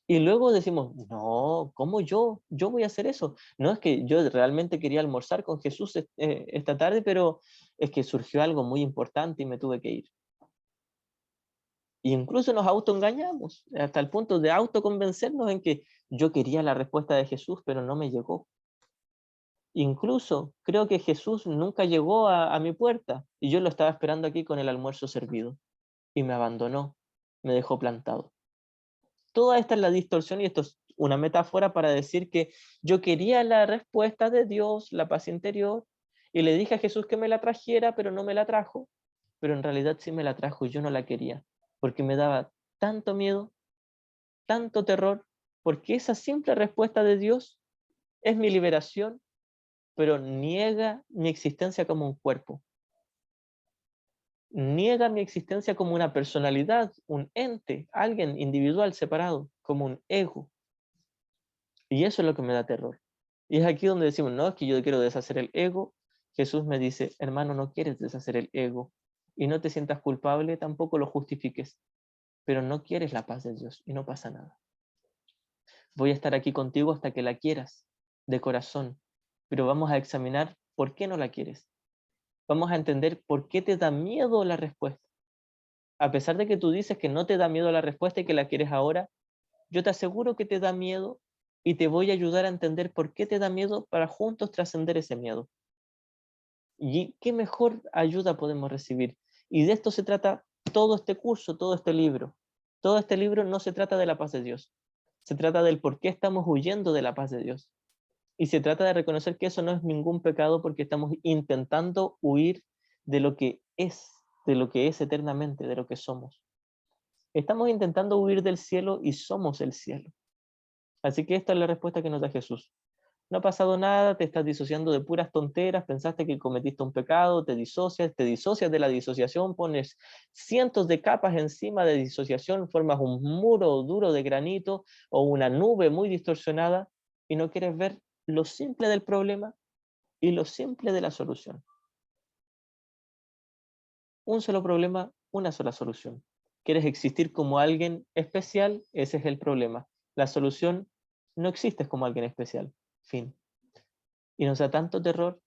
[SPEAKER 1] Y luego decimos, no, ¿cómo yo? Yo voy a hacer eso. No, es que yo realmente quería almorzar con Jesús esta tarde, pero es que surgió algo muy importante y me tuve que ir. E incluso nos autoengañamos, hasta el punto de autoconvencernos en que yo quería la respuesta de Jesús, pero no me llegó. Incluso creo que Jesús nunca llegó a mi puerta y yo lo estaba esperando aquí con el almuerzo servido. Y me abandonó, me dejó plantado. Toda esta es la distorsión y esto es una metáfora para decir que yo quería la respuesta de Dios, la paz interior, y le dije a Jesús que me la trajera, pero no me la trajo, pero en realidad sí me la trajo y yo no la quería, porque me daba tanto miedo, tanto terror, porque esa simple respuesta de Dios es mi liberación, pero niega mi existencia como un cuerpo. Niega mi existencia como una personalidad, un ente, alguien individual, separado, como un ego. Y eso es lo que me da terror. Y es aquí donde decimos, no, es que yo quiero deshacer el ego. Jesús me dice, hermano, no quieres deshacer el ego. Y no te sientas culpable, tampoco lo justifiques. Pero no quieres la paz de Dios y no pasa nada. Voy a estar aquí contigo hasta que la quieras, de corazón. Pero vamos a examinar por qué no la quieres. Vamos a entender por qué te da miedo la respuesta. A pesar de que tú dices que no te da miedo la respuesta y que la quieres ahora, yo te aseguro que te da miedo y te voy a ayudar a entender por qué te da miedo para juntos trascender ese miedo. ¿Y qué mejor ayuda podemos recibir? Y de esto se trata todo este curso, todo este libro. Todo este libro no se trata de la paz de Dios. Se trata del por qué estamos huyendo de la paz de Dios. Y se trata de reconocer que eso no es ningún pecado porque estamos intentando huir de lo que es eternamente, de lo que somos. Estamos intentando huir del cielo y somos el cielo. Así que esta es la respuesta que nos da Jesús. No ha pasado nada, te estás disociando de puras tonteras, pensaste que cometiste un pecado, te disocias de la disociación, pones cientos de capas encima de disociación, formas un muro duro de granito o una nube muy distorsionada y no quieres ver lo simple del problema y lo simple de la solución. Un solo problema, una sola solución. ¿Quieres existir como alguien especial? Ese es el problema. La solución, no existes como alguien especial. Fin. Y nos da tanto terror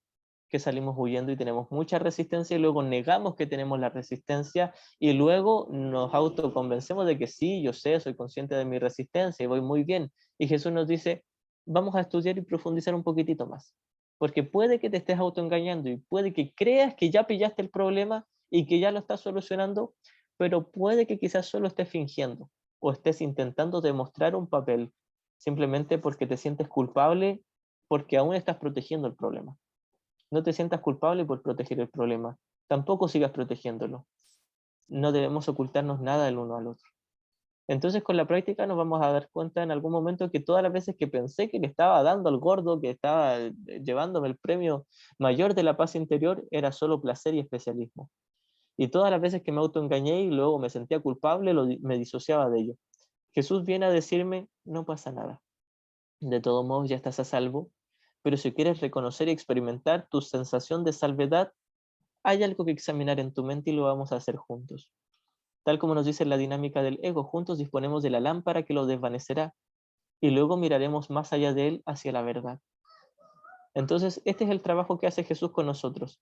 [SPEAKER 1] que salimos huyendo y tenemos mucha resistencia y luego negamos que tenemos la resistencia y luego nos autoconvencemos de que sí, yo sé, soy consciente de mi resistencia y voy muy bien. Y Jesús nos dice, vamos a estudiar y profundizar un poquitito más. Porque puede que te estés autoengañando y puede que creas que ya pillaste el problema y que ya lo estás solucionando, pero puede que quizás solo estés fingiendo o estés intentando demostrar un papel simplemente porque te sientes culpable porque aún estás protegiendo el problema. No te sientas culpable por proteger el problema. Tampoco sigas protegiéndolo. No debemos ocultarnos nada el uno al otro. Entonces con la práctica nos vamos a dar cuenta en algún momento que todas las veces que pensé que le estaba dando al gordo, que estaba llevándome el premio mayor de la paz interior, era solo placer y especialismo. Y todas las veces que me autoengañé y luego me sentía culpable, me disociaba de ello. Jesús viene a decirme, no pasa nada. De todos modos ya estás a salvo, pero si quieres reconocer y experimentar tu sensación de salvedad, hay algo que examinar en tu mente y lo vamos a hacer juntos. Tal como nos dice la dinámica del ego, juntos disponemos de la lámpara que lo desvanecerá y luego miraremos más allá de él hacia la verdad. Entonces, este es el trabajo que hace Jesús con nosotros.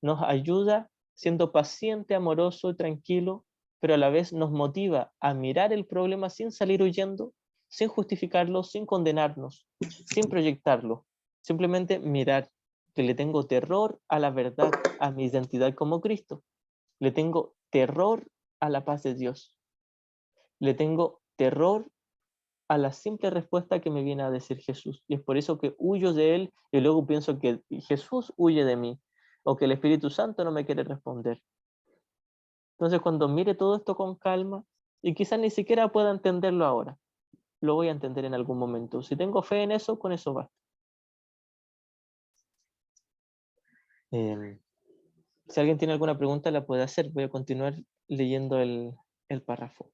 [SPEAKER 1] Nos ayuda siendo paciente, amoroso y tranquilo, pero a la vez nos motiva a mirar el problema sin salir huyendo, sin justificarlo, sin condenarnos, sin proyectarlo. Simplemente mirar que le tengo terror a la verdad, a mi identidad como Cristo. Le tengo terror a la paz de Dios. Le tengo terror a la simple respuesta que me viene a decir Jesús. Y es por eso que huyo de él y luego pienso que Jesús huye de mí o que el Espíritu Santo no me quiere responder. Entonces cuando mire todo esto con calma, y quizás ni siquiera pueda entenderlo ahora, lo voy a entender en algún momento. Si tengo fe en eso, con eso basta. Si alguien tiene alguna pregunta, la puede hacer. Voy a continuar leyendo el párrafo.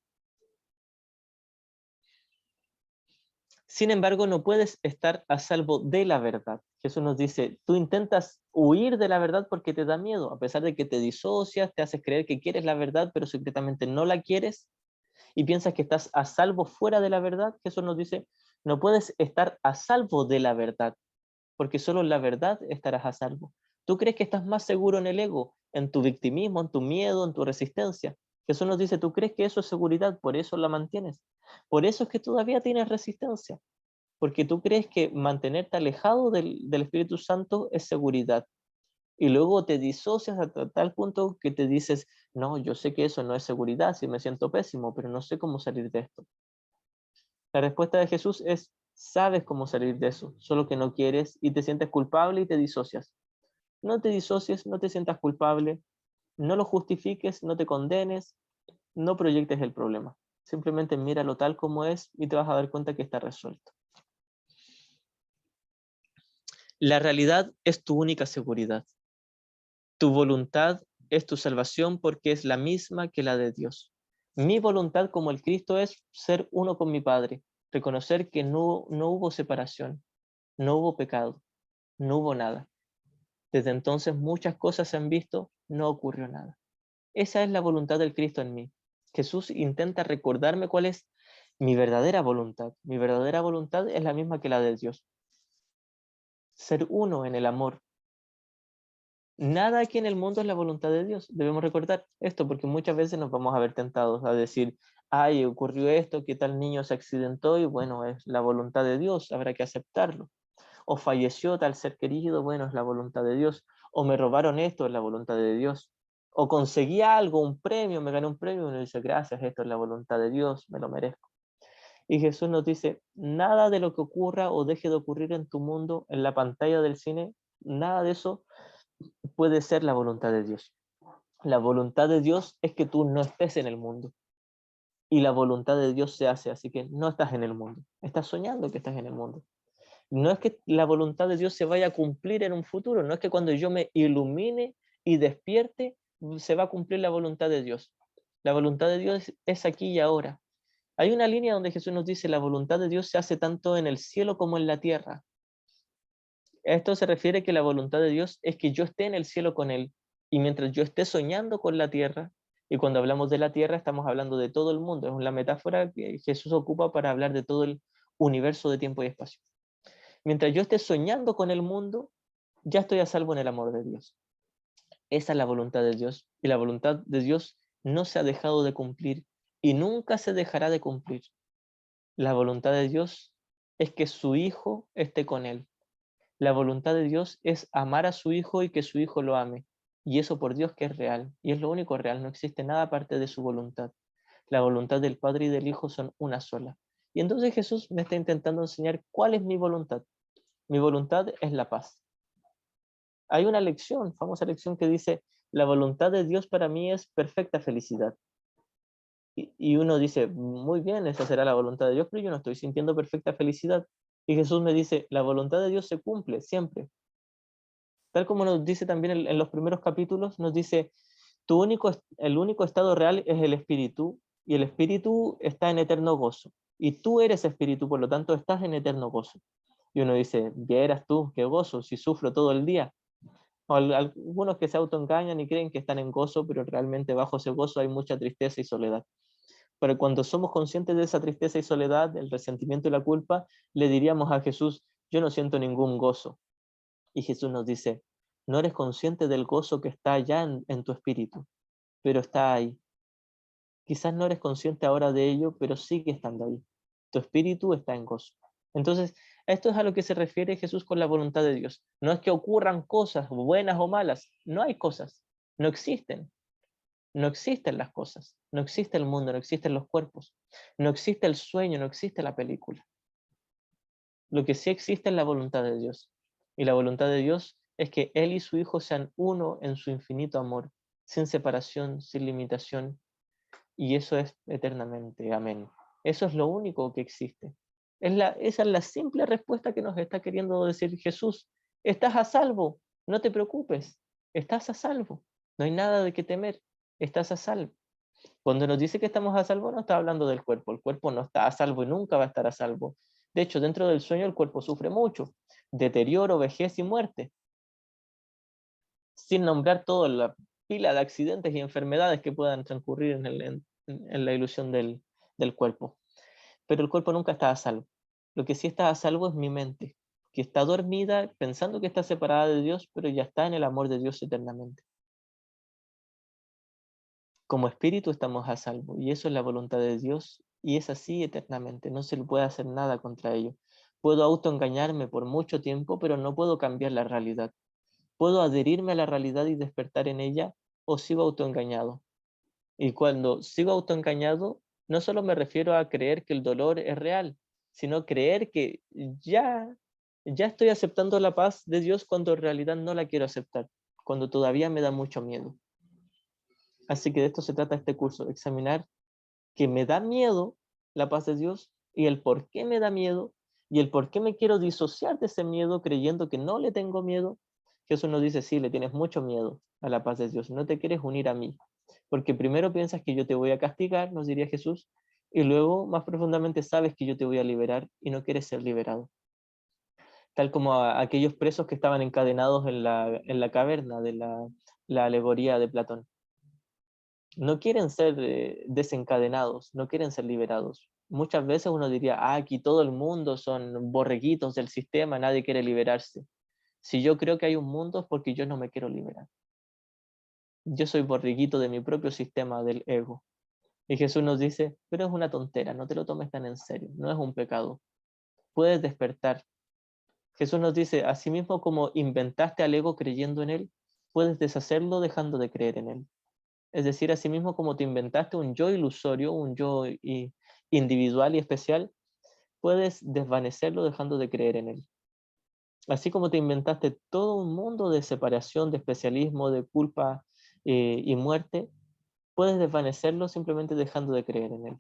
[SPEAKER 1] Sin embargo, no puedes estar a salvo de la verdad. Jesús nos dice, tú intentas huir de la verdad porque te da miedo, a pesar de que te disocias, te haces creer que quieres la verdad, pero secretamente no la quieres, y piensas que estás a salvo fuera de la verdad. Jesús nos dice, no puedes estar a salvo de la verdad, porque solo en la verdad estarás a salvo. Tú crees que estás más seguro en el ego, en tu victimismo, en tu miedo, en tu resistencia. Jesús nos dice, tú crees que eso es seguridad, por eso la mantienes. Por eso es que todavía tienes resistencia, porque tú crees que mantenerte alejado del Espíritu Santo es seguridad. Y luego te disocias a tal punto que te dices, no, yo sé que eso no es seguridad, si me siento pésimo, pero no sé cómo salir de esto. La respuesta de Jesús es, sabes cómo salir de eso, solo que no quieres y te sientes culpable y te disocias. No te disocies, no te sientas culpable, no lo justifiques, no te condenes, no proyectes el problema. Simplemente míralo tal como es y te vas a dar cuenta que está resuelto. La realidad es tu única seguridad. Tu voluntad es tu salvación porque es la misma que la de Dios. Mi voluntad como el Cristo es ser uno con mi Padre, reconocer que no hubo separación, no hubo pecado, no hubo nada. Desde entonces muchas cosas se han visto, no ocurrió nada. Esa es la voluntad del Cristo en mí. Jesús intenta recordarme cuál es mi verdadera voluntad. Mi verdadera voluntad es la misma que la de Dios. Ser uno en el amor. Nada aquí en el mundo es la voluntad de Dios. Debemos recordar esto porque muchas veces nos vamos a ver tentados a decir, ay, ocurrió esto, que tal niño se accidentó y bueno, es la voluntad de Dios, habrá que aceptarlo. O falleció tal ser querido, bueno, es la voluntad de Dios. O me robaron esto, es la voluntad de Dios. O conseguí algo, un premio, me gané un premio, y uno dice, gracias, esto es la voluntad de Dios, me lo merezco. Y Jesús nos dice, nada de lo que ocurra o deje de ocurrir en tu mundo, en la pantalla del cine, nada de eso puede ser la voluntad de Dios. La voluntad de Dios es que tú no estés en el mundo. Y la voluntad de Dios se hace, así que no estás en el mundo. Estás soñando que estás en el mundo. No es que la voluntad de Dios se vaya a cumplir en un futuro, no es que cuando yo me ilumine y despierte, se va a cumplir la voluntad de Dios. La voluntad de Dios es aquí y ahora. Hay una línea donde Jesús nos dice, la voluntad de Dios se hace tanto en el cielo como en la tierra. Esto se refiere que la voluntad de Dios es que yo esté en el cielo con Él, y mientras yo esté soñando con la tierra, y cuando hablamos de la tierra estamos hablando de todo el mundo, es una metáfora que Jesús ocupa para hablar de todo el universo de tiempo y espacio. Mientras yo esté soñando con el mundo, ya estoy a salvo en el amor de Dios. Esa es la voluntad de Dios, y la voluntad de Dios no se ha dejado de cumplir, y nunca se dejará de cumplir. La voluntad de Dios es que su Hijo esté con Él. La voluntad de Dios es amar a su Hijo y que su Hijo lo ame. Y eso por Dios que es real. Y es lo único real. No existe nada aparte de su voluntad. La voluntad del Padre y del Hijo son una sola. Y entonces Jesús me está intentando enseñar cuál es mi voluntad. Mi voluntad es la paz. Hay una lección, famosa lección que dice, la voluntad de Dios para mí es perfecta felicidad. Y uno dice, muy bien, esa será la voluntad de Dios, pero yo no estoy sintiendo perfecta felicidad. Y Jesús me dice, la voluntad de Dios se cumple siempre. Tal como nos dice también en los primeros capítulos, nos dice, el único estado real es el espíritu, y el espíritu está en eterno gozo. Y tú eres espíritu, por lo tanto estás en eterno gozo. Y uno dice, vieras tú, qué gozo, si sufro todo el día. O algunos que se autoengañan y creen que están en gozo, pero realmente bajo ese gozo hay mucha tristeza y soledad. Pero cuando somos conscientes de esa tristeza y soledad, el resentimiento y la culpa, le diríamos a Jesús, yo no siento ningún gozo. Y Jesús nos dice, no eres consciente del gozo que está allá en tu espíritu, pero está ahí. Quizás no eres consciente ahora de ello, pero sigue estando ahí. Tu espíritu está en gozo. Entonces, esto es a lo que se refiere Jesús con la voluntad de Dios. No es que ocurran cosas buenas o malas, no hay cosas, no existen. No existen las cosas, no existe el mundo, no existen los cuerpos, no existe el sueño, no existe la película. Lo que sí existe es la voluntad de Dios. Y la voluntad de Dios es que Él y su Hijo sean uno en su infinito amor, sin separación, sin limitación, y eso es eternamente. Amén. Eso es lo único que existe. Esa es la simple respuesta que nos está queriendo decir Jesús. Estás a salvo, no te preocupes, estás a salvo, no hay nada de qué temer, estás a salvo. Cuando nos dice que estamos a salvo, no está hablando del cuerpo. El cuerpo no está a salvo y nunca va a estar a salvo. De hecho, dentro del sueño el cuerpo sufre mucho. Deterioro, vejez y muerte. Sin nombrar toda la pila de accidentes y enfermedades que puedan transcurrir en la ilusión del cuerpo. Pero el cuerpo nunca está a salvo. Lo que sí está a salvo es mi mente, que está dormida pensando que está separada de Dios, pero ya está en el amor de Dios eternamente. Como espíritu estamos a salvo, y eso es la voluntad de Dios, y es así eternamente, no se le puede hacer nada contra ello. Puedo autoengañarme por mucho tiempo, pero no puedo cambiar la realidad. Puedo adherirme a la realidad y despertar en ella, o sigo autoengañado. Y cuando sigo autoengañado, no solo me refiero a creer que el dolor es real, sino creer que ya estoy aceptando la paz de Dios cuando en realidad no la quiero aceptar, cuando todavía me da mucho miedo. Así que de esto se trata este curso, de examinar que me da miedo la paz de Dios y el por qué me da miedo y el por qué me quiero disociar de ese miedo creyendo que no le tengo miedo. Jesús nos dice, sí, le tienes mucho miedo a la paz de Dios, no te quieres unir a mí, porque primero piensas que yo te voy a castigar, nos diría Jesús, y luego más profundamente sabes que yo te voy a liberar y no quieres ser liberado. Tal como a aquellos presos que estaban encadenados en la caverna de la alegoría de Platón. No quieren ser desencadenados, no quieren ser liberados. Muchas veces uno diría, aquí todo el mundo son borreguitos del sistema, nadie quiere liberarse. Si yo creo que hay un mundo es porque yo no me quiero liberar. Yo soy borreguito de mi propio sistema del ego. Y Jesús nos dice, pero es una tontera, no te lo tomes tan en serio, no es un pecado. Puedes despertar. Jesús nos dice, asimismo como inventaste al ego creyendo en él, puedes deshacerlo dejando de creer en él. Es decir, asimismo como te inventaste un yo ilusorio, un yo individual y especial, puedes desvanecerlo dejando de creer en él. Así como te inventaste todo un mundo de separación, de especialismo, de culpa y muerte, puedes desvanecerlo simplemente dejando de creer en él.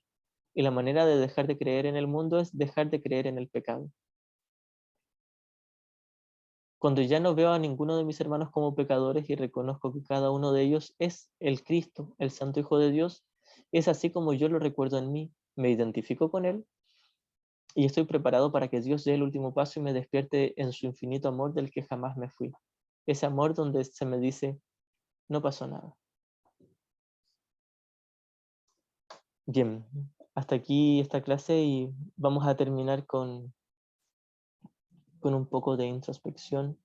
[SPEAKER 1] Y la manera de dejar de creer en el mundo es dejar de creer en el pecado. Cuando ya no veo a ninguno de mis hermanos como pecadores y reconozco que cada uno de ellos es el Cristo, el Santo Hijo de Dios, es así como yo lo recuerdo en mí, me identifico con Él y estoy preparado para que Dios dé el último paso y me despierte en su infinito amor del que jamás me fui. Ese amor donde se me dice, no pasó nada. Bien, hasta aquí esta clase y vamos a terminar con un poco de introspección.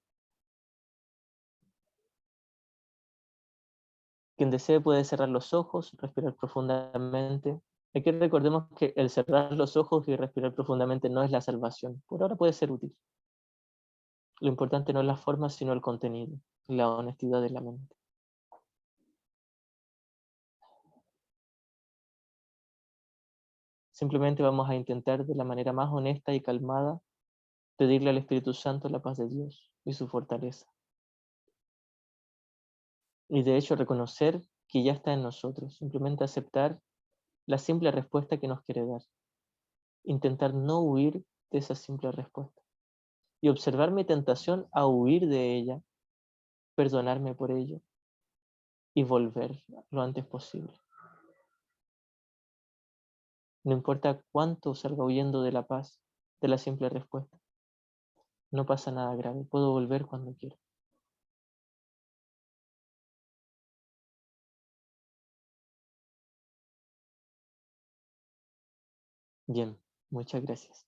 [SPEAKER 1] Quien desee puede cerrar los ojos, respirar profundamente. Aquí recordemos que el cerrar los ojos y respirar profundamente no es la salvación. Por ahora puede ser útil. Lo importante no es la forma, sino el contenido, la honestidad de la mente. Simplemente vamos a intentar de la manera más honesta y calmada pedirle al Espíritu Santo la paz de Dios y su fortaleza. Y de hecho reconocer que ya está en nosotros, simplemente aceptar la simple respuesta que nos quiere dar. Intentar no huir de esa simple respuesta. Y observar mi tentación a huir de ella, perdonarme por ello y volver lo antes posible. No importa cuánto salga huyendo de la paz, de la simple respuesta. No pasa nada grave, puedo volver cuando quiera. Bien, muchas gracias.